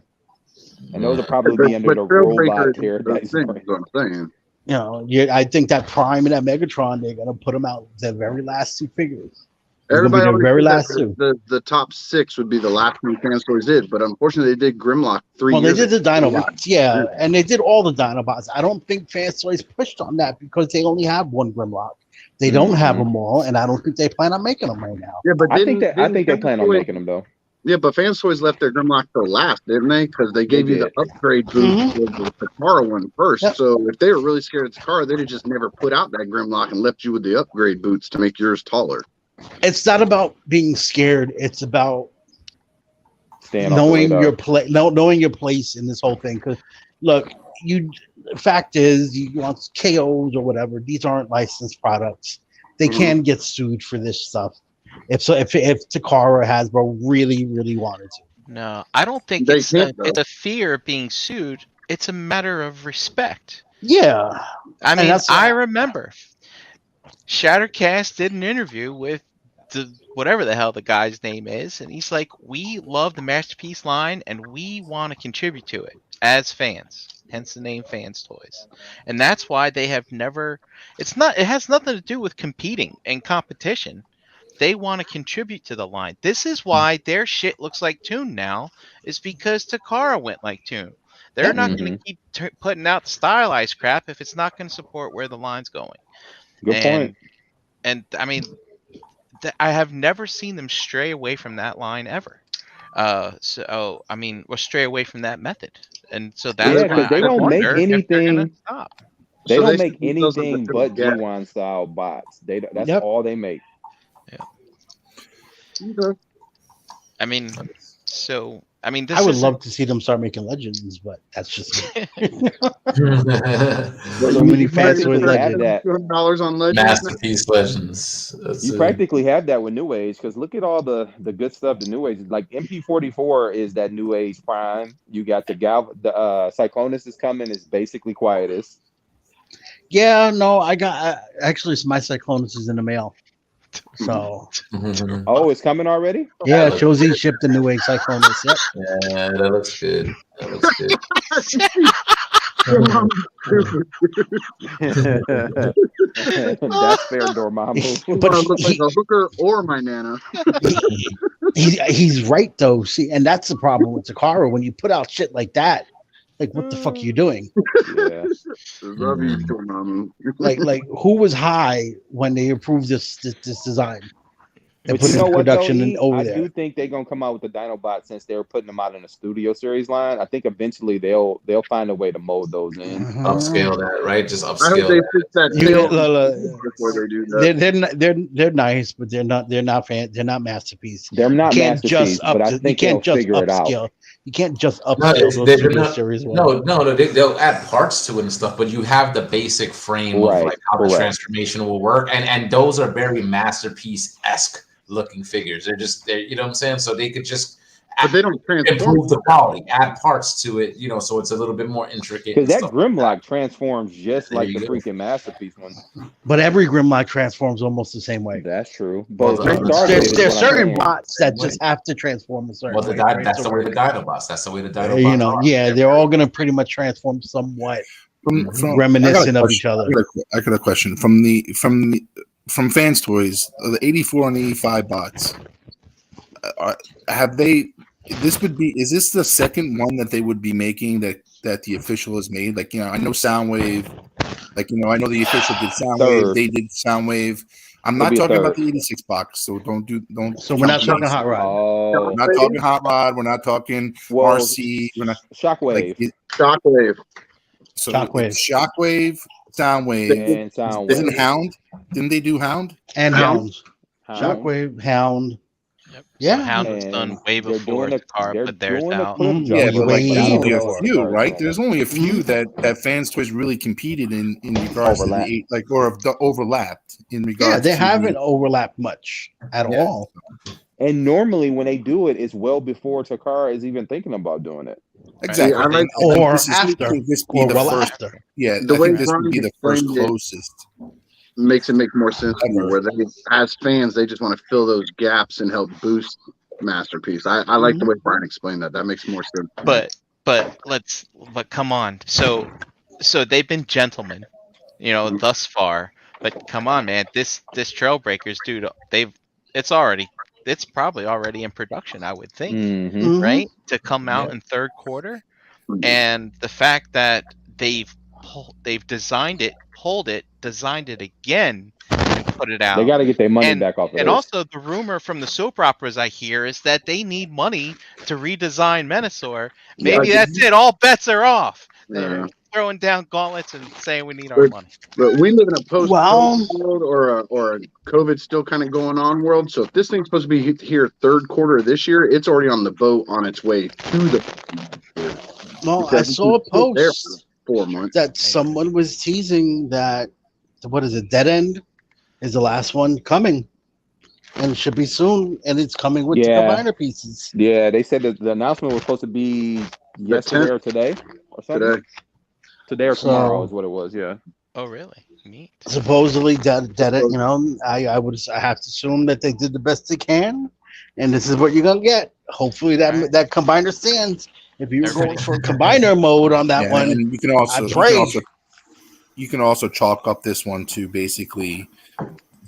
and those will probably be under But the Trailbreaker Robot is the Paradise thing, brand. is what I'm saying. You know, I think that Prime and that Megatron, they're going to put them out the very last two figures. It's going to be Everybody the always very said last that two. the top 6 would be the last thing Fans Toys did, but unfortunately they did Grimlock 3 Well, they years did the ago. Dinobots, yeah, and they did all the Dinobots. I don't think Fans Toys pushed on that because they only have one Grimlock. They don't have them all, and I don't think they plan on making them right now. Yeah, but I think didn't they Fans plan on Toys- making them though. Yeah, but Fans Toys left their Grimlock till last, didn't they? Because they gave you the did. upgrade boost with the Takara one first. Yep. So if they were really scared of Takara, they'd have just never put out that Grimlock and left you with the upgrade boots to make yours taller. It's not about being scared. It's about Staying off the knowing radar. knowing your place in this whole thing. Because look, fact is, you want KOs or whatever. These aren't licensed products. They can get sued for this stuff. If Takara Hasbro really wanted to. No, I don't think They it's can't, it's a fear of being sued. It's a matter of respect. Yeah, I And mean, that's- I remember Shattercast did an interview with the whatever the hell the guy's name is, and he's like, "We love the Masterpiece line, and we want to contribute to it as fans." Hence the name Fans Toys, and that's why they have never. It has nothing to do with competing and competition. They want to contribute to the line. This is why their shit looks like Toon now, is because Takara went like Toon. They're not going to keep putting out the stylized crap if it's not going to support where the line's going. Good point. And I mean, I have never seen them stray away from that line ever. So I mean, or stray away from that method. And so that's Yeah, 'cause why they I don't make wonder if they're gonna anything- stop. They So don't they make should use those as anything the but yeah. G1 style bots. That's Yep. all they make. Okay. I mean, so I mean, this I would is love to see them start making Legends, but that's just me. Well, So you many you Fans Toys practically Legends. have $200 on Legends. Masterpiece Legends. That's You it. practically have that with New Age because look at all the good stuff. The New Age, like MP44, is that New Age Prime. You got the Cyclonus is coming. Is basically Quietus. Yeah, no, I got actually my Cyclonus is in the mail. So Oh, it's coming already. yeah, Josie shipped the New Age Cyclonus. Yep. Yeah, that looks good. That looks good. That's fair, Dormammu. But But it looks like a hooker or my Nana. he's right though. See, and that's the problem with Takara. When you put out shit like that, like what the fuck are you doing? Yeah. Love you, Dormammu. Like who was high when they approved this design? They But put you it know in what, production though, and over I there. do think they're gonna come out with the Dinobot since they're putting them out in the Studio Series line. I think eventually they'll find a way to mold those in. Upscale that, right? Just I hope upscale they that. fix that You tail know, before they do that. they're nice, but they're not masterpiece. They're not You can't masterpiece, just up. but I You think can't they'll just figure it out. upscale. You can't just No, upscale those they're Studio not- Series ones. No, they'll add parts to it and stuff, but you have the basic frame of Right, like how the correct. transformation will work, and those are very masterpiece-esque looking figures. They're you know what I'm saying? So they could just But they don't transform. improve the quality, add parts to it, you know, so it's a little bit more intricate. Because And that stuff Grimlock transforms just There like you the go. freaking Masterpiece one. But every Grimlock transforms almost the same way. That's true. Well, But the- it's retarded. There's is what I'm certain saying. bots that just have to transform a certain Well, way. right? that's So, the way the Dinobots. That's the way the Dinobots you know, are. yeah, they're all gonna pretty much transform somewhat reminiscent of each other. I got a question from Fans Toys. The 84 and 85 bots. Have they? This would be. Is this the second one that they would be making that the official has made? Like, you know, I know Soundwave. Like, you know, I know the official did Soundwave. Third. They did Soundwave. I'm It'll not be a talking about third. the 86 box. So don't. So we're not talking Hot Rod. Oh, We're not talking Hot Rod. We're not talking Well, RC. We're not Shockwave Shockwave. so Shockwave. Shockwave, Soundwave. and Soundwave. Isn't Hound? Didn't they do Hound? And Hound. Hound. Shockwave, Hound. Yep. Yeah. So Hound was And done way they're before doing the car, they're but there's doing a out. clip Mhm. jump. Yeah, but like Way there's only a before. few, right? There's only a few that Fans Toys really competed in regards Overlap. to the eight, like or have overlapped in regards. Yeah, they to haven't overlapped much at Yeah. all. And normally when they do it, it's well before Takara is even thinking about doing it. Exactly. Yeah, I like- I think Or this is- I after. think this be Or the well first. after. Yeah, The I way think this would Brian be the first explained it- closest. Makes it make more sense to me. Ever. Where they, as fans, they just want to fill those gaps and help boost Masterpiece. I like the way Brian explained that. That makes more sense. But come on. So they've been gentlemen, you know, thus far. But come on, man. This Trailbreakers, dude, it's probably already in production, I would think, Mm-hmm. Mhm. right? To come out in third quarter. And the fact that they've designed it, pulled it, designed it again, and put it out. They got to get their money And- back off of And this. also, the rumor from the soap operas I hear is that they need money to redesign Menasor. Maybe Yeah. that's it. All bets are off. They're Yeah. throwing down gauntlets and saying we need our money. But we live in a post Well- world or a COVID still kind of going on world. So if this thing's supposed to be here third quarter of this year, it's already on the boat on its way to the. Well, I Because saw a it's still there post for 4 months. that someone was teasing that, what is it, Dead End is the last one coming. And it should be soon. And it's coming with Yeah. the combiner pieces. Yeah, they said that the announcement was supposed to be yesterday 10th? or today or something. Today. Today or So- tomorrow is what it was. Yeah. Oh, really? Neat. Supposedly Dead End, you know, I have to assume that they did the best they can. And this is what you're gonna get. Hopefully that Right. that combiner stands. If you're going Everybody- for combiner mode on that Yeah, one, and you can also I pray. you can also chalk up this one to basically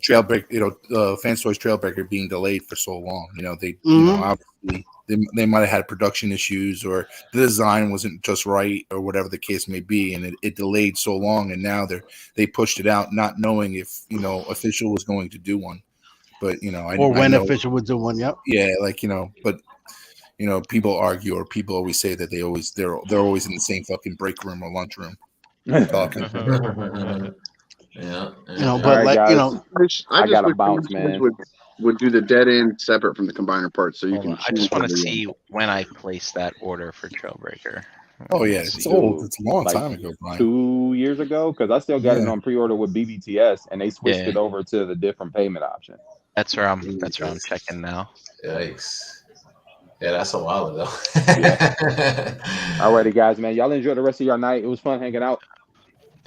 Trailbreak. You know, Fans Toys Trailbreaker being delayed for so long. You know, you know, obviously they might have had production issues or the design wasn't just right or whatever the case may be, and it delayed so long, and now they pushed it out, not knowing if official was going to do one. But or when know, official would do one. Yep. yeah, like but people argue or people always say that they're always in the same fucking break room or lunch room talking. Yeah. But All right, like guys. I I gotta wish bounce, Fans man. would do the dead end separate from the combiner part, so you Hold can. on, I just want to choose see when I place that order for Trailbreaker. Oh yeah, Let's it's see. old. It's a long Like time ago, Brian. 2 years ago, because I still got it Yeah. on pre-order with BBTS, and they switched Yeah. it over to the different payment option. That's where I'm checking now. Yikes. Yeah, that's a while ago. Alrighty, guys, man. Y'all enjoy the rest of your night. It was fun hanging out.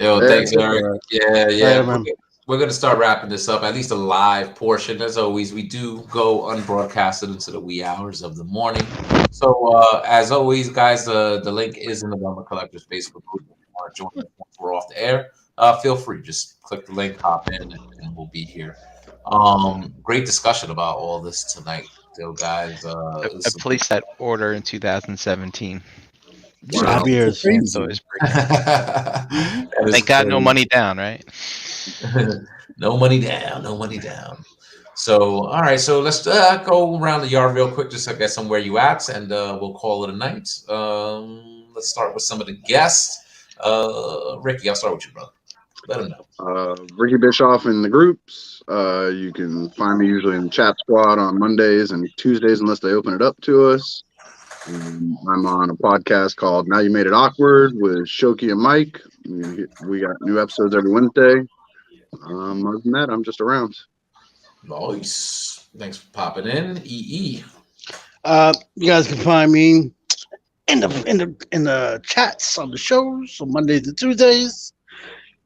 Yo, thanks, Eric. Yeah. Yeah, man. We're going to start wrapping this up, at least a live portion. As always, we do go unbroadcasted into the wee hours of the morning. So, as always, guys, the link is in the Velma Collectors Facebook group. If you want to join us once we're off the air, feel free. Just click the link, hop in, and we'll be here. Great discussion about all this tonight, though, guys. I placed that order in 2017. 5 years. So it's pretty. Thank God, no money down, right? No money down. So, all right. So let's go around the yard real quick, just to get some where you at, and we'll call it a night. Let's start with some of the guests. Ricky, I'll start with you, brother. Let them know. Ricky Bischoff in the groups. You can find me usually in the chat squad on Mondays and Tuesdays, unless they open it up to us. I'm on a podcast called Now You Made It Awkward with Shoki and Mike. We got new episodes every Wednesday. Other than that, I'm just around. Nice. Thanks for popping in, EE. You guys can find me in the chats on the shows on Mondays and Tuesdays.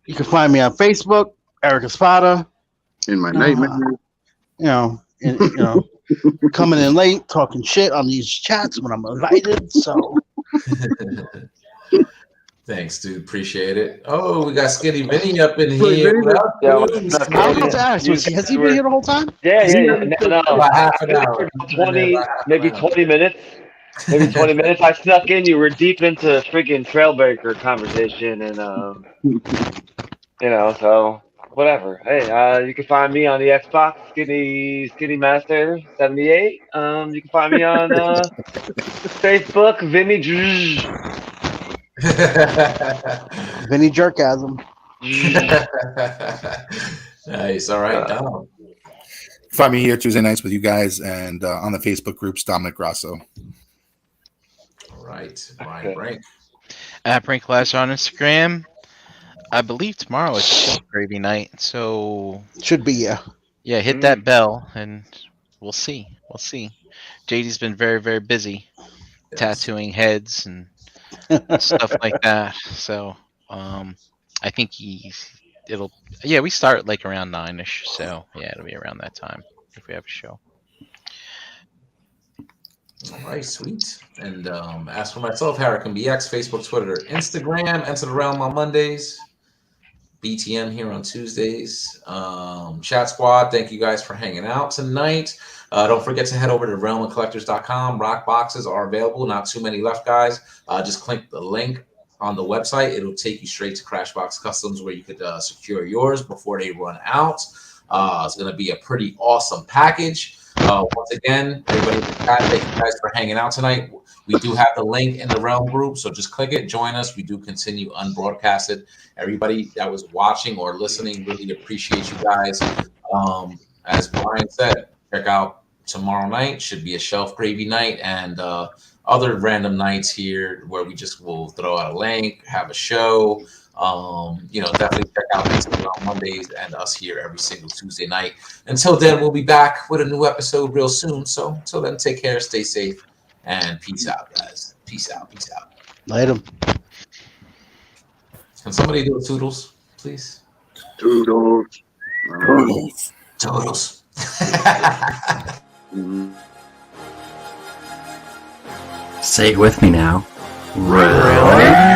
You can find me on Facebook, Eric Espada. In my nightmare. Coming in late, talking shit on these chats when I'm invited. So Thanks, dude. Appreciate it. Oh, we got Skinny Vinny up in here. What up, Yeah, dude? what's up, I was man? about to ask, has he been here the whole time? Yeah. No. About half an I hour. was there about 20, maybe 20 minutes. Maybe 20 minutes. I snuck in. You were deep into freaking Trailbreaker conversation, and so whatever. Hey, you can find me on the Xbox, Skinny Master 78. You can find me on Facebook, Vinny. Vinny Jerkasm. Nice. All right, Dom. Find me here Tuesday nights with you guys, and on the Facebook groups, Dominic Grasso. All right, Brian Brink. At Brink Lash on Instagram. I believe tomorrow is Shelf Gravy night, so Should be, yeah. yeah, hit that bell and we'll see. JD's been very, very busy tattooing heads and stuff like that. So I think we start like around 9ish, so yeah, it'll be around that time if we have a show. All right, sweet. And as for myself, Harrican BX, Facebook, Twitter, Instagram. Enter the Realm on Mondays. BTM here on Tuesdays. Chat Squad, thank you guys for hanging out tonight. Don't forget to head over to realmofcollectors.com. Rock boxes are available. Not too many left, guys. Just click the link on the website. It'll take you straight to Crashbox Customs where you could secure yours before they run out. It's going to be a pretty awesome package. Once again, everybody in the chat, thank you guys for hanging out tonight. We do have the link in the Realm group, so just click it, join us. We do continue unbroadcasted. Everybody that was watching or listening, really appreciate you guys. As Brian said, check out tomorrow night. Should be a Shelf Gravy night, and other random nights here where we just will throw out a link, have a show. Definitely check out Instagram on Mondays and us here every single Tuesday night. Until then, we'll be back with a new episode real soon. So until then, take care, stay safe, and peace out, guys. Peace out. Later. Can somebody do a toodles, please? Toodles. Toodles. Say it with me now. Really?